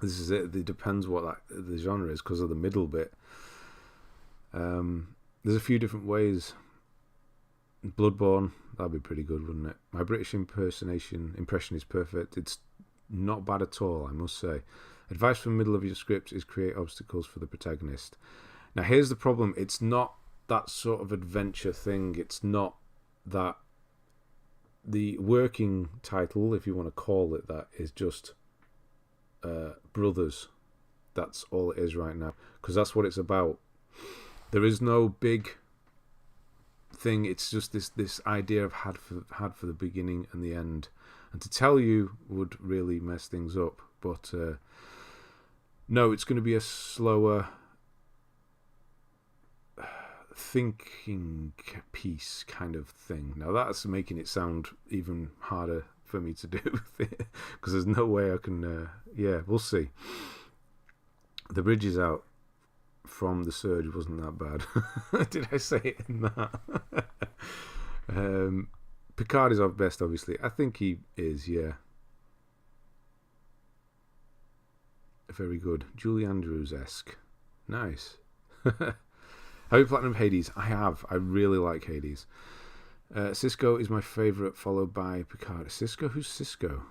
This is it. It depends what the genre is because of the middle bit. There's a few different ways. Bloodborne, that'd be pretty good, wouldn't it? My British impression is perfect. It's not bad at all, I must say. Advice from the middle of your script is create obstacles for the protagonist. Now here's the problem. It's not that sort of adventure thing. It's not that. The working title, if you want to call it that, is just Brothers. That's all it is right now, because that's what it's about. There is no big thing. It's just this idea of had for the beginning and the end, and to tell you would really mess things up. But no, it's going to be a slower thinking piece kind of thing. Now that's making it sound even harder for me to do because there's no way I can we'll see. The bridge is out from The Surge wasn't that bad. Did I say it in that? Picard is our best, obviously. I think he is, yeah. Very good. Julie Andrews-esque. Nice. Have you platinum Hades? I have. I really like Hades. Cisco is my favourite, followed by Picard. Cisco? Who's Cisco?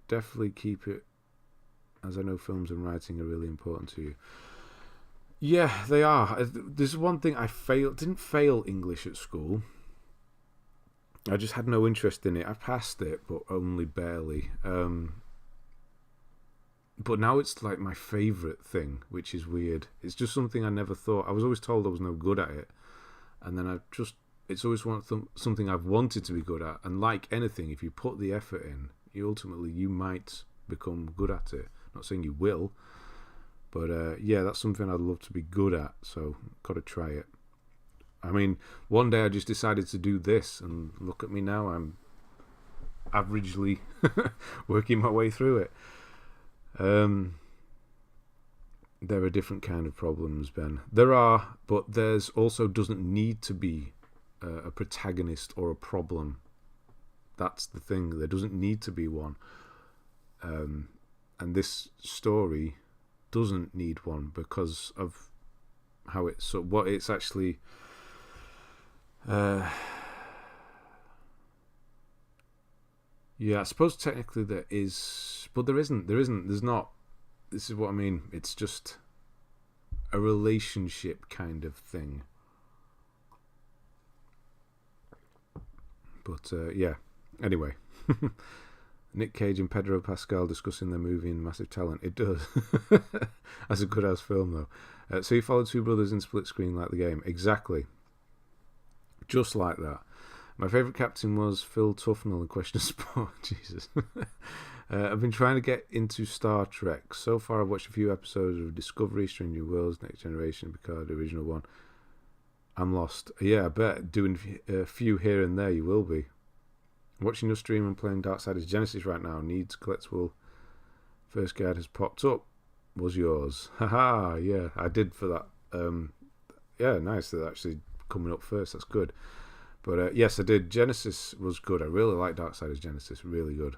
Definitely keep it, as I know films and writing are really important to you. Yeah, they are. There's one thing didn't fail English at school. I just had no interest in it. I passed it, but only barely. But now it's like my favourite thing, which is weird. It's just something I never thought. I was always told I was no good at it. And then it's always something I've wanted to be good at. And like anything, if you put the effort in, you might become good at it. Not saying you will. But that's something I'd love to be good at. So, got to try it. I mean, one day I just decided to do this. And look at me now. I'm averagely working my way through it. There are different kind of problems, Ben. There are, but there's also doesn't need to be a protagonist or a problem. That's the thing. There doesn't need to be one. And this story doesn't need one because of how what it's actually. Yeah, I suppose technically there is, but there isn't. There's not. This is what I mean. It's just a relationship kind of thing. But anyway. Nick Cage and Pedro Pascal discussing their movie in Massive Talent. It does. That's a good ass film though. So you followed two brothers in split screen like the game. Exactly. Just like that. My favourite captain was Phil Tufnell in Question of Sport. Jesus. I've been trying to get into Star Trek. So far I've watched a few episodes of Discovery, Strange New Worlds, Next Generation, Picard, the original one. I'm lost. Yeah, I bet. Doing a few here and there you will be. Watching your stream and playing Darksiders Genesis right now. Needs collectible. First guide has popped up. Was yours. Haha, yeah. I did for that. Yeah, nice. They're actually coming up first. That's good. But yes, I did. Genesis was good. I really like Darksiders Genesis. Really good.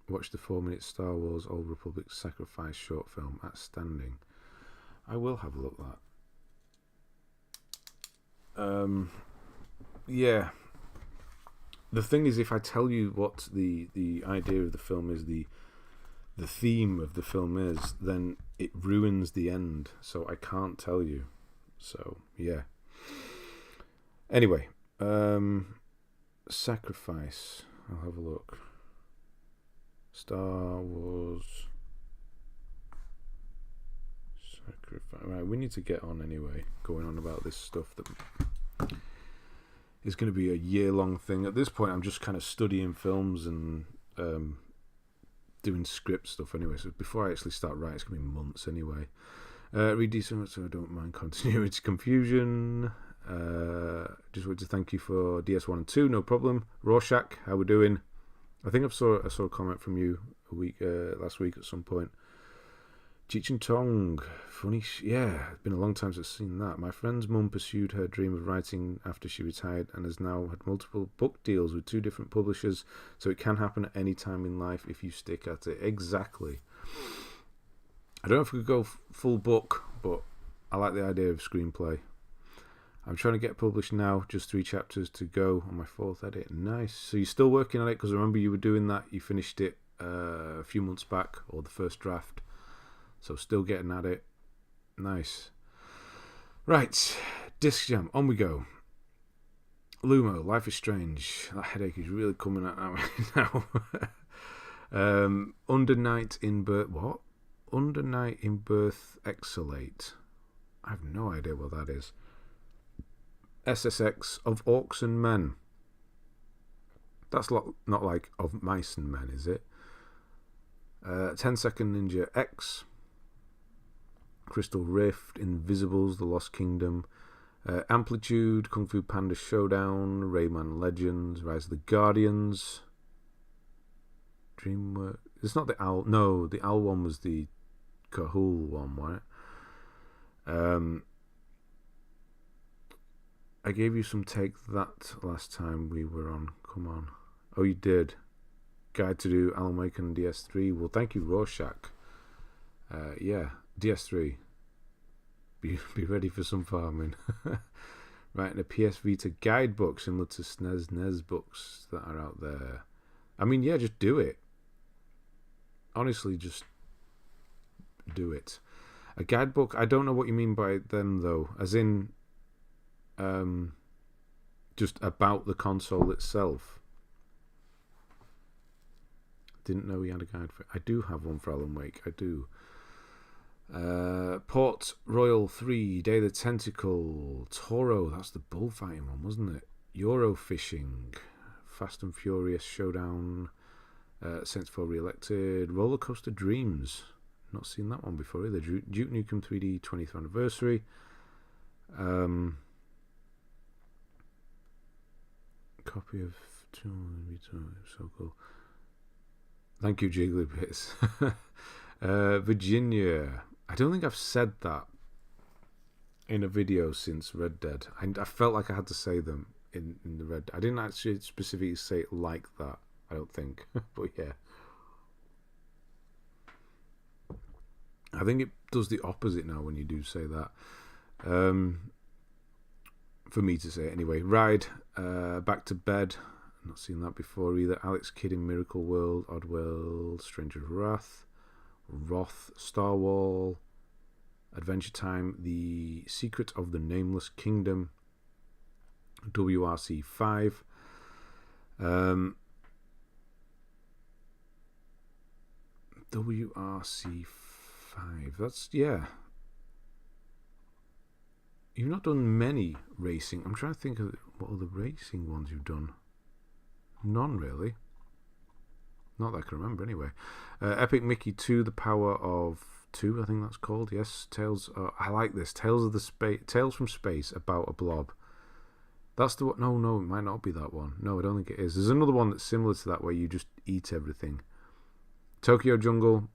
Watch the 4-minute Star Wars Old Republic Sacrifice short film. Outstanding. I will have a look at that. Yeah. The thing is, if I tell you what the idea of the film is, the theme of the film is, then it ruins the end. So I can't tell you. So, yeah. Anyway, Sacrifice. I'll have a look. Star Wars Sacrifice. Right, we need to get on anyway, going on about this stuff that is going to be a year-long thing. At this point, I'm just kind of studying films and doing script stuff anyway, so before I actually start writing, it's going to be months anyway. Read decent, so I don't mind continuity confusion. Just wanted to thank you for DS1 and 2, no problem. Rorschach, how we doing? I think I saw a comment from you last week at some point. Cheech and Tong, funny, yeah, it's been a long time since I've seen that. My friend's mum pursued her dream of writing after she retired and has now had multiple book deals with 2 different publishers, so it can happen at any time in life if you stick at it. Exactly. I don't know if we could go full book, but I like the idea of screenplay. I'm trying to get published now, just 3 chapters to go on my 4th edit. Nice. So you're still working on it, because I remember you were doing that. You finished it a few months back, or the first draft. So still getting at it. Nice. Right. Disc Jam. On we go. Lumo. Life is Strange. That headache is really coming out now. Under Night in Birth. What? Under Night in Birth Exhalate. I have no idea what that is. SSX of Orcs and Men. That's not like of Mice and Men, is it? 10 Second Ninja X. Crystal Rift, Invisibles, The Lost Kingdom, Amplitude, Kung Fu Panda Showdown, Rayman Legends, Rise of the Guardians, Dreamworks. It's not the Owl. No, the Owl one was the Kahul one, right? I gave you some Take That last time we were on. Come on. Oh, you did. Guide to do Alan Wake and DS3. Well, thank you, Rorschach. Yeah. DS3. Be ready for some farming. Right, and a PS Vita guidebook similar to SNES NES books that are out there. I mean, yeah, just do it. Honestly, just do it. A guidebook, I don't know what you mean by them, though. As in, just about the console itself. Didn't know he had a guide for it. I do have one for Alan Wake. I do. Port Royal 3, Day of the Tentacle, Toro, that's the bullfighting one, wasn't it? Eurofishing, Fast and Furious Showdown, Saints 4 Re-elected, Roller Coaster Dreams, not seen that one before either. Duke Nukem 3D 20th anniversary. Copy of so cool. Thank you, Jiggly Virginia. I don't think I've said that in a video since Red Dead. I felt like I had to say them in the Red Dead. I didn't actually specifically say it like that, I don't think. But yeah. I think it does the opposite now when you do say that. For me to say it anyway. Ride, Back to Bed. Not seen that before either. Alex Kidd in Miracle World, Oddworld, Stranger's Wrath, Roth, Star Wall, Adventure Time, The Secret of the Nameless Kingdom, WRC 5, WRC 5, that's, yeah. You've not done many racing. I'm trying to think of what other racing ones you've done. None, really. Not that I can remember, anyway. Epic Mickey 2, The Power of 2, I think that's called. Yes, Tales. I like this. Tales from Space about a blob. That's the one. No, it might not be that one. No, I don't think it is. There's another one that's similar to that where you just eat everything. Tokyo Jungle.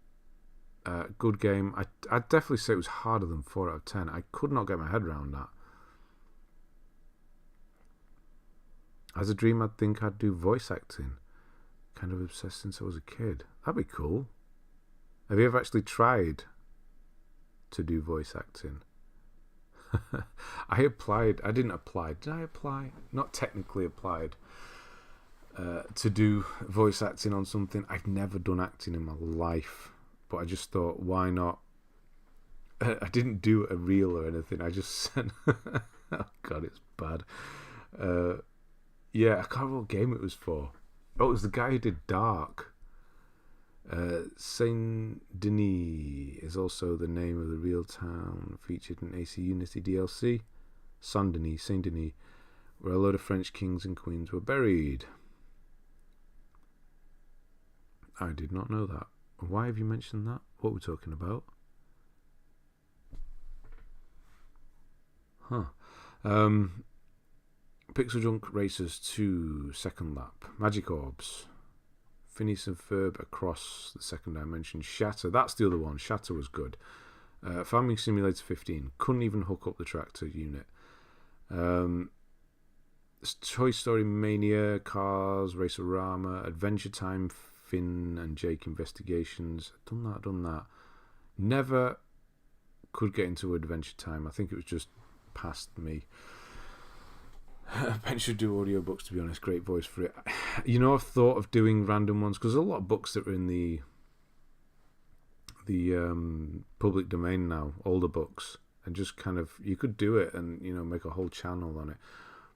Good game. I'd definitely say it was harder than 4 out of 10. I could not get my head around that. As a dream, I'd think I'd do voice acting. Kind of obsessed since I was a kid. That'd be cool. Have you ever actually tried to do voice acting? I applied. I didn't apply. Did I apply? Not technically applied. To do voice acting on something. I've never done acting in my life. But I just thought, why not? I didn't do a reel or anything. I just said, oh God, it's bad. Yeah, I can't remember what game it was for. Oh, it was the guy who did Dark. Saint Denis is also the name of the real town featured in AC Unity DLC. Saint Denis, where a load of French kings and queens were buried. I did not know that. Why have you mentioned that? What are we talking about? Huh. Pixel Junk Racers 2 second lap. Magic Orbs. Phineas and Ferb across the second dimension. Shatter. That's the other one. Shatter was good. Farming Simulator 15. Couldn't even hook up the tractor unit. Toy Story Mania. Cars. Racerama. Adventure Time. Finn and Jake Investigations. Done that. Never could get into Adventure Time. I think it was just past me. Ben should do audiobooks, to be honest. Great voice for it. You know, I've thought of doing random ones because there's a lot of books that are in the public domain now, older books, and just kind of, you could do it and, you know, make a whole channel on it.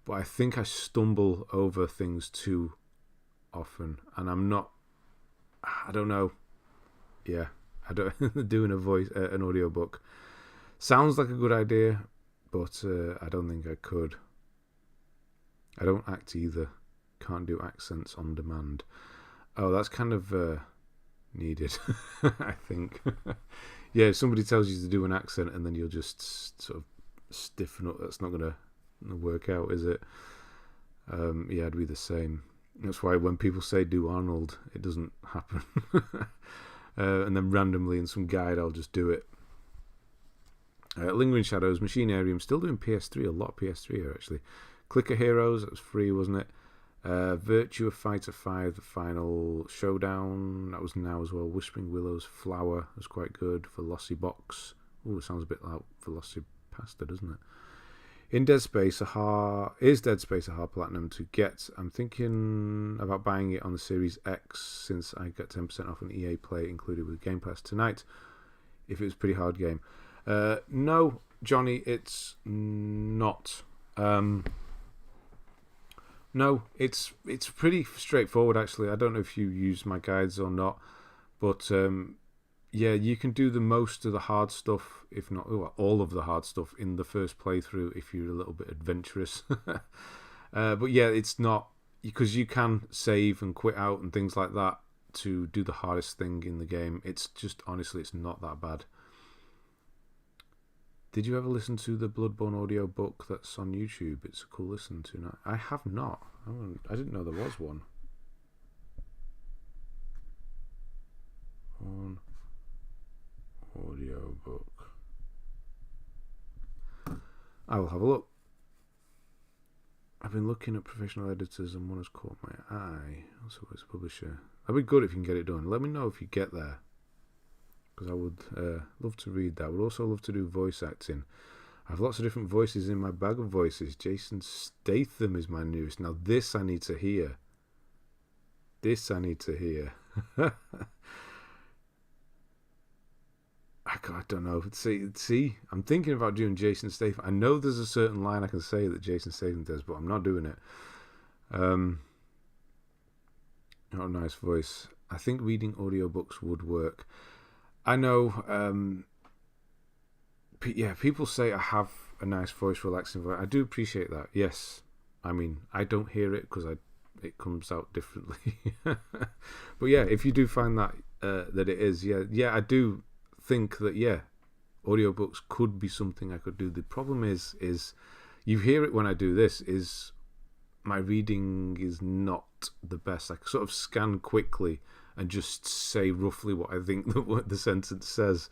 But I think I stumble over things too often, and I don't know. Yeah, I don't doing an audiobook sounds like a good idea, but I don't think I could. I don't act either. Can't do accents on demand. Oh, that's kind of needed, I think. Yeah, if somebody tells you to do an accent and then you'll just sort of stiffen up, that's not going to work out, is it? Yeah, I'd be the same. That's why when people say do Arnold, it doesn't happen. And then randomly in some guide, I'll just do it. Lingering Shadows, Machinarium, still doing PS3, a lot of PS3 here actually. Clicker Heroes, that was free, wasn't it? Virtua Fighter 5, the final showdown, that was now as well. Whispering Willows, Flower was quite good. Velocibox, ooh, it sounds a bit like Velocipasta, doesn't it? In Dead Space, is Dead Space a hard platinum to get? I'm thinking about buying it on the Series X since I got 10% off an EA Play included with Game Pass tonight. If it was a pretty hard game. No, Johnny, it's not. No, it's pretty straightforward actually. I don't know if you use my guides or not, but yeah, you can do the most of the hard stuff, if not all of the hard stuff in the first playthrough if you're a little bit adventurous. But yeah, it's not, because you can save and quit out and things like that to do the hardest thing in the game. It's just, honestly, it's not that bad. Did you ever listen to the Bloodborne audio book that's on YouTube? It's a cool listen to now. I have not. I didn't know there was one. On audio book. I will have a look. I've been looking at professional editors and one has caught my eye. Also, it's a publisher. That'd be good if you can get it done. Let me know if you get there, because I would love to read that. I would also love to do voice acting. I have lots of different voices in my bag of voices. Jason Statham is my newest. Now this I need to hear. I don't know. See, I'm thinking about doing Jason Statham. I know there's a certain line I can say that Jason Statham does, but I'm not doing it. Not a nice voice. I think reading audiobooks would work. I know, people say I have a nice voice, relaxing voice. I do appreciate that, yes. I mean, I don't hear it because it comes out differently. But yeah, if you do find that that it is, I do think that, audiobooks could be something I could do. The problem is you hear it when I do this, is my reading is not the best. I sort of scan quickly and just say roughly what I think the sentence says.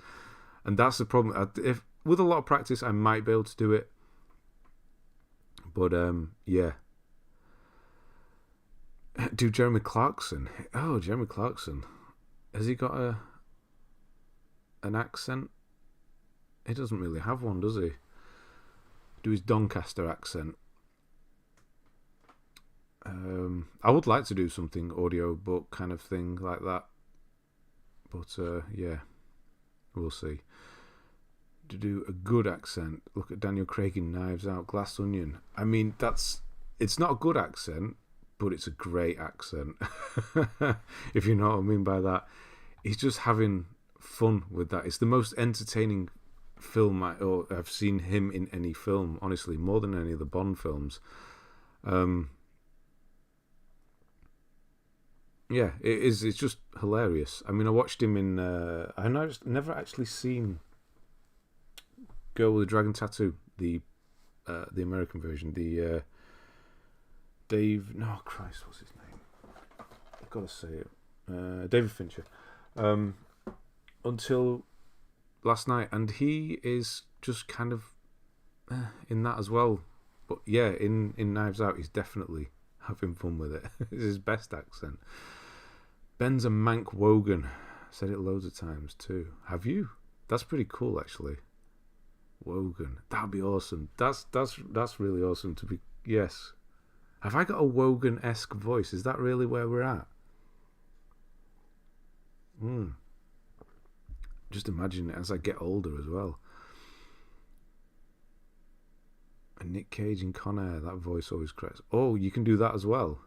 And that's the problem. If with a lot of practice, I might be able to do it. But, do Jeremy Clarkson. Oh, Jeremy Clarkson. Has he got an accent? He doesn't really have one, does he? Do his Doncaster accent. I would like to do something audiobook kind of thing like that, but we'll see. To do a good accent, look at Daniel Craig in Knives Out, Glass Onion. I mean, it's not a good accent, but it's a great accent. If you know what I mean by that. He's just having fun with that. It's the most entertaining film I've seen him in any film, honestly, more than any of the Bond films. Yeah, it is. It's just hilarious. I mean, I watched him in. I never actually seen Girl with a Dragon Tattoo, the American version. The Dave. No, Christ, what's his name? I've got to say it. David Fincher. Until last night, and he is just kind of in that as well. But yeah, in Knives Out, he's definitely having fun with it. It's his best accent. Ben's a Mank Wogan. Said it loads of times too. Have you? That's pretty cool, actually. Wogan. That'd be awesome. That's really awesome to be. Yes. Have I got a Wogan-esque voice? Is that really where we're at? Just imagine it as I get older as well. And Nick Cage in Con Air, that voice always cracks. Oh, you can do that as well.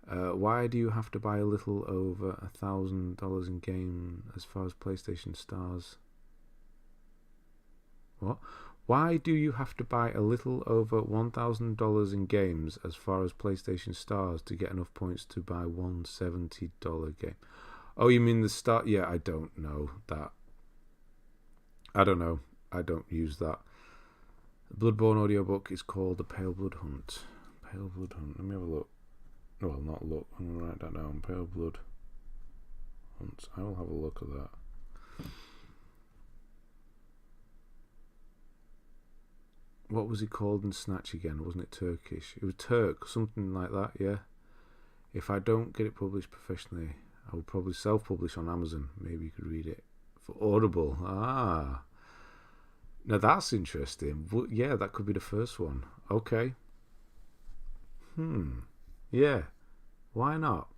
Why do you have to buy a little over $1,000 in game as far as PlayStation stars? What? Why do you have to buy a little over $1,000 in games as far as PlayStation stars to get enough points to buy one $70 game? Oh, you mean the start? Yeah, I don't know that. I don't know. I don't use that. The Bloodborne audiobook is called The Pale Blood Hunt. Pale Blood Hunt. Let me have a look. Well, not look. I'm going to write that down. Pale Blood Hunt. I will have a look at that. What was he called in Snatch again? Wasn't it Turkish? It was Turk, something like that, yeah. If I don't get it published professionally, I will probably self-publish on Amazon. Maybe you could read it. For Audible. Ah. Now that's interesting. Yeah, that could be the first one. Okay. Yeah. Why not?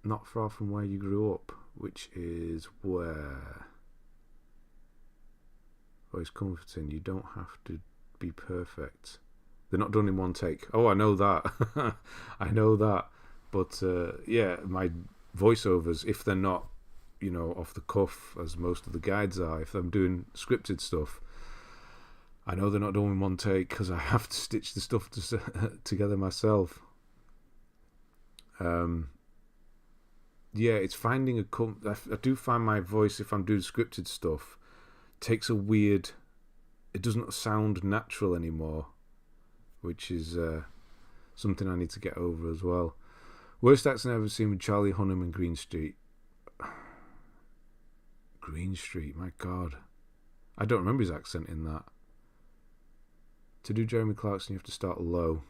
Not far from where you grew up, which is where... Oh, it's comforting. You don't have to be perfect. They're not done in one take. Oh, I know that. I know that. But, yeah, my voiceovers, if they're not, off the cuff, as most of the guides are, if I'm doing scripted stuff, I know they're not done in one take because I have to stitch the stuff together myself. Yeah, it's finding I do find my voice, if I'm doing scripted stuff, takes a weird... It doesn't sound natural anymore, which is something I need to get over as well. Worst accent I've ever seen with Charlie Hunnam in Green Street. Green Street, my God. I don't remember his accent in that. To do Jeremy Clarkson, you have to start low,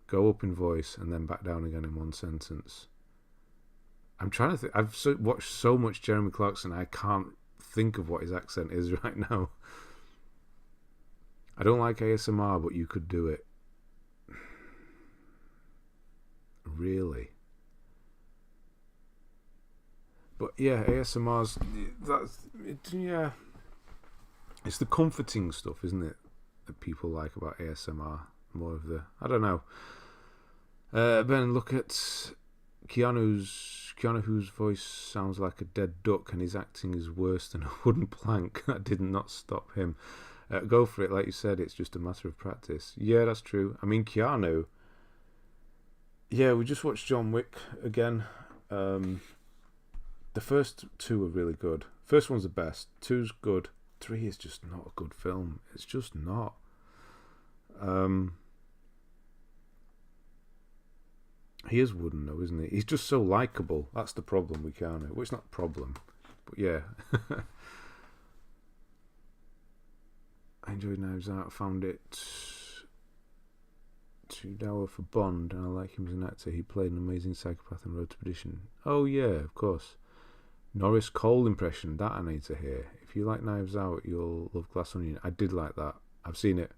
go up in voice, and then back down again in one sentence. I'm trying to think. I've watched so much Jeremy Clarkson, I can't think of what his accent is right now. I don't like ASMR, but you could do it. Really? But yeah, ASMR's... yeah. It's the comforting stuff, isn't it, that people like about ASMR. More of the... I don't know. Ben, look at Keanu, whose voice sounds like a dead duck, and his acting is worse than a wooden plank. That did not stop him. Go for it, like you said, it's just a matter of practice. Yeah, that's true. I mean, Keanu... Yeah, we just watched John Wick again. The first two are really good. First one's the best. Two's good. 3 is just not a good film. It's just not. He is wooden though, isn't he? He's just so likable. That's the problem with Keanu. Well, it's not a problem, but yeah. I enjoyed Knives Out. I found it too dour for Bond, and I like him as an actor. He played an amazing psychopath in Road to Perdition. Oh yeah, of course. Norris Cole impression, that I need to hear. If you like Knives Out, you'll love Glass Onion. I did like that. I've seen it.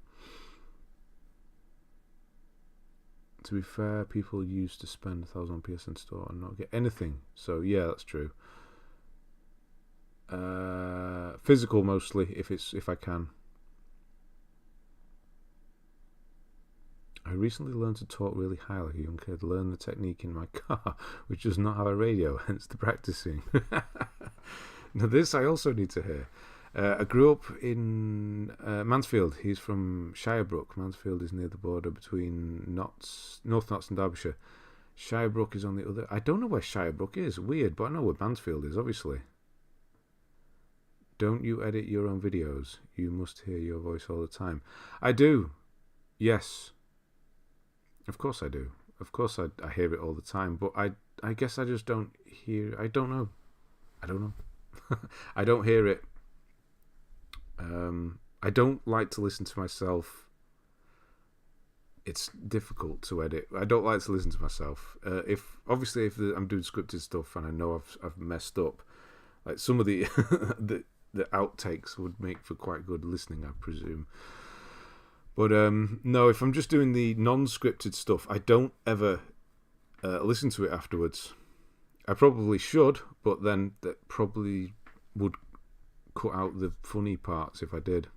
To be fair, people used to spend 1,000 on PSN store and not get anything. So yeah, that's true. Physical mostly, if I can. I recently learned to talk really high like a young kid. Learn the technique in my car, which does not have a radio, hence the practicing. Now this I also need to hear. I grew up in Mansfield. He's from Shirebrook. Mansfield is near the border between North Notts and Derbyshire. Shirebrook is on the other. I don't know where Shirebrook is. Weird, but I know where Mansfield is, obviously. Don't you edit your own videos? You must hear your voice all the time. I do. Yes. Of course I do. Of course I hear it all the time. But I guess I just don't hear. I don't know. I don't know. I don't hear it. I don't like to listen to myself. It's difficult to edit. I don't like to listen to myself. If I'm doing scripted stuff and I know I've messed up, like some of the the outtakes would make for quite good listening, I presume. But no, if I'm just doing the non-scripted stuff, I don't ever listen to it afterwards. I probably should, but then that probably would cut out the funny parts if I did.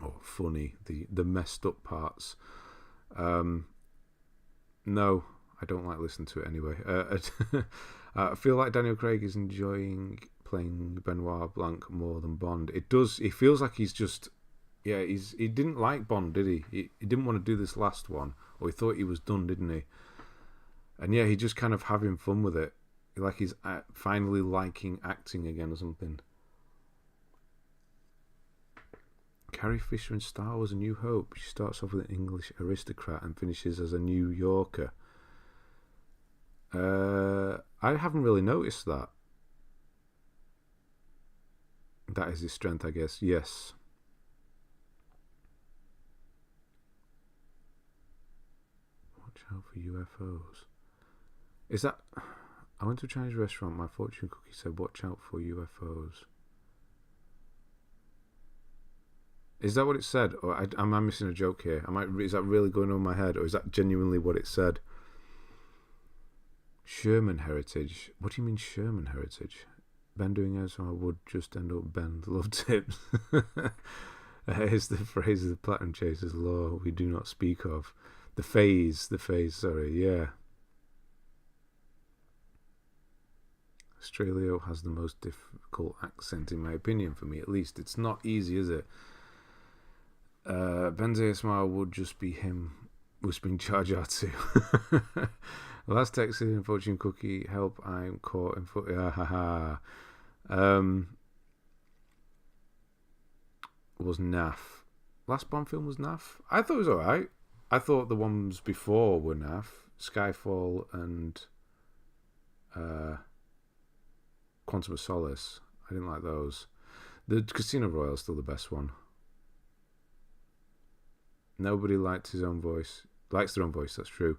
Oh, funny, the messed up parts. No, I don't like listening to it anyway. I feel like Daniel Craig is enjoying playing Benoit Blanc more than Bond. It does. It feels like he's just. Yeah, he didn't like Bond, did he? He didn't want to do this last one, or he thought he was done, didn't he? And yeah, he just kind of having fun with it, like he's finally liking acting again or something. Carrie Fisher in Star Wars: A New Hope. She starts off with an English aristocrat and finishes as a New Yorker. I haven't really noticed that. That is his strength, I guess. Yes. Watch out for UFOs. Is that... I went to a Chinese restaurant. My fortune cookie said, watch out for UFOs. Is that what it said? Or am I missing a joke here? Is that really going on in my head? Or is that genuinely what it said? Sherman Heritage. What do you mean Sherman Heritage? Ben doing as I would just end up Ben love tips. Here's the phrase of the Platinum Chasers law we do not speak of. The phase, sorry, yeah. Australia has the most difficult accent in my opinion, for me at least. It's not easy, is it? Ben's ASMR would just be him whispering Jar Jar too. Last text in fortune cookie, help, I'm caught in foot. Was naff. Last Bond film was naff. I thought it was alright. I thought the ones before were naff. Skyfall and Quantum of Solace. I didn't like those. The Casino Royale is still the best one. Nobody likes their own voice, that's true.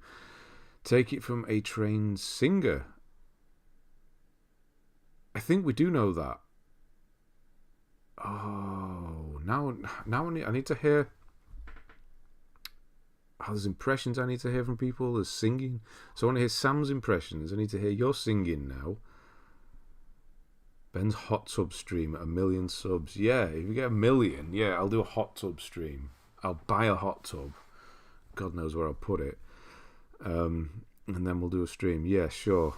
Take it from a trained singer. I think we do know that. Oh, now I need to hear. Oh, there's impressions I need to hear from people. There's singing. So I want to hear Sam's impressions. I need to hear your singing now. Ben's hot tub stream at 1 million subs. Yeah, if you get 1 million, yeah, I'll do a hot tub stream. I'll buy a hot tub. God knows where I'll put it. And then we'll do a stream. Yeah, sure.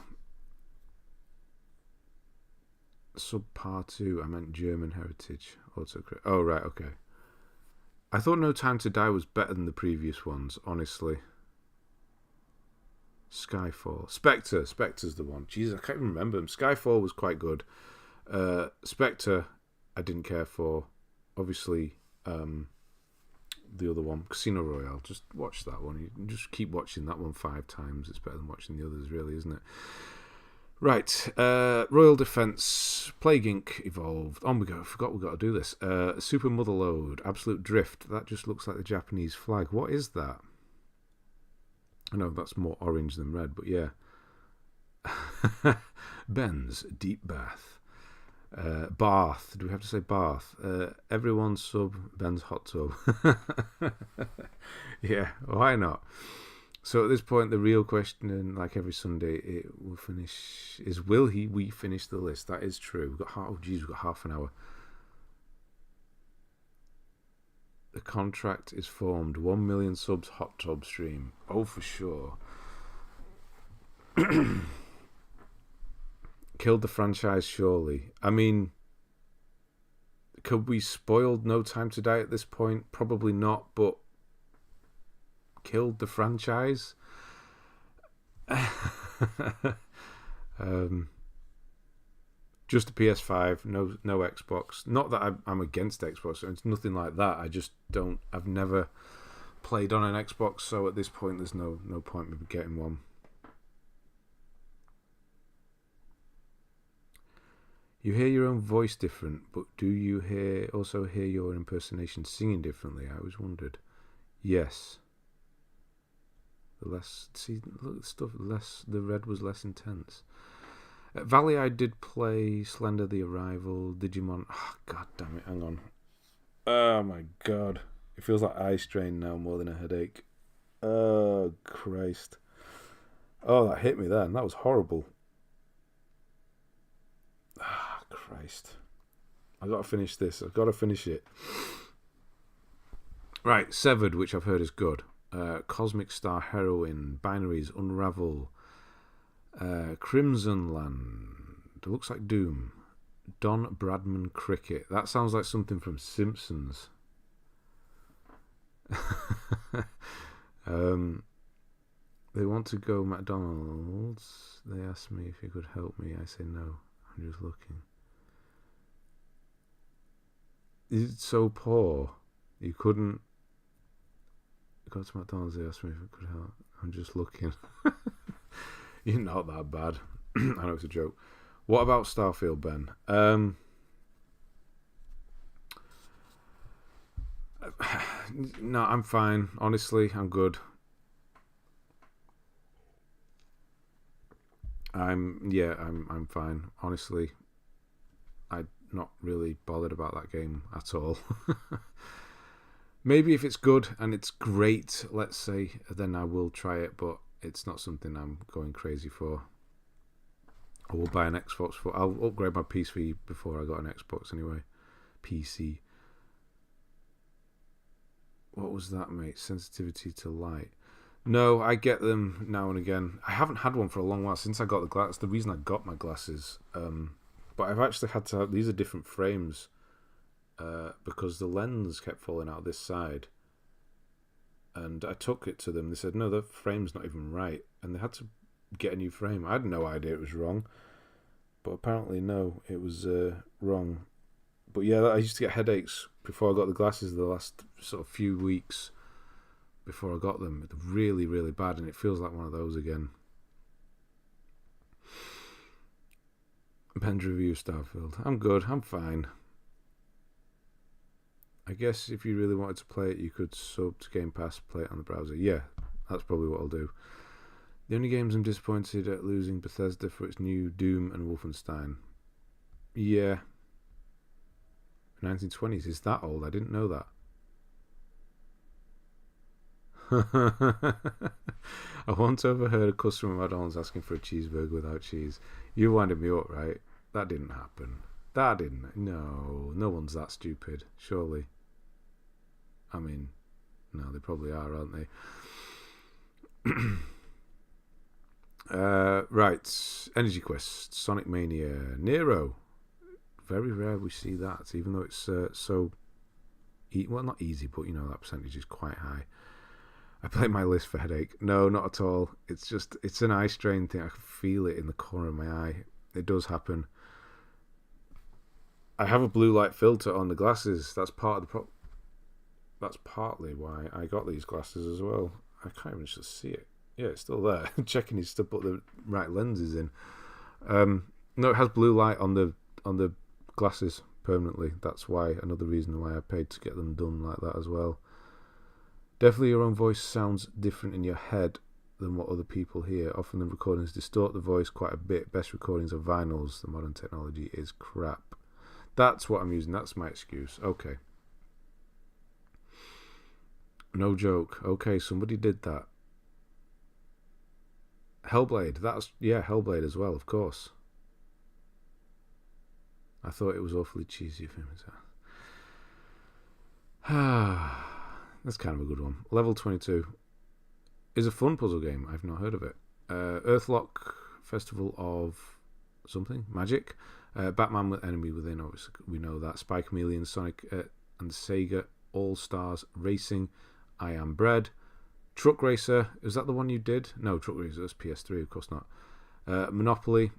Subpar 2. I meant German Heritage. Autocorrect. Oh, right, okay. I thought No Time to Die was better than the previous ones, honestly. Skyfall. Spectre's the one. Jesus, I can't even remember him. Skyfall was quite good. Spectre, I didn't care for. Obviously, the other one, Casino Royale. Just watch that one. You can just keep watching that one 5 times. It's better than watching the others, really, isn't it? Right. Royal Defence. Plague Inc. evolved. On we go. I forgot we got to do this. Super Motherlode. Absolute Drift. That just looks like the Japanese flag. What is that? I know that's more orange than red, but yeah. Ben's Deep Bath. Bath. Do we have to say Bath? Everyone sub Ben's hot tub. Yeah, why not? So at this point, the real question, and like every Sunday, it will finish is: we finish the list? That is true. We've got half an hour. The contract is formed. 1 million subs hot tub stream. Oh, for sure. Killed the franchise, surely. I mean, could we spoiled No Time to Die at this point? Probably not, but killed the franchise? Just a PS5, no Xbox. Not that I'm against Xbox. It's nothing like that. I just don't. I've never played on an Xbox, so at this point, there's no point in me getting one. You hear your own voice different, but do you also hear your impersonation singing differently? I always wondered. Yes. The red was less intense. At Valley, I did play Slender the Arrival, Digimon. Oh, God damn it! Hang on. Oh my God! It feels like eye strain now more than a headache. Oh Christ! Oh, that hit me then. That was horrible. Ah, Christ! I gotta finish this. I've gotta finish it. Right, Severed, which I've heard is good. Cosmic Star Heroine, Binaries, Unravel, Crimson Land. It looks like Doom. Don Bradman Cricket. That sounds like something from Simpsons. They want to go McDonald's. They asked me if you could help me. I say no. I'm just looking. Is it so poor? You couldn't go to McDonald's. They asked me if I could help. I'm just looking. You're not that bad. I know it's a joke. What about Starfield, Ben? No, I'm fine. Honestly, I'm good. I'm fine. Honestly, I'm not really bothered about that game at all. Maybe if it's good and it's great, let's say, then I will try it, but it's not something I'm going crazy for. I will buy an Xbox for. I'll upgrade my PC before I got an Xbox anyway. PC. What was that, mate? Sensitivity to light. No, I get them now and again. I haven't had one for a long while since I got the glass. That's the reason I got my glasses. But I've actually had to have, these are different frames because the lens kept falling out this side. And I took it to them. They said, no, the frame's not even right. And they had to get a new frame. I had no idea it was wrong. But apparently, no, it was wrong. But yeah, I used to get headaches before I got the glasses the last sort of few weeks before I got them. Really, really bad. And it feels like one of those again. Ben's review Starfield. I'm good. I'm fine. I guess if you really wanted to play it, you could sub to Game Pass, play it on the browser. Yeah, that's probably what I'll do. The only games I'm disappointed at losing Bethesda for its new Doom and Wolfenstein. Yeah. 1920s. Is that old? I didn't know that. I once overheard a customer at McDonald's asking for a cheeseburger without cheese. You winded me up, right? That didn't happen. That didn't. No one's that stupid, surely. I mean, no, they probably are, aren't they? Right. Energy Quest, Sonic Mania, Nero. Very rare we see that, even though it's so... well, not easy, but, that percentage is quite high. I play my list for headache. No, not at all. It's just, it's an eye strain thing. I can feel it in the corner of my eye. It does happen. I have a blue light filter on the glasses. That's part of the problem. That's partly why I got these glasses as well. I can't even just see it. Yeah, it's still there. Checking is to put the right lenses in. No, it has blue light on the glasses permanently. That's why, another reason why I paid to get them done like that as well. Definitely your own voice sounds different in your head than what other people hear. Often the recordings distort the voice quite a bit. Best recordings are vinyls. The modern technology is crap. That's what I'm using. That's my excuse. Okay. No joke. Okay, somebody did that. Hellblade. Hellblade as well, of course. I thought it was awfully cheesy of him. That's kind of a good one. Level 22 is a fun puzzle game. I've not heard of it. Earthlock Festival of something magic. Batman with Enemy Within. Obviously, we know that. Spy Chameleon, Sonic and Sega All Stars Racing. I Am Bread. Truck Racer, is that the one you did? No, Truck Racer was PS3, of course not. Monopoly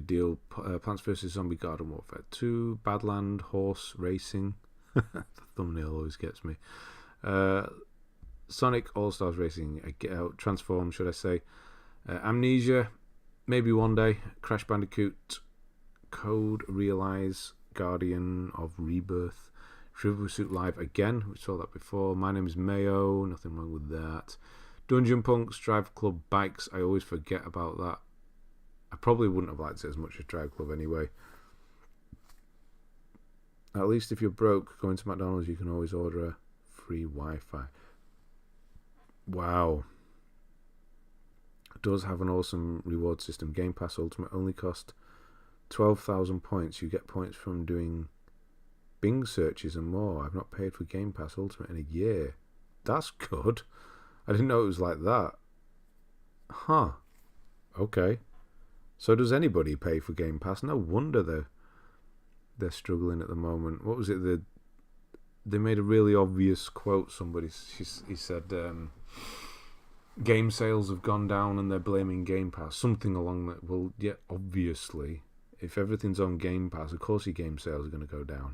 Deal, Plants vs. Zombie Garden Warfare 2, Badland Horse Racing. The thumbnail always gets me. Sonic All-Stars Racing, Transform, should I say. Amnesia, maybe one day. Crash Bandicoot, Code Realize, Guardian of Rebirth, Trivial Pursuit Live again, we saw that before. My Name is Mayo, nothing wrong with that. Dungeon Punks, Drive Club Bikes, I always forget about that. I probably wouldn't have liked it as much as Drive Club anyway. At least if you're broke, going to McDonald's, you can always order a free Wi-Fi. Wow. It does have an awesome reward system. Game Pass Ultimate only cost 12,000 points. You get points from doing Bing searches and more. I've not paid for Game Pass Ultimate in a year. That's good. I didn't know it was like that. Huh. Okay. So does anybody pay for Game Pass? No wonder they're struggling at the moment. What was it? They made a really obvious quote. He said game sales have gone down and they're blaming Game Pass. Something along that. Well, yeah, obviously, if everything's on Game Pass, of course your game sales are going to go down.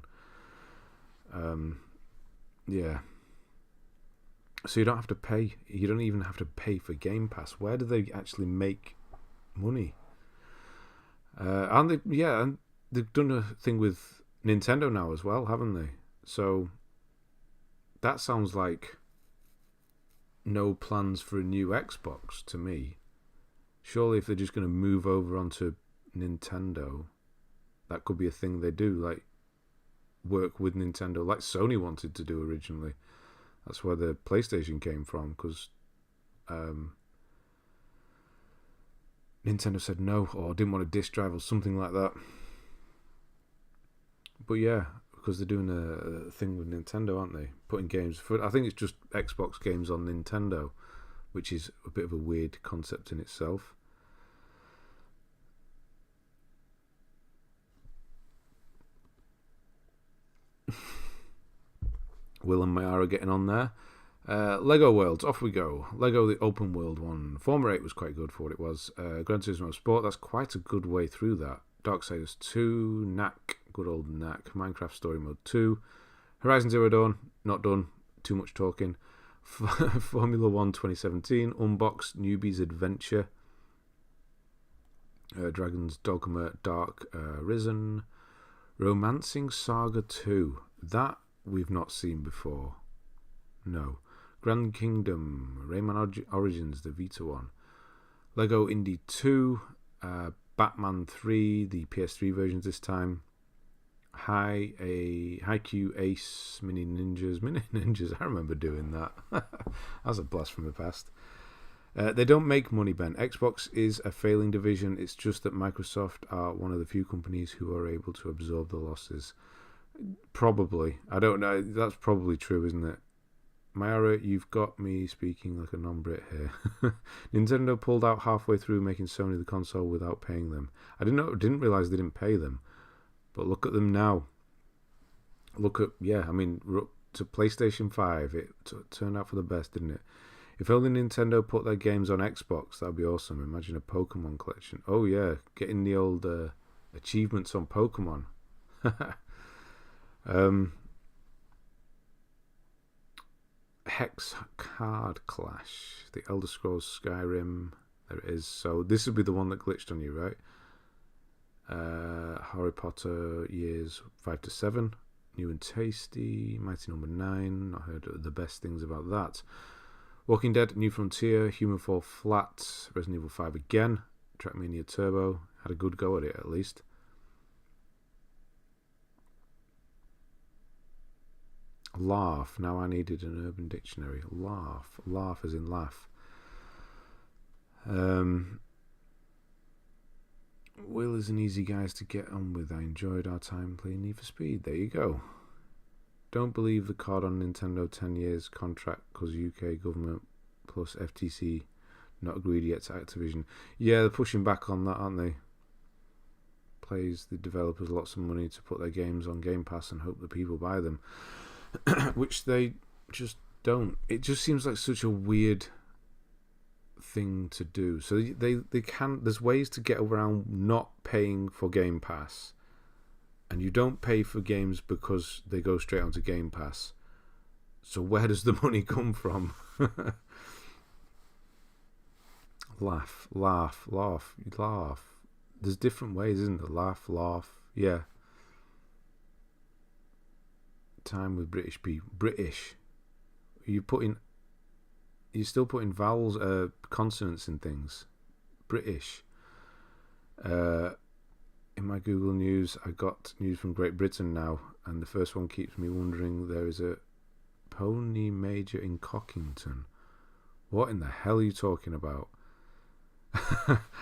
Yeah. So you don't have to pay. You don't even have to pay for Game Pass. Where do they actually make money? And they've done a thing with Nintendo now as well, haven't they? So that sounds like no plans for a new Xbox to me. Surely if they're just going to move over onto Nintendo, that could be a thing they do, like work with Nintendo, like Sony wanted to do originally. That's where the PlayStation came from, because Nintendo said no, or didn't want a disc drive or something like that. But yeah, because they're doing a thing with Nintendo, aren't they? Putting games for, I think it's just Xbox games on Nintendo, which is a bit of a weird concept in itself. Will and Mayara getting on there. Lego Worlds, off we go. Lego, the open world one. Former 8 was quite good for what it was. Gran Turismo Sport, that's quite a good way through that. Darksiders 2, Knack, good old Knack. Minecraft Story Mode 2. Horizon Zero Dawn, not done. Too much talking. Formula 1 2017. Unbox, Newbie's Adventure. Dragon's Dogma Dark Risen. Romancing Saga 2. That we've not seen before. No. Grand Kingdom, Rayman Origins, the Vita one. Lego Indie 2, Batman 3, the PS3 versions this time. Haikyuu Ace Mini Ninjas. I remember doing that. That's a blast from the past. They don't make money, Ben. Xbox is a failing division. It's just that Microsoft are one of the few companies who are able to absorb the losses. Probably. I don't know. That's probably true, isn't it? Mayara, you've got me speaking like a non-Brit here. Nintendo pulled out halfway through making Sony the console without paying them. I didn't realise they didn't pay them. But look at them now. To PlayStation 5. It turned out for the best, didn't it? If only Nintendo put their games on Xbox, that'd be awesome. Imagine a Pokemon collection. Oh yeah, getting the old achievements on Pokemon. Hex Card Clash, the Elder Scrolls Skyrim. There it is. So this would be the one that glitched on you, right? Harry Potter years 5 to 7, new and tasty. Mighty Number 9. Not heard the best things about that. Walking Dead, New Frontier, Human Fall Flat, Resident Evil 5 again. Trackmania Turbo. Had a good go at it at least. Laugh. Now I needed an Urban Dictionary. Laugh. Laugh as in laugh. Will is an easy guys to get on with. I enjoyed our time playing Need for Speed. There you go. Don't believe the card on Nintendo 10 years contract because UK government plus FTC not agreed yet to Activision. Yeah, they're pushing back on that, aren't they? Plays the developers lots of money to put their games on Game Pass and hope that people buy them. Which they just don't. It just seems like such a weird thing to do. So they can. There's ways to get around not paying for Game Pass, and you don't pay for games because they go straight onto Game Pass. So where does the money come from? Laugh. There's different ways, isn't there? Laugh. Yeah. Time with British people. British. You're still putting vowels, consonants in things. British. In my Google News, I got news from Great Britain now, and the first one keeps me wondering. There is a pony major in Cockington. What in the hell are you talking about?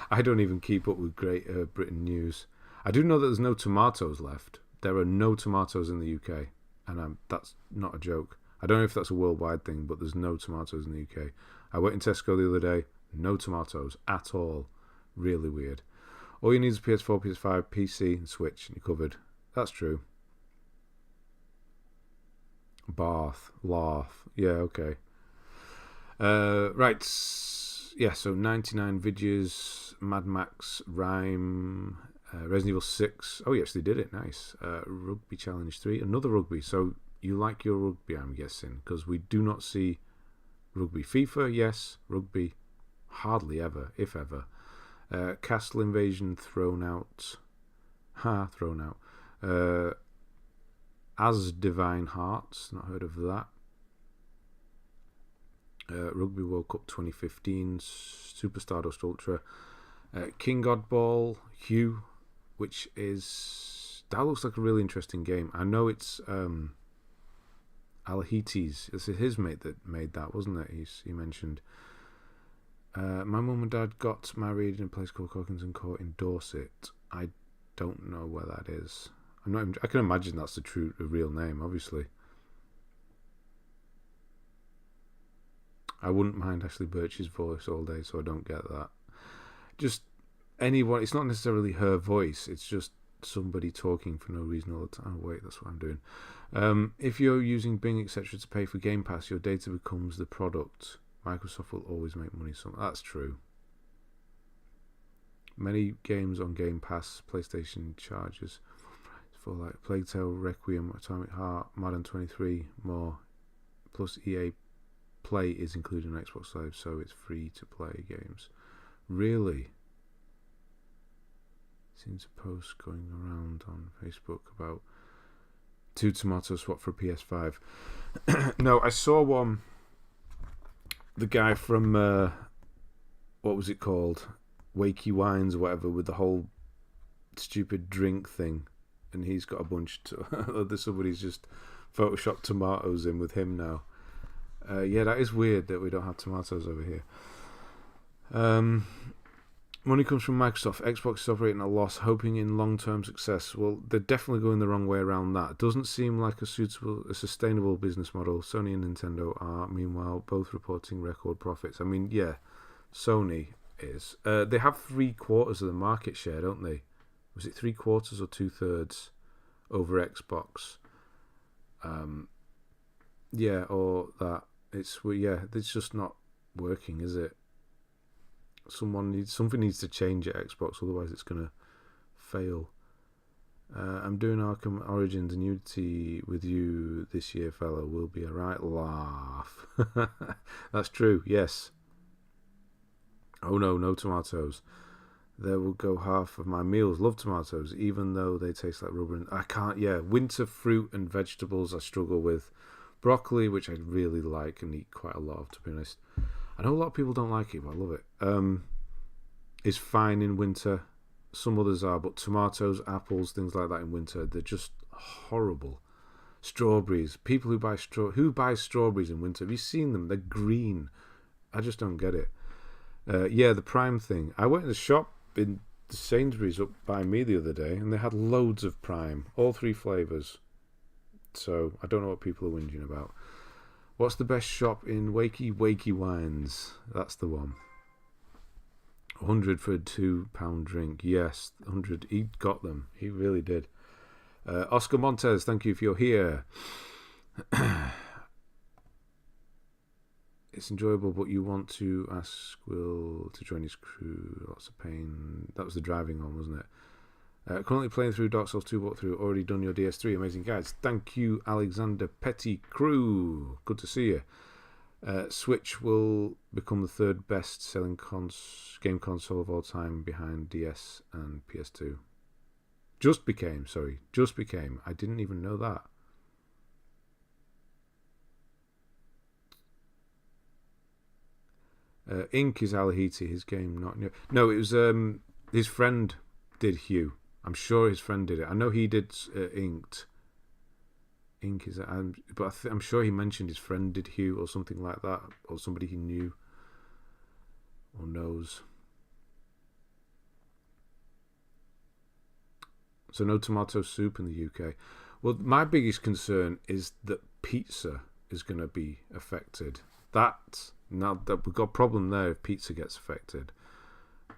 I don't even keep up with Great Britain news. I do know that there's no tomatoes left. There are no tomatoes in the UK, and that's not a joke. I don't know if that's a worldwide thing, but there's no tomatoes in the UK. I went in Tesco the other day, no tomatoes at all. Really weird. All you need is PS4, PS5, PC, and Switch, and you're covered. That's true. Bath, laugh. Yeah, okay. Right. Yeah, so 99 videos, Mad Max, Rhyme, Resident Evil 6. Oh, yes, they did it. Nice. Rugby Challenge 3. Another rugby. So you like your rugby, I'm guessing, because we do not see rugby. FIFA, yes. Rugby, hardly ever, if ever. Castle Invasion, thrown out. Thrown out. As Divine Hearts, not heard of that. Rugby World Cup 2015, Super Stardust Ultra, King Oddball, Hugh, which that looks like a really interesting game. I know it's Alahites. It's his mate that made that, wasn't it? He mentioned. My mum and dad got married in a place called Cockington Court in Dorset. I don't know where that is. I can imagine that's the real name, obviously. I wouldn't mind Ashley Birch's voice all day, so I don't get that. Just anyone. It's not necessarily her voice. It's just somebody talking for no reason all the time. Oh, wait, that's what I'm doing. If you're using Bing, etc., to pay for Game Pass, your data becomes the product. Microsoft will always make money. That's true. Many games on Game Pass, PlayStation charges for like Plague Tale, Requiem, Atomic Heart, Madden 23, more. Plus EA Play is included in Xbox Live, so it's free to play games. Really? Seems a post going around on Facebook about 2 tomato swap for a PS5. No, I saw one. The guy from what was it called? Wakey Wines or whatever, with the whole stupid drink thing, and he's got a bunch somebody's just photoshopped tomatoes in with him now. Yeah, that is weird that we don't have tomatoes over here. Money comes from Microsoft. Xbox is operating at a loss, hoping in long-term success. Well, they're definitely going the wrong way around that. It doesn't seem like a sustainable business model. Sony and Nintendo are, meanwhile, both reporting record profits. I mean, yeah, Sony is. They have 3/4 of the market share, don't they? Was it 3/4 or 2/3 over Xbox? Yeah, or that. It's just not working, is it? Something needs to change at Xbox, otherwise it's gonna fail. I'm doing Arkham Origins and Unity with you this year, fella. We'll be alright. Laugh. That's true. Yes. Oh no tomatoes. There will go half of my meals. Love tomatoes, even though they taste like rubber. And I can't. Yeah, winter fruit and vegetables I struggle with. Broccoli, which I really like and eat quite a lot of, to be honest. I know a lot of people don't like it, but I love it. Is fine in winter. Some others are, but tomatoes, apples, things like that in winter, they're just horrible. Strawberries. People who buy strawberries in winter, have you seen them? They're green. I just don't get it. Yeah, the Prime thing. I went in the shop in the Sainsbury's up by me the other day, and they had loads of Prime, all 3 flavours. So I don't know what people are whinging about. What's the best shop in Wakey Wines? That's the one. 100 for a £2 drink. Yes, 100. He got them. He really did. Oscar Montez, thank you if you're here. it's enjoyable, but you want to ask Will to join his crew. Lots of pain. That was the driving one, wasn't it? Currently playing through Dark Souls 2 walkthrough. Already done your DS3. Amazing guys. Thank you, Alexander Petty Crew. Good to see you. Switch will become the third best selling game console of all time behind DS and PS2. Just became. I didn't even know that. Ink is Alahiti, his game, not new. No, it was his friend did Hue. I'm sure his friend did it. I know he did Inked. Ink is, but I'm sure he mentioned his friend did Hue or something like that, or somebody he knew or knows. So no tomato soup in the UK. Well, my biggest concern is that pizza is going to be affected. Now that we've got a problem there if pizza gets affected.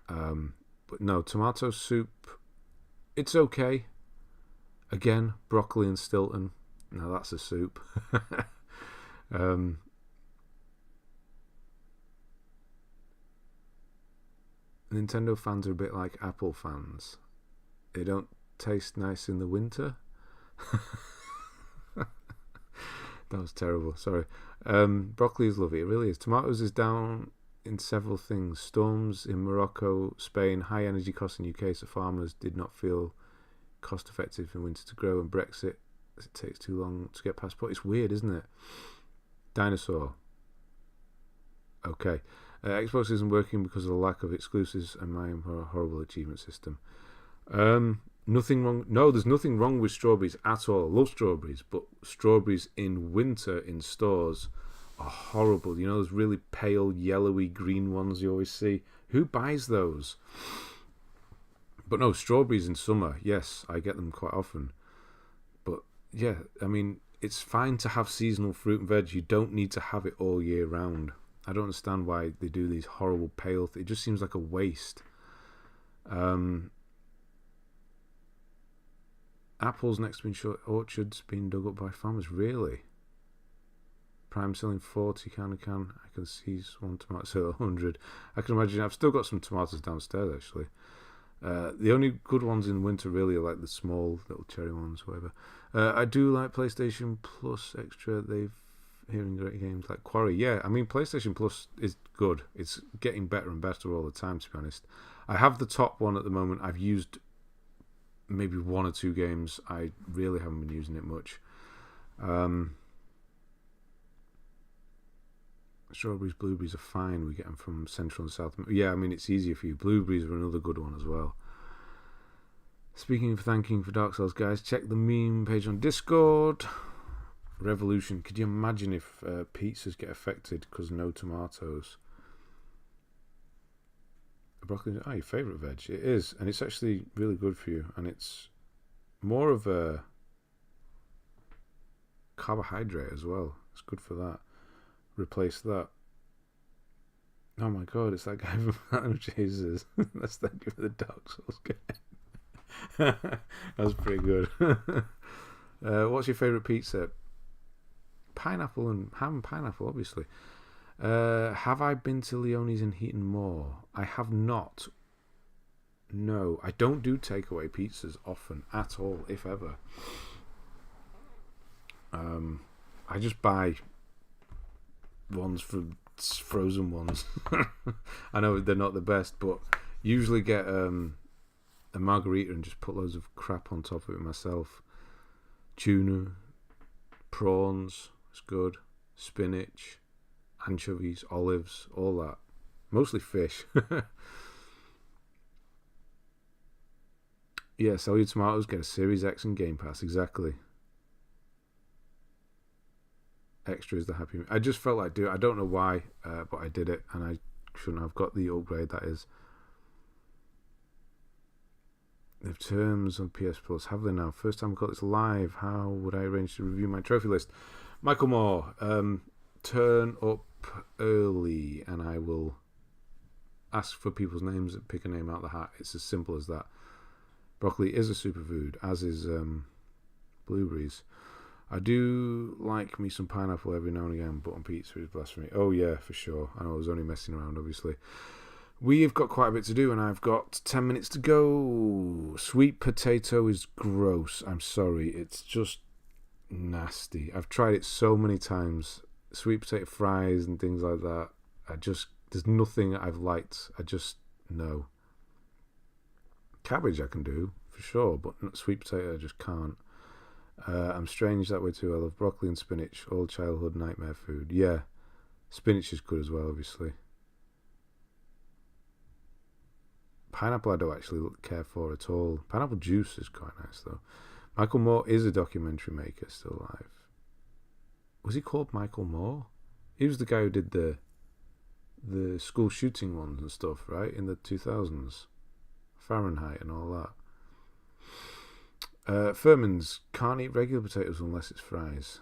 But no, tomato soup, it's okay. Again, broccoli and Stilton. Now that's a soup. Nintendo fans are a bit like Apple fans. They don't taste nice in the winter. That was terrible. Sorry. Broccoli is lovely. It really is. Tomatoes is down in several things. Storms in Morocco, Spain, high energy costs in UK, so farmers did not feel cost effective in winter to grow, and Brexit, it takes too long to get passport. It's weird, isn't it? Dinosaur. Okay. Xbox isn't working because of the lack of exclusives and my horrible achievement system. Nothing wrong. No, there's nothing wrong with strawberries at all. I love strawberries, but strawberries in winter in stores are horrible. You know, those really pale, yellowy, green ones you always see. Who buys those? But no, strawberries in summer, yes, I get them quite often. But yeah, I mean, it's fine to have seasonal fruit and veg. You don't need to have it all year round. I don't understand why they do these horrible pale things. It just seems like a waste. Apples next to short orchards being dug up by farmers. Really? Prime selling 40 can. I can see one tomato sell 100. I can imagine. I've still got some tomatoes downstairs actually. The only good ones in winter really are like the small little cherry ones, whatever. I do like PlayStation Plus Extra. They've hearing great games like Quarry. Yeah, I mean PlayStation Plus is good. It's getting better and better all the time, to be honest. I have the top one at the moment. I've used maybe one or two games. I really haven't been using it much. Strawberries, blueberries are fine. We get them from Central and South. Yeah, I mean, it's easier for you. Blueberries are another good one as well. Speaking of thanking for Dark Souls, guys, check the meme page on Discord. Revolution. Could you imagine if pizzas get affected because no tomatoes? Broccoli. Oh, your favourite veg. It is. And it's actually really good for you. And it's more of a carbohydrate as well. It's good for that. Replace that. Oh my god, it's that guy from Jesus. Let's thank you for the Dark Souls game. That was pretty good. What's your favourite pizza? Pineapple and ham and pineapple, obviously. Have I been to Leonie's in Heaton Moor? I have not. No, I don't do takeaway pizzas often at all, if ever. I just buy ones from frozen ones. I know they're not the best, but usually get a margarita and just put loads of crap on top of it myself. Tuna, prawns, it's good. Spinach, anchovies, olives, all that. Mostly fish. Yeah, sell your tomatoes, get a Series X and Game Pass, exactly. Extra is the happy. I just felt like doing it. I don't know why, but I did it, and I shouldn't have got the upgrade. That is. The terms on PS Plus, have they now? First time I got this live. How would I arrange to review my trophy list? Michael Moore, turn up early, and I will ask for people's names and pick a name out of the hat. It's as simple as that. Broccoli is a superfood, as is blueberries. I do like me some pineapple every now and again, but on pizza is blasphemy. Oh yeah, for sure. I know I was only messing around, obviously. We've got quite a bit to do, and I've got 10 minutes to go. Sweet potato is gross. I'm sorry. It's just nasty. I've tried it so many times. Sweet potato fries and things like that. There's nothing I've liked. No. Cabbage I can do, for sure, but sweet potato I just can't. I'm strange that way too. I love broccoli and spinach, old childhood nightmare food. Yeah, spinach is good as well, obviously. Pineapple I don't actually care for at all. Pineapple juice is quite nice though. Michael Moore is a documentary maker, still alive. Was he called Michael Moore? He was the guy who did the school shooting ones and stuff, right? In the 2000s. Fahrenheit and all that. Furman's can't eat regular potatoes unless it's fries.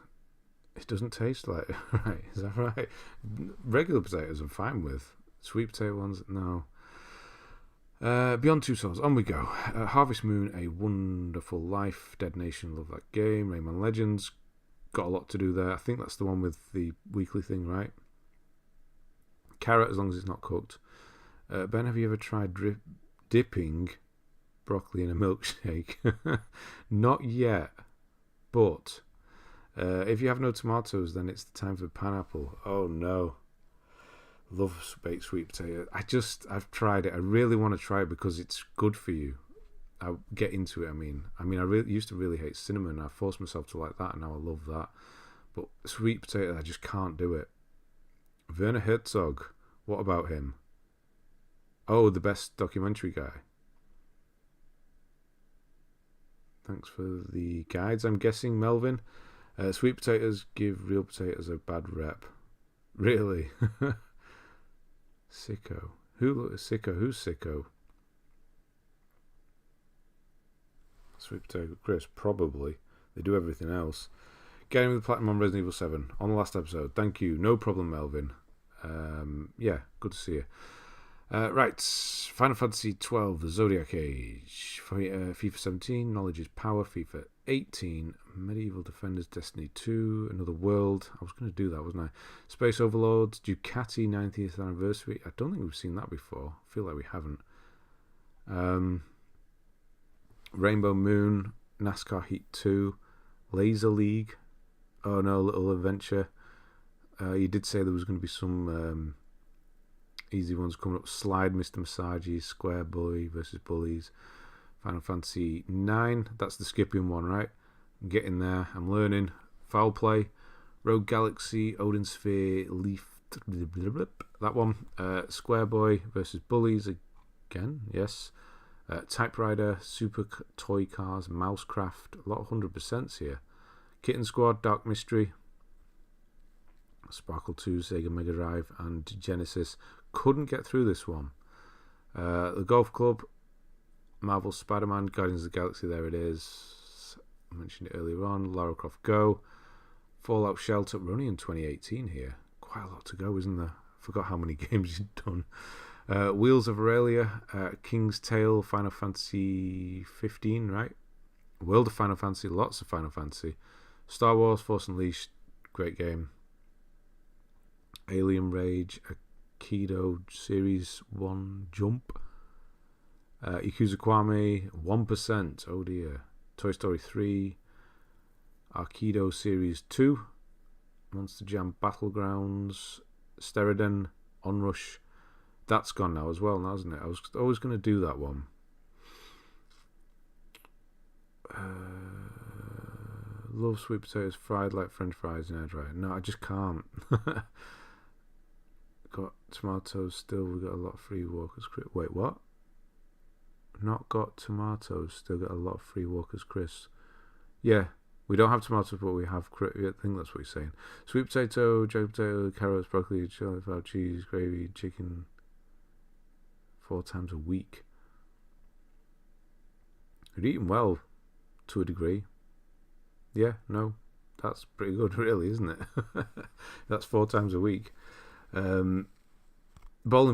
It doesn't taste like it, right? Is that right? Regular potatoes I'm fine with. Sweet potato ones, no. Beyond Two Souls, on we go. Harvest Moon, A Wonderful Life, Dead Nation, love that game. Rayman Legends, got a lot to do there. I think that's the one with the weekly thing, right? Carrot, as long as it's not cooked. Ben, have you ever tried dipping broccoli in a milkshake? Not yet, but if you have no tomatoes, then it's the time for pineapple. Oh no. Love baked sweet potato. I've tried it. I really want to try it because it's good for you. I get into it. I mean, I used to really hate cinnamon. I forced myself to like that, and now I love that. But sweet potato, I just can't do it. Werner Herzog, what about him? Oh, the best documentary guy. Thanks for the guides, I'm guessing, Melvin. Sweet potatoes give real potatoes a bad rep. Really? Sicko. Who's sicko? Sweet potato Chris, probably. They do everything else. Getting with the platinum on Resident Evil 7 on the last episode. Thank you. No problem, Melvin. Yeah, good to see you. Right, Final Fantasy 12, The Zodiac Age, FIFA 17, Knowledge is Power, FIFA 18, Medieval Defenders, Destiny 2, Another World. I was going to do that, wasn't I? Space Overlords, Ducati 90th Anniversary. I don't think we've seen that before. I feel like we haven't. Rainbow Moon, NASCAR Heat 2, Laser League. Oh no, Little Adventure. You did say there was going to be some easy ones coming up. Slide, Mr. Masagi, Square Boy versus Bullies, Final Fantasy 9. That's the skipping one, right? I'm getting there. I'm learning. Foul Play, Rogue Galaxy, Odin Sphere, Leaf. That one. Square Boy versus Bullies again. Yes. Typewriter, Super Toy Cars, Mousecraft. A lot of 100% here. Kitten Squad, Dark Mystery, Sparkle 2, Sega Mega Drive, and Genesis. Couldn't get through this one. The Golf Club, Marvel Spider-Man, Guardians of the Galaxy, there it is. I mentioned it earlier on. Lara Croft Go, Fallout Shelter. We're only in 2018 here. Quite a lot to go, isn't there? I forgot how many games you'd done. Wheels of Aurelia, King's Tale, Final Fantasy 15, right? World of Final Fantasy, lots of Final Fantasy. Star Wars, Force Unleashed, great game. Alien Rage, Aikido Series 1 Jump, Yakuza Kiwami, 1%, oh dear. Toy Story 3, Aikido Series 2, Monster Jam Battlegrounds, Steriden, Onrush. That's gone now as well, now, isn't it? I was always going to do that one. Love sweet potatoes fried like French fries in air dryer. No, I just can't. Got tomatoes still. We got a lot of free Walker's Crisps. Wait, what? Not got tomatoes. Still got a lot of free Walker's Crisps. Yeah, we don't have tomatoes, but we have. I think that's what he's saying. Sweet potato, jagged potato, carrots, broccoli, cauliflower, cheese, gravy, chicken. 4 times a week. You're eating well, to a degree. Yeah, no, that's pretty good, really, isn't it? That's 4 times a week. Bowling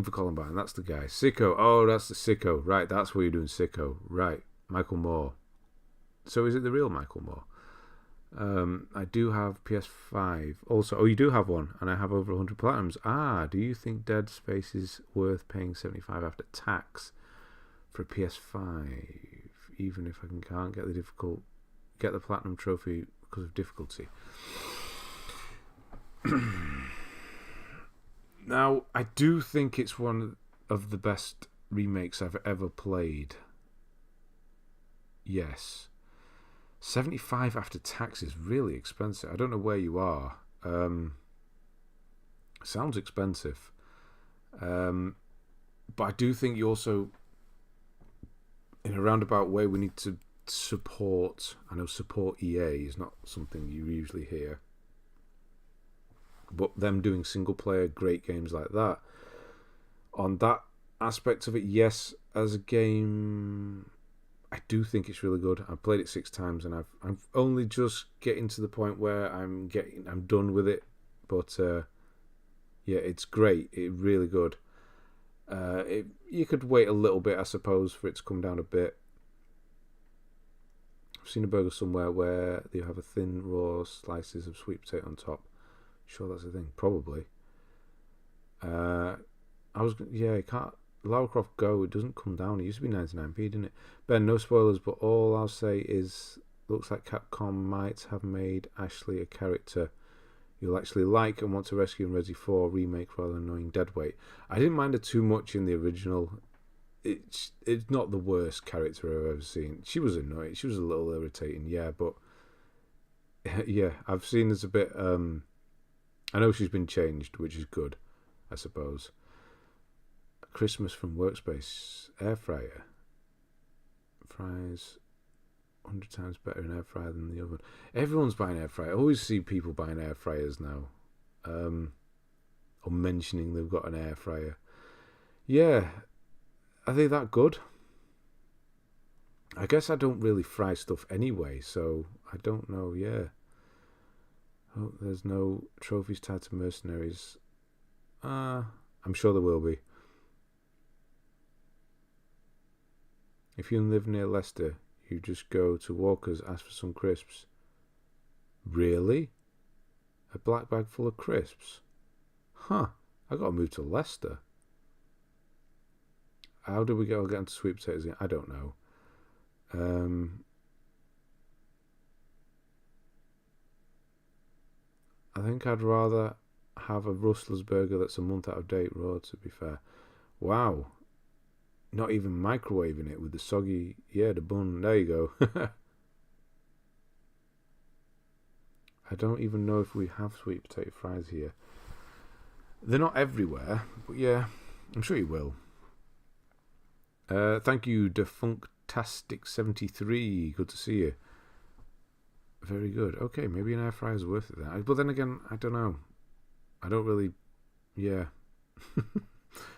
for Columbine, that's the guy. Sicko, oh, that's the Sicko. Right, that's what you're doing, Sicko. Right, Michael Moore. So is it the real Michael Moore? I do have PS5 also. Oh, you do have one, and I have over 100 platinums. Do you think Dead Space is worth paying 75 after tax for a PS5, even if I can't get the platinum trophy because of difficulty? Now, I do think it's one of the best remakes I've ever played. Yes. 75 after tax is really expensive. I don't know where you are. Sounds expensive. But I do think you also, in a roundabout way, we need to support. I know support EA is not something you usually hear. But them doing single player great games like that, on that aspect of it, yes, as a game, I do think it's really good. I've played it 6 times, and I'm only just getting to the point where I'm done with it. But yeah, it's great. It's really good. You could wait a little bit, I suppose, for it to come down a bit. I've seen a burger somewhere where they have a thin raw slices of sweet potato on top. Sure, that's a thing. Probably. You can't. Lara Croft Go, it doesn't come down. It used to be 99p, didn't it? Ben, no spoilers, but all I'll say is, looks like Capcom might have made Ashley a character you'll actually like and want to rescue in Resi 4 remake rather than annoying deadweight. I didn't mind her too much in the original. It's not the worst character I've ever seen. She was annoying. She was a little irritating, yeah, but yeah, I've seen there's a bit. I know she's been changed, which is good, I suppose. Christmas from Workspace air fryer. Fries 100 times better in air fryer than the oven. Everyone's buying air fryer. I always see people buying air fryers now, or mentioning they've got an air fryer. Yeah, are they that good? I guess I don't really fry stuff anyway, so I don't know. Yeah. Oh, there's no trophies tied to mercenaries. I'm sure there will be. If you live near Leicester, you just go to Walker's, ask for some crisps. Really? A black bag full of crisps? Huh. I gotta move to Leicester. How did we get into sweet potatoes again? I don't know. I think I'd rather have a Rustler's burger that's a month out of date raw, to be fair. Wow. Not even microwaving it with the soggy... Yeah, the bun. There you go. I don't even know if we have sweet potato fries here. They're not everywhere, but yeah, I'm sure you will. Thank you, Defunctastic73. Good to see you. Very good. Okay, maybe an air fryer is worth it then. But then again, I don't know. I don't really... Yeah.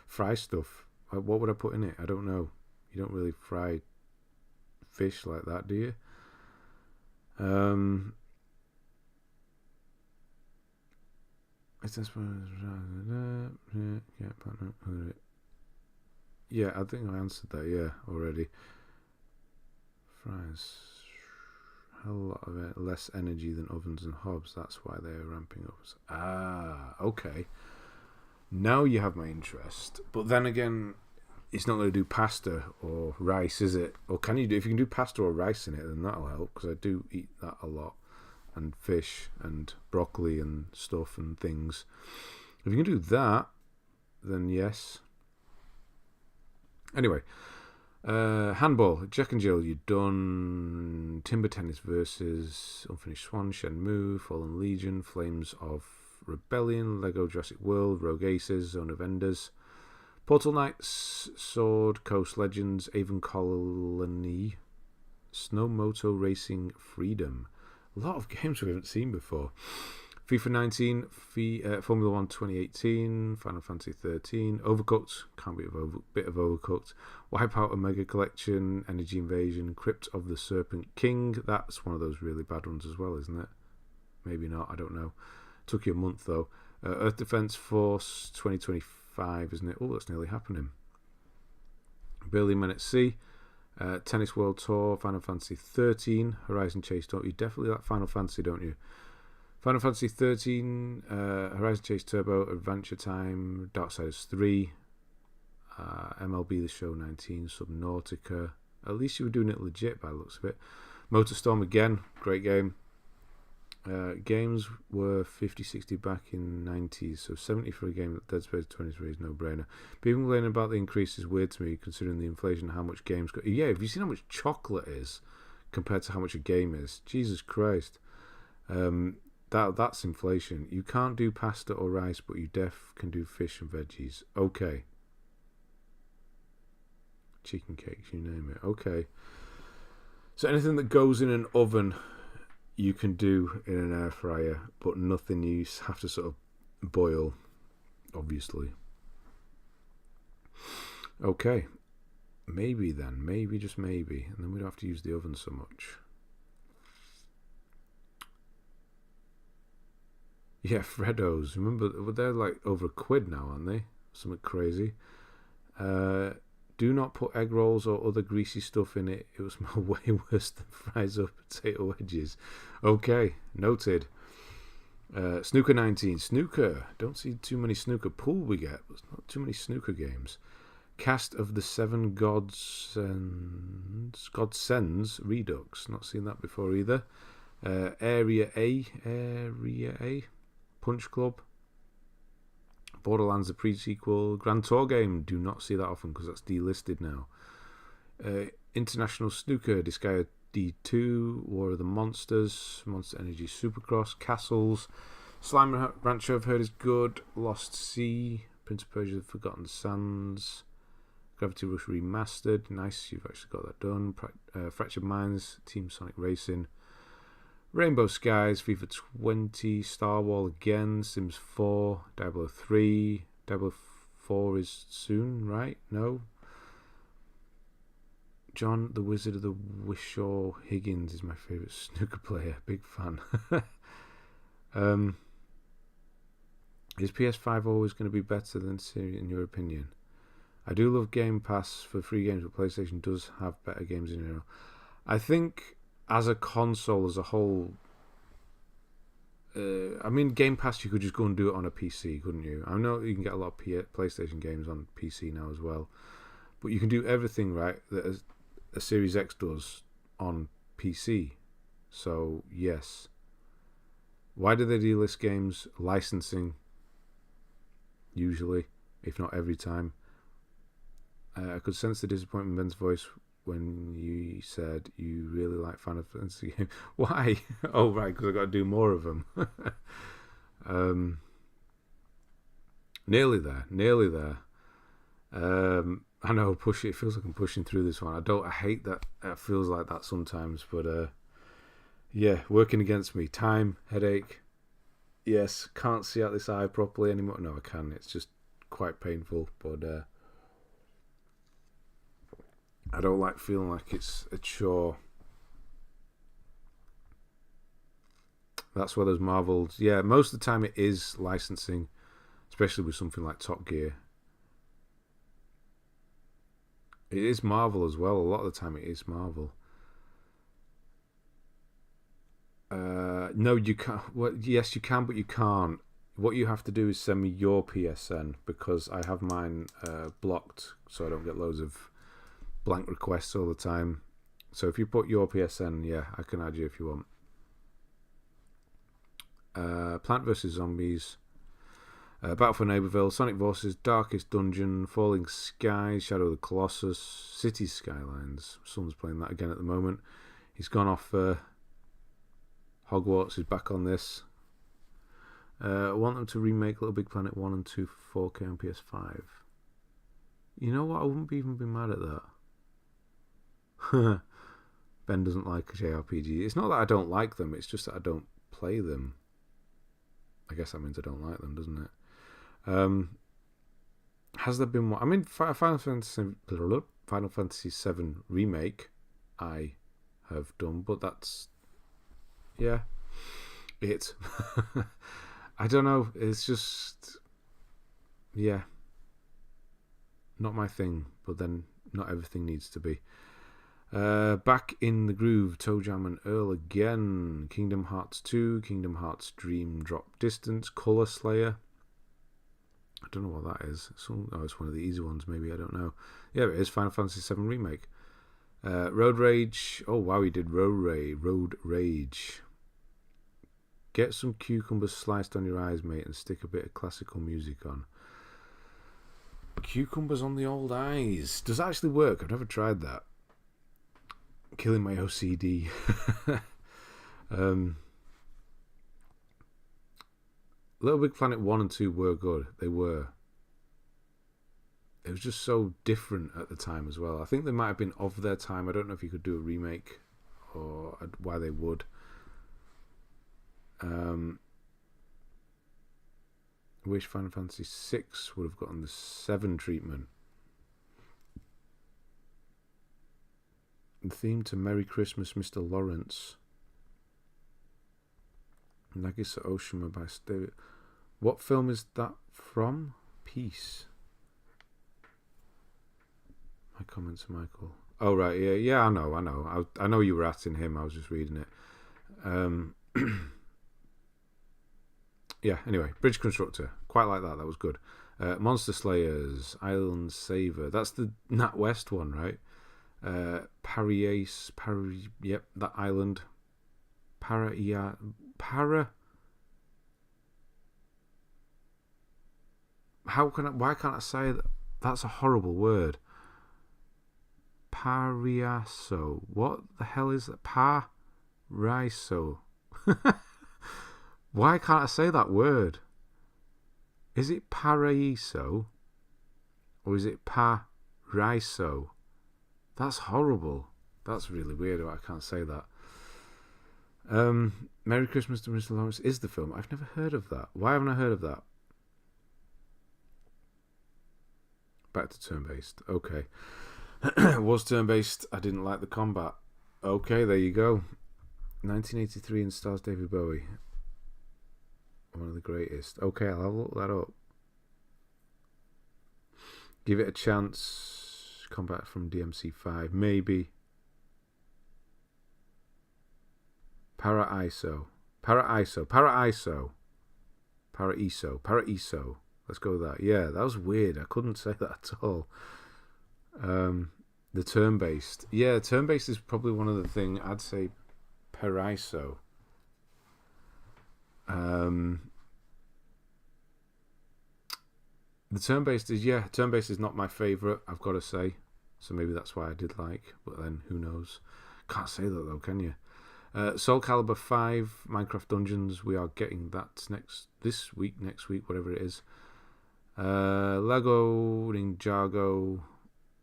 Fry stuff. What would I put in it? I don't know. You don't really fry fish like that, do you? Yeah, I think I answered that, yeah, already. Fries. A lot of it, less energy than ovens and hobs. That's why they're ramping up. Okay. Now you have my interest. But then again, it's not going to do pasta or rice, is it? Or can you do? If you can do pasta or rice in it, then that'll help, because I do eat that a lot, and fish and broccoli and stuff and things. If you can do that, then yes. Anyway, handball. Jack and Jill, you've done Timber Tennis versus Unfinished Swan, Shenmue, Fallen Legion, Flames of Rebellion, Lego Jurassic World, Rogue Aces, Zone of Enders, Portal Knights, Sword Coast Legends, Avon Colony, Snowmoto Racing Freedom. A lot of games we haven't seen before. FIFA 19, Formula 1 2018, Final Fantasy 13, Overcooked, can't be a bit of Overcooked, Wipeout Omega Collection, Energy Invasion, Crypt of the Serpent King. That's one of those really bad ones as well, isn't it? Maybe not, I don't know. Took you a month though. Earth Defense Force 2025, isn't it? Oh, that's nearly happening. Burly Men at Sea, Tennis World Tour, Final Fantasy 13, Horizon Chase. Don't you definitely like Final Fantasy, don't you? Final Fantasy 13, Horizon Chase Turbo, Adventure Time, Darksiders 3, MLB The Show 19, Subnautica. At least you were doing it legit by the looks of it. Motorstorm again, great game. Games were 50, 60 back in 90s, so 70 for a game. Dead Space 23 is no brainer. People complaining about the increase is weird to me, considering the inflation and how much games go. Yeah, have you seen how much chocolate is compared to how much a game is? Jesus Christ. That's inflation. You can't do pasta or rice, but you can do fish and veggies. Okay. Chicken cakes, you name it. Okay. So anything that goes in an oven, you can do in an air fryer, but nothing you have to sort of boil, obviously. Okay. Maybe then. Maybe, just maybe. And then we don't have to use the oven so much. Yeah, Freddos. Remember, they're like over £1 now, aren't they? Something crazy. Do not put egg rolls or other greasy stuff in it. It will smell way worse than fries or potato wedges. Okay, noted. Snooker 19. Snooker. Don't see too many snooker. Pool we get, but not too many snooker games. Cast of the Seven Godsends Redux. Not seen that before either. Area A. Punch Club. Borderlands, the pre-sequel. Grand Tour game. Do not see that often because that's delisted now. International Snooker. Disgaea D2. War of the Monsters. Monster Energy Supercross. Castles. Slime Rancher I've heard is good. Lost Sea. Prince of Persia, The Forgotten Sands. Gravity Rush Remastered. Nice, you've actually got that done. Fractured Minds. Team Sonic Racing. Rainbow Skies, FIFA 20, Star Wars again, Sims 4, Diablo 3. Diablo 4 is soon, right? No? John, the Wizard of the Wishaw Higgins is my favourite snooker player. Big fan. Is PS5 always going to be better than Siri in your opinion? I do love Game Pass for free games, but PlayStation does have better games in general. I think as a console as a whole, I mean, Game Pass, you could just go and do it on a PC, couldn't you? I know you can get a lot of PlayStation games on PC now as well, but you can do everything right that a Series X does on PC. So yes, why do they delist games? Licensing, usually, if not every time. I could sense the disappointment in Ben's voice when you said you really like Final Fantasy games. Why? Oh, right, because I've got to do more of them. Nearly there. I know, it feels like I'm pushing through this one. I hate that it feels like that sometimes, but yeah, working against me. Time, headache. Yes, can't see out this eye properly anymore. No, I can. It's just quite painful, but I don't like feeling like it's a chore. That's where those Marvels. Yeah, most of the time it is licensing, especially with something like Top Gear. It is Marvel as well. A lot of the time it is Marvel. No, you can't. Well, yes, you can, but you can't. What you have to do is send me your PSN because I have mine blocked, so I don't get loads of blank requests all the time. So if you put your PSN, yeah, I can add you if you want. Plant vs Zombies, Battle for Neighbourville, Sonic Forces, Darkest Dungeon, Falling Skies, Shadow of the Colossus, City Skylines. Someone's playing that again at the moment. He's gone off Hogwarts. He's back on this. I want them to remake Little Big Planet 1 and 2 for 4K on PS5. You know what? I wouldn't even be mad at that. Ben doesn't like JRPG. It's not that I don't like them, it's just that I don't play them. I guess that means I don't like them, doesn't it? Has there been one? I mean, Final Fantasy VII Remake I have done, but that's... yeah. It. I don't know. It's just... yeah. Not my thing, but then not everything needs to be. Back in the Groove, Toe Jam and Earl again. Kingdom Hearts 2, Kingdom Hearts Dream Drop Distance, Color Slayer. I don't know what that is. It's one of the easy ones, maybe. I don't know. Yeah, it is Final Fantasy VII Remake. Road Rage. Oh, wow, he did Road Rage. Get some cucumbers sliced on your eyes, mate, and stick a bit of classical music on. Cucumbers on the old eyes. Does that actually work? I've never tried that. Killing my OCD. Little Big Planet 1 and 2 were good. They were. It was just so different at the time as well. I think they might have been of their time. I don't know if you could do a remake or why they would. I wish Final Fantasy VI would have gotten the 7 treatment. The theme to Merry Christmas, Mr. Lawrence. Nagisa Oshima by David. What film is that from? Peace. My comments, Michael. Oh, right, yeah, I know. I know you were asking him. I was just reading it. Yeah, anyway, Bridge Constructor. Quite like that. That was good. Monster Slayers, Island Saver. That's the Nat West one, right? Yep, that island. Why can't I say that? That's a horrible word. Pariaso. What the hell is that? Pariso. Why can't I say that word? Is it Paraiso? Or is it Pariso? That's horrible. That's really weird. I can't say that. Merry Christmas to Mr. Lawrence is the film. I've never heard of that. Why haven't I heard of that? Back to turn-based. Okay. Was turn-based. I didn't like the combat. Okay, there you go. 1983 and stars David Bowie. One of the greatest. Okay, I'll look that up. Give it a chance. Combat from DMC5. Maybe. Paraiso. Let's go with that. Yeah, that was weird. I couldn't say that at all. The turn-based. Yeah, turn-based is probably one of the things I'd say Paraiso. The turn-based is not my favourite, I've got to say. So maybe that's why I did like. But then, who knows? Can't say that though, can you? Soul Calibur 5, Minecraft Dungeons. We are getting that next week, whatever it is. Lego Ninjago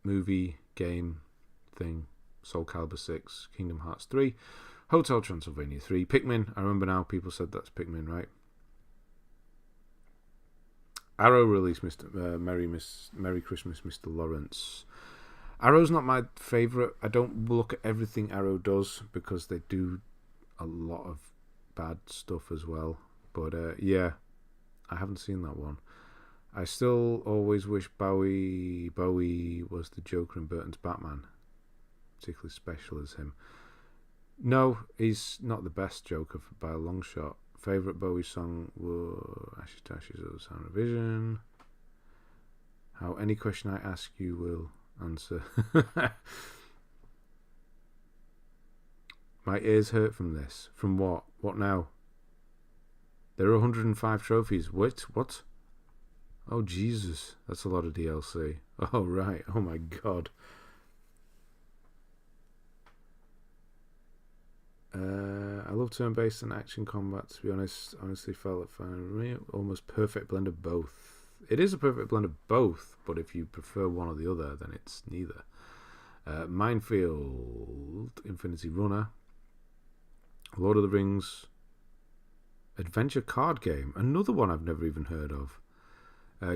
movie game thing. Soul Calibur 6, Kingdom Hearts 3, Hotel Transylvania 3, Pikmin. I remember now, people said that's Pikmin, right? Arrow released Merry Christmas, Mr. Lawrence. Arrow's not my favourite. I don't look at everything Arrow does because they do a lot of bad stuff as well. But yeah, I haven't seen that one. I still always wish Bowie was the Joker in Burton's Batman. Particularly special as him. No, he's not the best Joker by a long shot. Favourite Bowie song was Ashes to Ashes of Sound of Vision. How any question I ask you will answer. My ears hurt from this. From what? What now? There are 105 trophies. What? Oh, Jesus. That's a lot of DLC. Oh, right. Oh, my God. I love turn-based and action combat, to be honest. Honestly felt it almost perfect blend of both. It is a perfect blend of both, but if you prefer one or the other, then it's neither. Minefield, Infinity Runner, Lord of the Rings, adventure card game, another one I've never even heard of.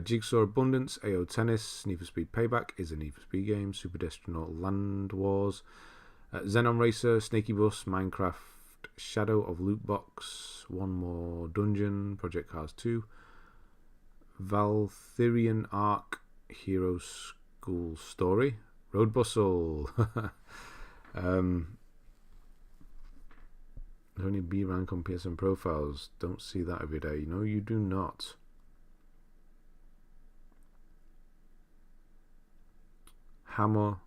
Jigsaw Abundance, AO Tennis, Need for Speed Payback is a Need for Speed game, Super Destronaut Land Wars, Xenon Racer, Snaky Bus, Minecraft, Shadow of Loot Box, One More Dungeon, Project Cars 2, Valkyrian Arc, Hero School Story, Road Bustle, Only B rank on PSN profiles. Don't see that every day. No, you do not. Hamill,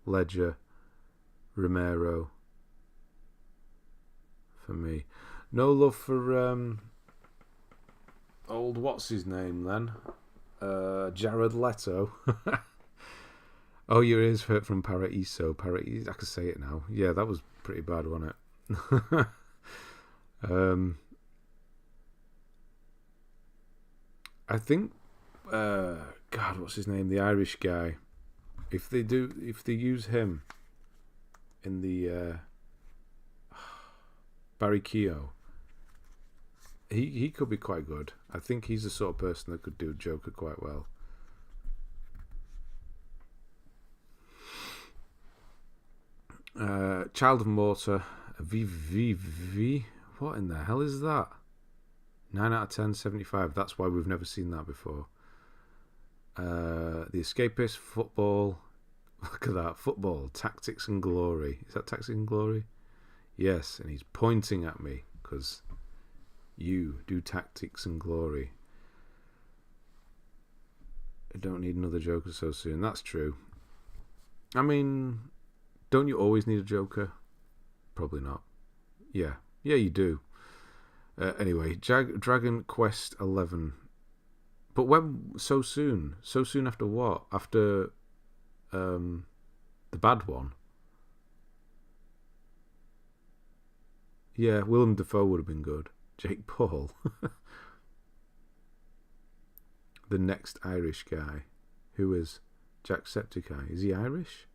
Ledger, Romero. For me, no love for old what's his name then? Jared Leto. Oh, your ears hurt from Paraiso. I can say it now. Yeah, that was pretty bad, wasn't it? I think God, what's his name? The Irish guy. If they use him in the Barry Keogh, he could be quite good. I think he's the sort of person that could do Joker quite well. Child of Mortar, VVV. What in the hell is that? 9 out of 10, 75. That's why we've never seen that before. The Escapist, Football. Look at that. Football, Tactics and Glory. Is that Tactics and Glory? Yes, and he's pointing at me because you do Tactics and Glory. I don't need another Joker so soon. That's true. I mean, don't you always need a Joker? Probably not. Yeah, you do. Anyway, Dragon Quest 11. But when so soon? So soon after what? After the bad one? Yeah, Willem Dafoe would have been good. Jake Paul. The next Irish guy. Who is Jacksepticeye? Is he Irish?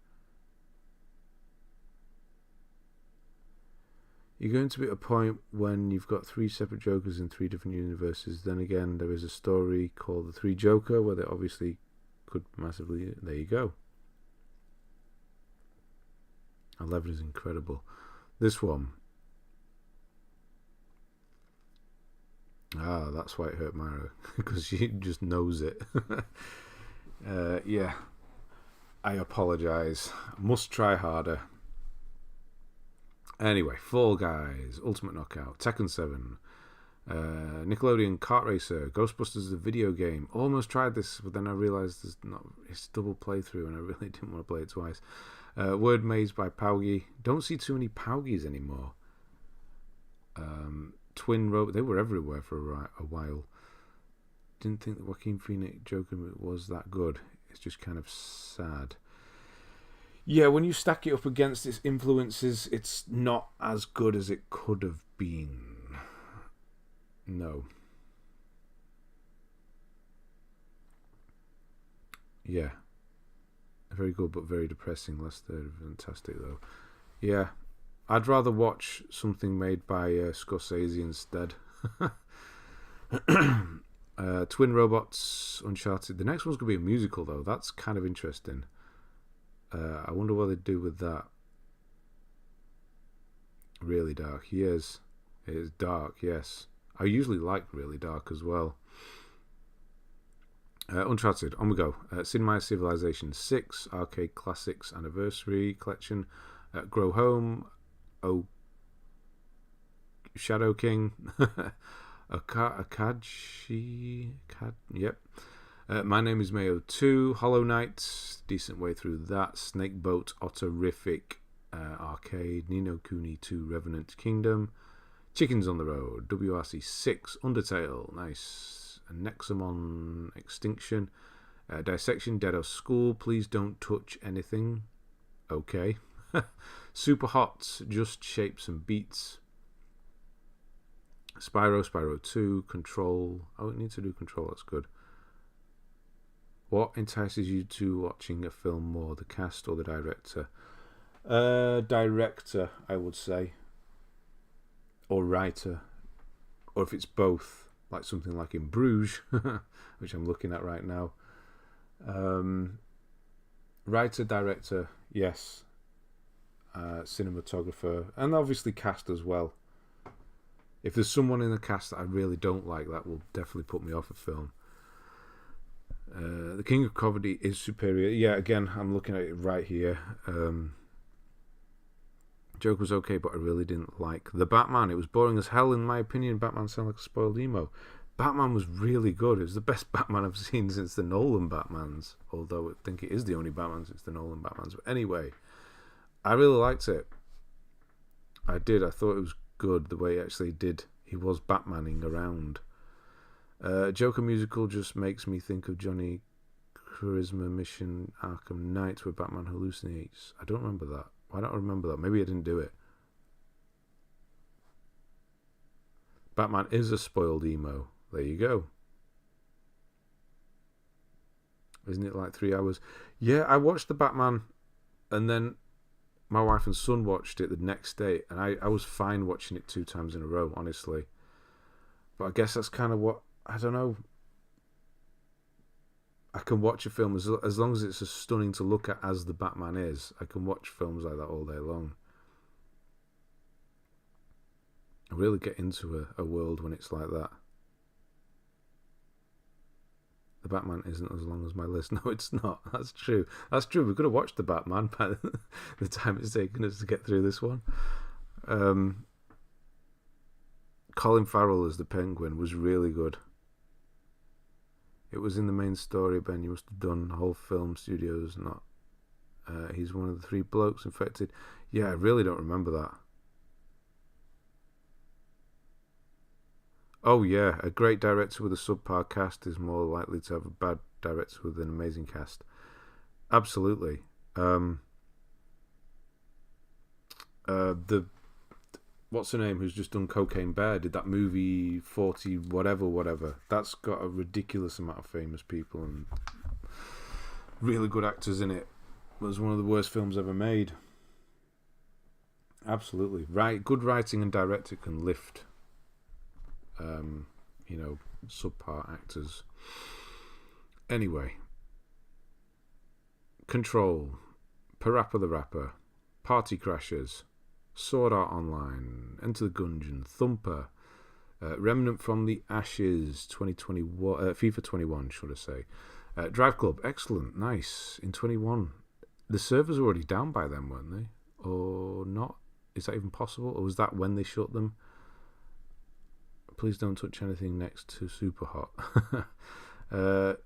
You're going to be at a point when you've got 3 separate Jokers in 3 different universes. Then again, there is a story called The Three Joker, where they obviously could massively... There you go. 11 is incredible. This one. Ah, that's why it hurt Myra. Because she just knows it. Yeah. I apologise. Must try harder. Anyway, Fall Guys, Ultimate Knockout, Tekken 7, Nickelodeon Kart Racer, Ghostbusters the video game. Almost tried this, but then I realised it's double playthrough and I really didn't want to play it twice. Word Maze by Paugi. Don't see too many Paugis anymore. Twin Rope, they were everywhere for a while. Didn't think that Joaquin Phoenix Joker was that good. It's just kind of sad. Yeah, when you stack it up against its influences, it's not as good as it could have been. No. Yeah. Very good, but very depressing. Last third, fantastic, though. Yeah. I'd rather watch something made by Scorsese instead. Twin Robots, Uncharted. The next one's going to be a musical, though. That's kind of interesting. I wonder what they do with that. Really dark. He is. It is dark, yes. I usually like really dark as well. Uncharted, on we go. Sid Meier's Civilization 6, Arcade Classics Anniversary Collection. Grow Home. Oh, Shadow King. Akaji. Yep. My Name is Mayo 2, Hollow Knight, decent way through that. Snake Boat, Otterific, Arcade, Ni no Kuni 2, Revenant Kingdom, Chickens on the Road, WRC 6, Undertale, nice. Nexamon Extinction, Dissection, Dead of School, Please Don't Touch Anything, okay. Super Hot, Just Shapes and Beats, Spyro 2, Control, oh, it needs to do Control, that's good. What entices you to watching a film more, the cast or the director? Director, I would say. Or writer. Or if it's both, like something like in Bruges, which I'm looking at right now. Writer, director, yes. Cinematographer, and obviously cast as well. If there's someone in the cast that I really don't like, that will definitely put me off a film. The King of Comedy is superior. Yeah, again, I'm looking at it right here. Joker was okay, but I really didn't like the Batman. It was boring as hell, in my opinion. Batman sounded like a spoiled emo. Batman was really good. It was the best Batman I've seen since the Nolan Batmans. Although I think it is the only Batman since the Nolan Batmans. But anyway, I really liked it. I did. I thought it was good the way he actually did. He was Batmaning around. Joker musical just makes me think of Johnny Charisma Mission Arkham Knight, where Batman hallucinates. I don't remember that. Why don't I remember that? Maybe I didn't do it. Batman is a spoiled emo. There you go. Isn't it like 3 hours? Yeah, I watched the Batman, and then my wife and son watched it the next day, and I was fine watching it 2 times in a row, honestly. But I guess that's kind of what, I don't know. I can watch a film as long as it's as stunning to look at as the Batman is. I can watch films like that all day long. I really get into a world when it's like that. The Batman isn't as long as my list. No, it's not. That's true. That's true. We could have watched the Batman by the time it's taken us to get through this one. Colin Farrell as the Penguin was really good. It was in the main story, Ben. You must have done the whole film studios. Not. He's one of the 3 blokes infected. Yeah, I really don't remember that. Oh yeah, a great director with a subpar cast is more likely to have a bad director with an amazing cast. Absolutely. The what's her name who's just done Cocaine Bear did that movie 40 whatever. That's got a ridiculous amount of famous people and really good actors in it. It was one of the worst films ever made. Absolutely. Right, good writing and director can lift subpar actors. Anyway, Control, Parappa the Rapper, Party Crashers, Sword Art Online, Enter the Gungeon, Thumper, Remnant from the Ashes, 2021, FIFA 21, should I say. Drive Club, excellent, nice. In 21, the servers were already down by then, weren't they? Or not? Is that even possible? Or was that when they shut them? Please don't touch anything next to Super Hot.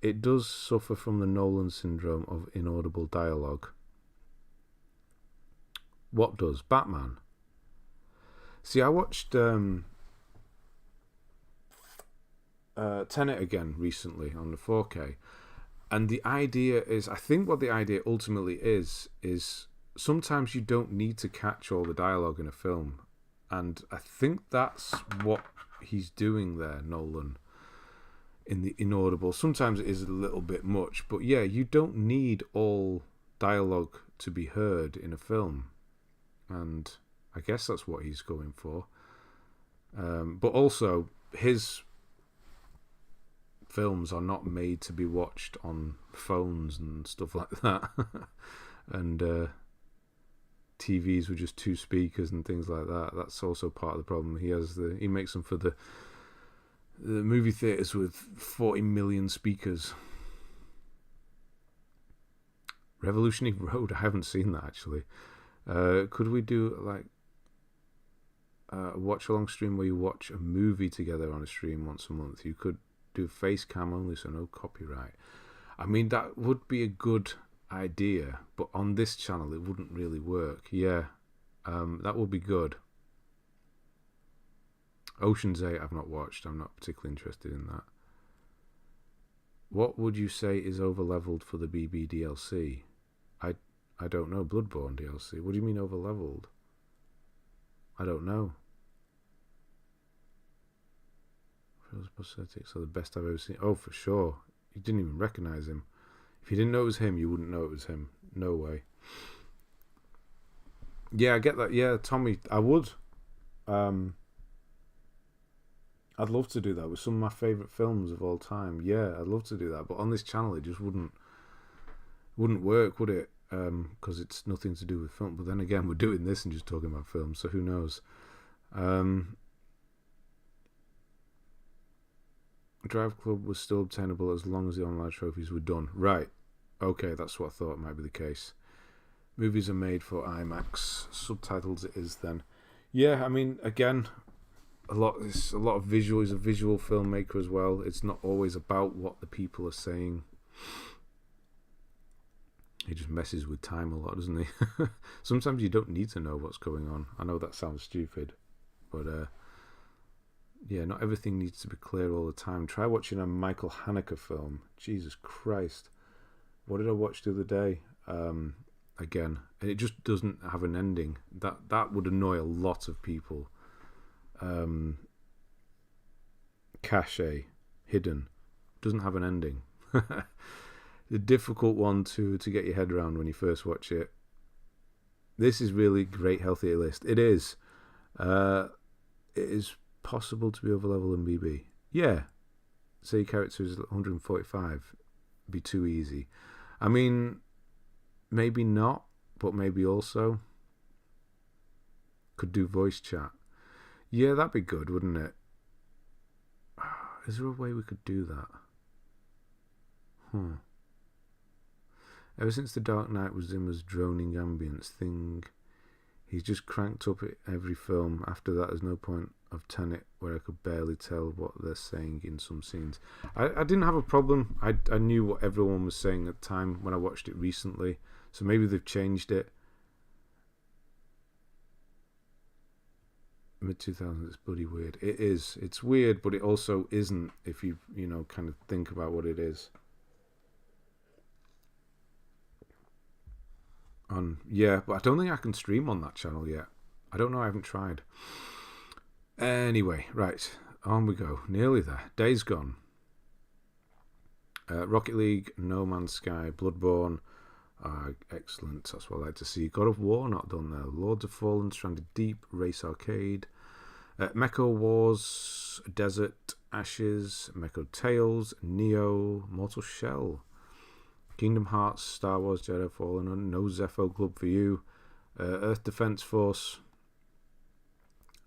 It does suffer from the Nolan syndrome of inaudible dialogue. What does? Batman. See, I watched Tenet again recently on the 4K, and the idea is, I think what the idea ultimately is sometimes you don't need to catch all the dialogue in a film, and I think that's what he's doing there, Nolan, in the inaudible. Sometimes it is a little bit much, but yeah, you don't need all dialogue to be heard in a film, and I guess that's what he's going for. But also, his films are not made to be watched on phones and stuff like that. And TVs with just 2 speakers and things like that. That's also part of the problem. He makes them for the movie theaters with 40 million speakers. Revolutionary Road, I haven't seen that actually. Could we do like a watch along stream where you watch a movie together on a stream once a month? You could do face cam only, so no copyright. I mean, that would be a good idea, but on this channel it wouldn't really work. Yeah, that would be good. Ocean's 8 I've not watched. I'm not particularly interested in that. What would you say is overleveled for the BB DLC? I don't know. Bloodborne DLC. What do you mean overleveled? I don't know. Prosthetics are the best I've ever seen. Oh, for sure. You didn't even recognise him. If you didn't know it was him, you wouldn't know it was him. No way. Yeah, I get that. Yeah, Tommy, I would. I'd love to do that with some of my favourite films of all time. Yeah, I'd love to do that. But on this channel, it just wouldn't work, would it? Because it's nothing to do with film. But then again, we're doing this and just talking about films, so who knows? Drive Club was still obtainable as long as the online trophies were done. Right. Okay, that's what I thought might be the case. Movies are made for IMAX. Subtitles it is then. Yeah, I mean, again, it's a lot of visual. He's a visual filmmaker as well. It's not always about what the people are saying. He just messes with time a lot, doesn't he? Sometimes you don't need to know what's going on. I know that sounds stupid, but yeah, not everything needs to be clear all the time. Try watching a Michael Haneke film. Jesus Christ. What did I watch the other day? Again, and it just doesn't have an ending. That would annoy a lot of people. Cache, hidden, doesn't have an ending. A difficult one to get your head around when you first watch it. This is really great, healthy list. It is. It is possible to be overlevel in BB. Yeah. Say your character is 145. Be too easy. I mean, maybe not, but maybe also. Could do voice chat. Yeah, that'd be good, wouldn't it? Is there a way we could do that? Ever since The Dark Knight was Zimmer's droning ambience thing, he's just cranked up every film. After that, there's no point of Tenet, where I could barely tell what they're saying in some scenes. I didn't have a problem. I knew what everyone was saying at the time when I watched it recently, so maybe they've changed it. Mid-2000s, it's bloody weird. It is. It's weird, but it also isn't if you kind of think about what it is. Yeah, but I don't think I can stream on that channel yet. I don't know, I haven't tried. Anyway, right, on we go. Nearly there. Days Gone. Rocket League, No Man's Sky, Bloodborne. Excellent, that's what I like to see. God of War, not done there. Lords of Fallen, Stranded Deep, Race Arcade. Mecha Wars, Desert, Ashes, Mecha Tales, Neo, Mortal Shell. Kingdom Hearts, Star Wars, Jedi Fallen, No Zepho Club for You, Earth Defense Force,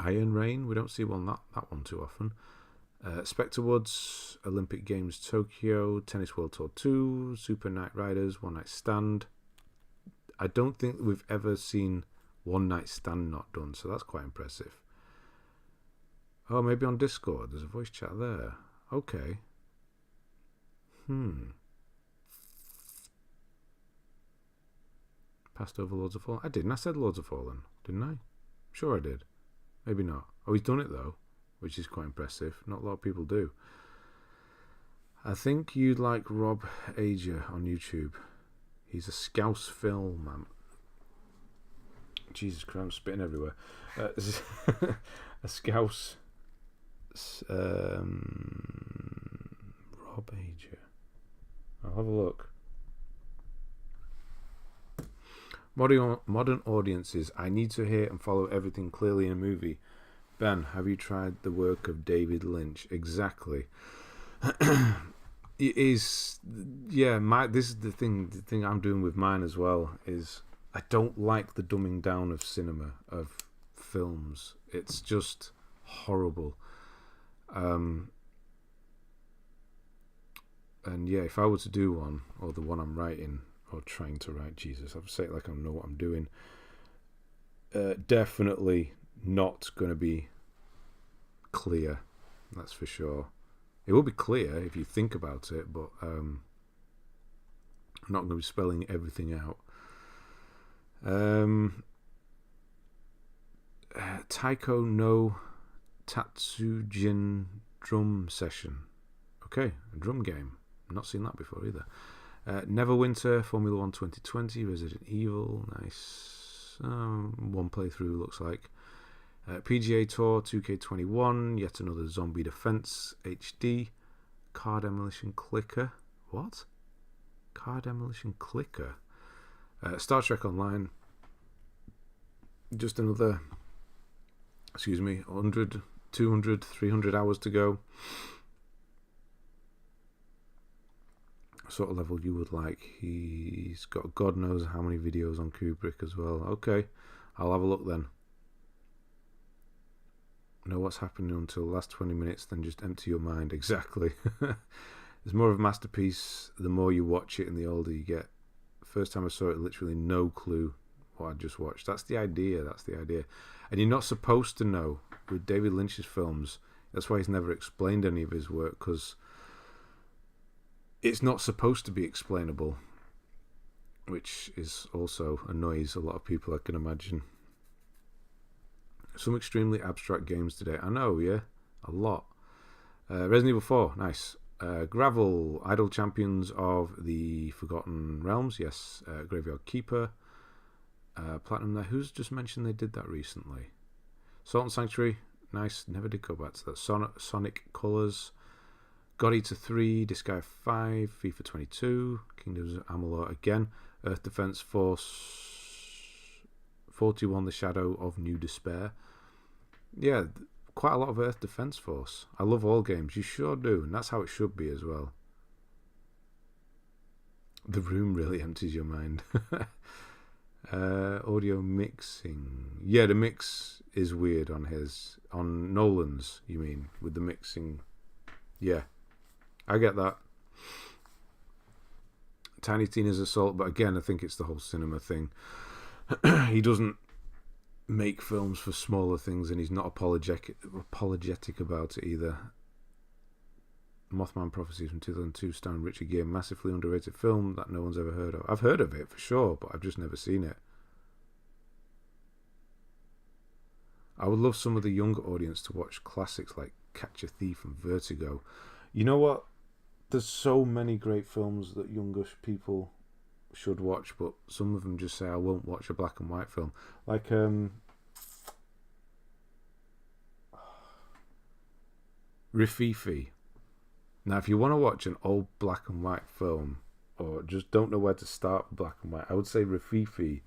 Iron Rain, we don't see that one too often. Spectre Woods, Olympic Games Tokyo, Tennis World Tour 2, Super Night Riders, One Night Stand. I don't think we've ever seen One Night Stand not done, so that's quite impressive. Oh, maybe on Discord, there's a voice chat there. Okay. Passed over Lords of Fallen. I didn't. I said Lords of Fallen, didn't I? Sure I did. Maybe not. Oh, he's done it though, which is quite impressive. Not a lot of people do. I think you'd like Rob Ager on YouTube. He's a Scouse film man. Jesus Christ, I'm spitting everywhere. A Scouse. Rob Ager. I'll have a look. Modern audiences, I need to hear and follow everything clearly in a movie. Ben, have you tried the work of David Lynch? Exactly. It is, yeah. This is the thing I'm doing with mine as well. Is I don't like the dumbing down of cinema, of films. It's just horrible. And yeah, if I were to do one, or the one I'm writing, or trying to write, Jesus, I've said it like I know what I'm doing. Definitely not going to be clear, that's for sure. It will be clear if you think about it, but I'm not going to be spelling everything out. Taiko no Tatsujin drum session. Okay, a drum game. I've not seen that before either. Neverwinter, Formula 1 2020, Resident Evil, nice. One playthrough looks like. PGA Tour 2K21, yet another Zombie Defense HD. Car Demolition Clicker. What? Car Demolition Clicker. Star Trek Online. Just another, 100, 200, 300 hours to go. Sort of level you would like. He's got God knows how many videos on Kubrick as well. Okay, I'll have a look then. Know what's happening until the last 20 minutes, then just empty your mind. Exactly. It's more of a masterpiece the more you watch it and the older you get. First time I saw it, literally no clue what I just watched. That's the idea. And you're not supposed to know with David Lynch's films. That's why he's never explained any of his work, because it's not supposed to be explainable, which is also annoys a lot of people, I can imagine. Some extremely abstract games today. I know, yeah, a lot. Resident Evil 4, nice. Gravel, Idle Champions of the Forgotten Realms, yes. Graveyard Keeper, Platinum there. Who's just mentioned they did that recently? Salt and Sanctuary, nice. Never did go back to that. Sonic Colors, God Eater 3, Disgaea 5, FIFA 22, Kingdoms of Amalur again, Earth Defense Force 41, The Shadow of New Despair. Yeah, quite a lot of Earth Defense Force. I love all games, you sure do, and that's how it should be as well. The room really empties your mind. Audio mixing. Yeah, the mix is weird on Nolan's, you mean, with the mixing. Yeah, I get that. Tiny Tina's Assault, but again, I think it's the whole cinema thing. He doesn't make films for smaller things, and he's not apologetic about it either. Mothman Prophecies from 2002, starring Richard Gere, massively underrated film that no one's ever heard of. I've heard of it for sure, but I've just never seen it. I would love some of the younger audience to watch classics like Catch a Thief and Vertigo. You know what? There's so many great films that younger people should watch, but some of them just say I won't watch a black and white film. Like Rififi. Now, if you want to watch an old black and white film, or just don't know where to start with black and white, I would say Rififi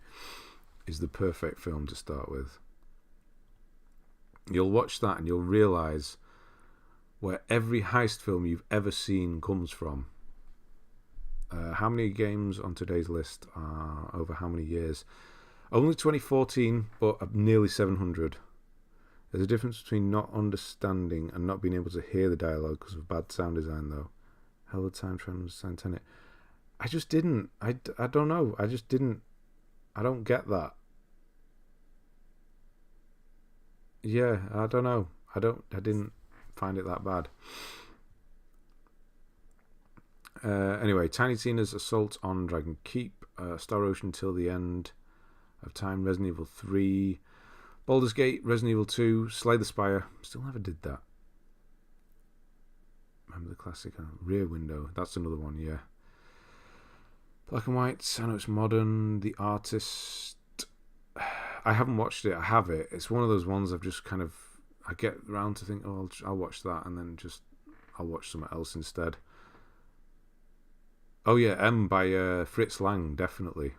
is the perfect film to start with. You'll watch that and you'll realise where every heist film you've ever seen comes from. How many games on today's list are over how many years? Only 2014, but nearly 700. There's a difference between not understanding and not being able to hear the dialogue because of bad sound design, though. Hell of a time trying to understand Tenet. I just didn't. I don't know. I just didn't. I don't get that. Yeah, I don't know. I didn't find it that bad. Anyway, Tiny Tina's Assault on Dragon Keep, Star Ocean Till the End of Time, Resident Evil 3, Baldur's Gate, Resident Evil 2, Slay the Spire. Still never did that. Remember the classic Rear Window. That's another one, yeah. Black and White, I know it's modern. The Artist. I haven't watched it. I have it. It's one of those ones I've just kind of... I get around to think, oh, I'll watch that, and then I'll watch something else instead. Oh yeah, M by Fritz Lang, definitely.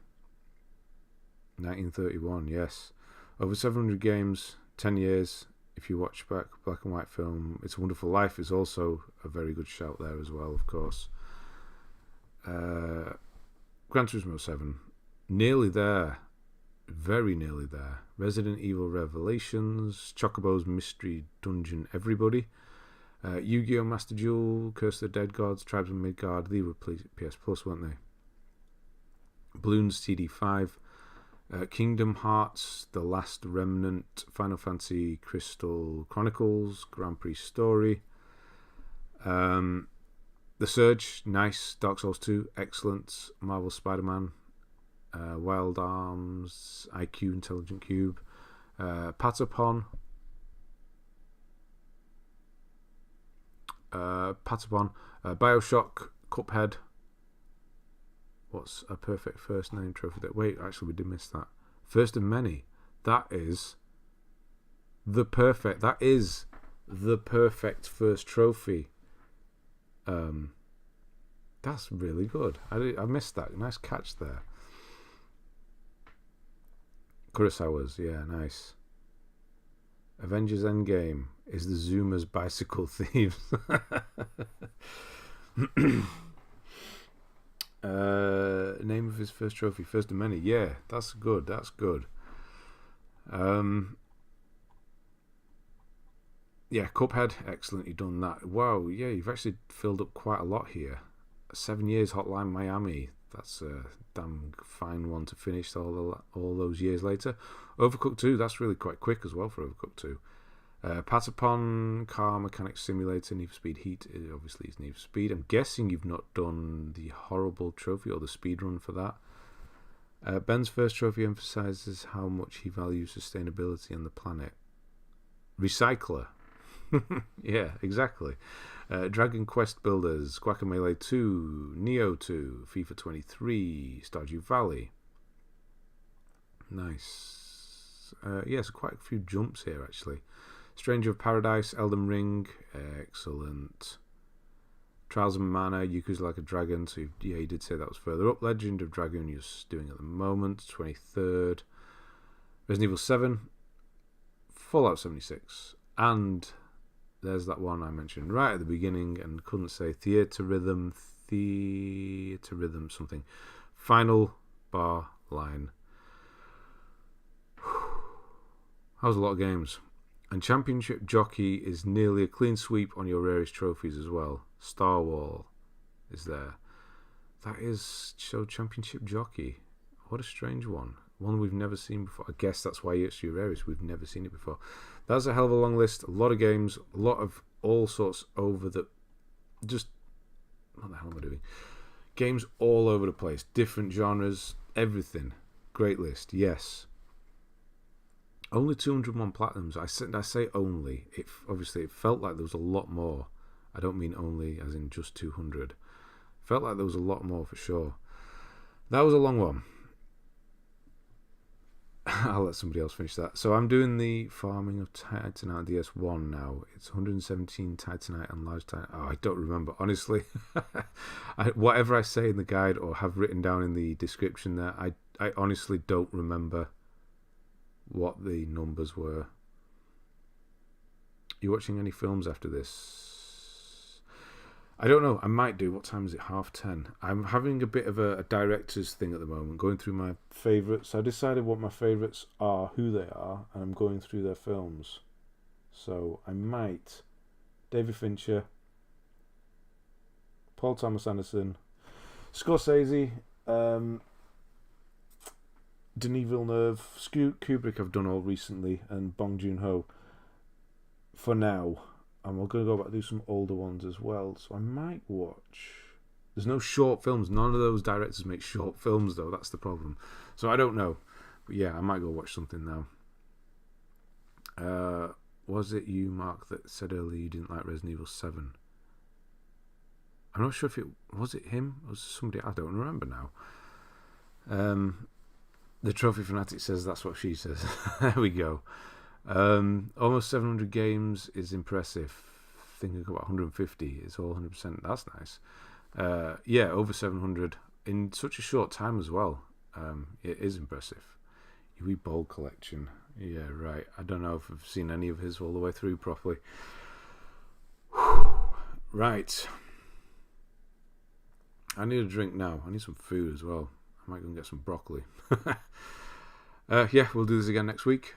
1931, yes. Over 700 games, 10 years. If you watch back black and white film, It's a Wonderful Life is also a very good shout there as well, of course. Gran Turismo 7, nearly there. Very nearly there. Resident Evil Revelations, Chocobo's Mystery Dungeon Everybody, Yu-Gi-Oh! Master Duel, Curse of the Dead Gods, Tribes of Midgard. They were PS Plus, weren't they? Bloons TD5, Kingdom Hearts, The Last Remnant, Final Fantasy Crystal Chronicles, Grand Prix Story, The Surge, nice. Dark Souls 2, excellent. Marvel Spider-Man, Wild Arms, IQ Intelligent Cube, Patapon, Bioshock, Cuphead. What's a perfect first name trophy? Wait, actually, we did miss that. First of many. That is the perfect first trophy. That's really good. I missed that. Nice catch there. Kurosawa's, yeah, nice. Avengers Endgame is the Zuma's Bicycle Thieves. Name of his first trophy, first of many. Yeah, that's good. Yeah, Cuphead, excellent. You've done that. Wow, yeah, you've actually filled up quite a lot here. 7 years, Hotline Miami. that's a damn fine one to finish all those years later. Overcooked 2, that's really quite quick as well for Overcooked 2. Patapon, Car Mechanic Simulator, Need for Speed Heat, obviously it's Need for Speed. I'm guessing you've not done the horrible trophy or the speed run for that. Ben's first trophy emphasises how much he values sustainability on the planet. Recycler. Yeah, exactly. Dragon Quest Builders, Guacamelee 2, Neo 2, FIFA 23, Stardew Valley. Nice. Yes, quite a few jumps here actually. Stranger of Paradise, Elden Ring, excellent. Trials of Mana, Yakuza Like a Dragon, so yeah, you did say that was further up. Legend of Dragoon you're doing at the moment, 23rd. Resident Evil 7, Fallout 76, and there's that one I mentioned right at the beginning and couldn't say, Theatre Rhythm something. Final Bar Line. That was a lot of games. And Championship Jockey is nearly a clean sweep on your rarest trophies as well. Star Wall is there. That is so Championship Jockey. What a strange one. One we've never seen before. I guess that's why it's your rarest. We've never seen it before. That's a hell of a long list. A lot of games. A lot of all sorts over the... Just... What the hell am I doing? Games all over the place. Different genres. Everything. Great list. Yes. Only 201 platinums. I say only. Obviously, it felt like there was a lot more. I don't mean only as in just 200. Felt like there was a lot more for sure. That was a long one. I'll let somebody else finish that. So I'm doing the farming of Titanite on DS1 now. It's 117 Titanite and large Titanite. Oh, I don't remember. Honestly, whatever I say in the guide or have written down in the description there, I honestly don't remember what the numbers were. You watching any films after this? I don't know. I might do. What time is it? 10:30. I'm having a bit of a director's thing at the moment, going through my favourites. I decided what my favourites are, who they are, and I'm going through their films. So I might. David Fincher, Paul Thomas Anderson, Scorsese, Denis Villeneuve, Kubrick I've done all recently, and Bong Joon-ho for now. And we're going to go back and do some older ones as well. So I might watch... There's no short films. None of those directors make short films, though. That's the problem. So I don't know. But yeah, I might go watch something now. Was it you, Mark, that said earlier you didn't like Resident Evil 7? I'm not sure if it... Was it him? Or was it somebody... I don't remember now. The Trophy Fanatic says that's what she says. There we go. Almost 700 games is impressive. Thinking about 150, it's all 100%. That's nice. Yeah, over 700 in such a short time as well. It is impressive. Yui Bowl collection. Yeah, right. I don't know if I've seen any of his all the way through properly. Right. I need a drink now. I need some food as well. I might go and get some broccoli. Yeah, we'll do this again next week.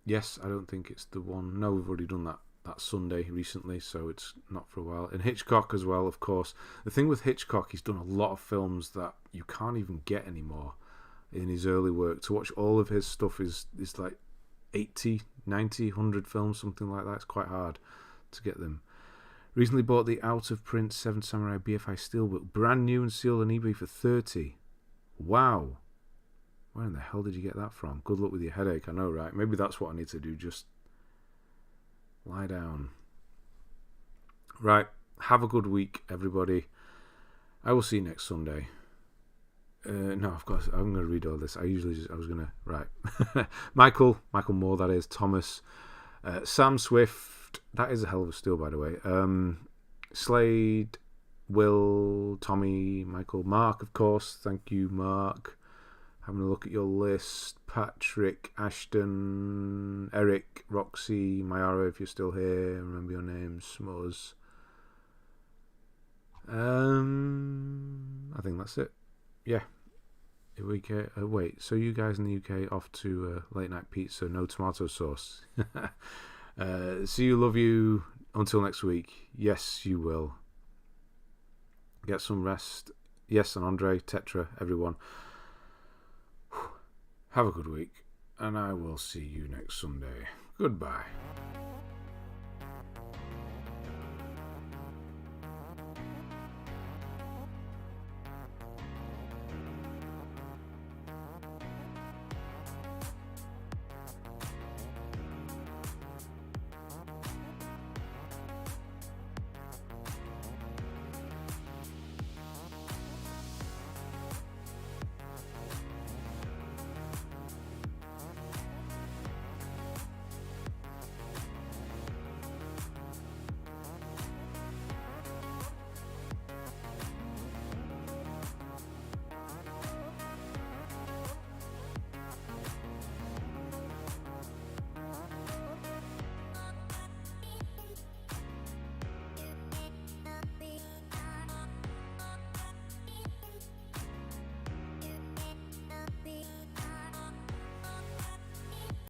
Yes, I don't think it's the one. No, we've already done that Sunday recently, so it's not for a while. And Hitchcock as well, of course. The thing with Hitchcock, he's done a lot of films that you can't even get anymore in his early work. To watch all of his stuff is like 80, 90, 100 films, something like that. It's quite hard to get them. Recently bought the out-of-print 7 Samurai BFI Steelbook, brand new and sealed on eBay for 30. Wow. Where in the hell did you get that from? Good luck with your headache, I know, right? Maybe that's what I need to do, just lie down. Right, have a good week, everybody. I will see you next Sunday. No, of course, I'm going to read all this. I was going to, right. Michael Moore, that is, Thomas, Sam Swift, that is a hell of a steal, by the way. Slade, Will, Tommy, Michael, Mark, of course. Thank you, Mark. Having a look at your list. Patrick, Ashton, Eric, Roxy, Mayara, if you're still here. Remember your names. Smuzz. I think that's it. Yeah. Wait, so you guys in the UK off to late night pizza, no tomato sauce. See you, love you. Until next week. Yes, you will. Get some rest. Yes, and Andre, Tetra, everyone. Have a good week, and I will see you next Sunday. Goodbye.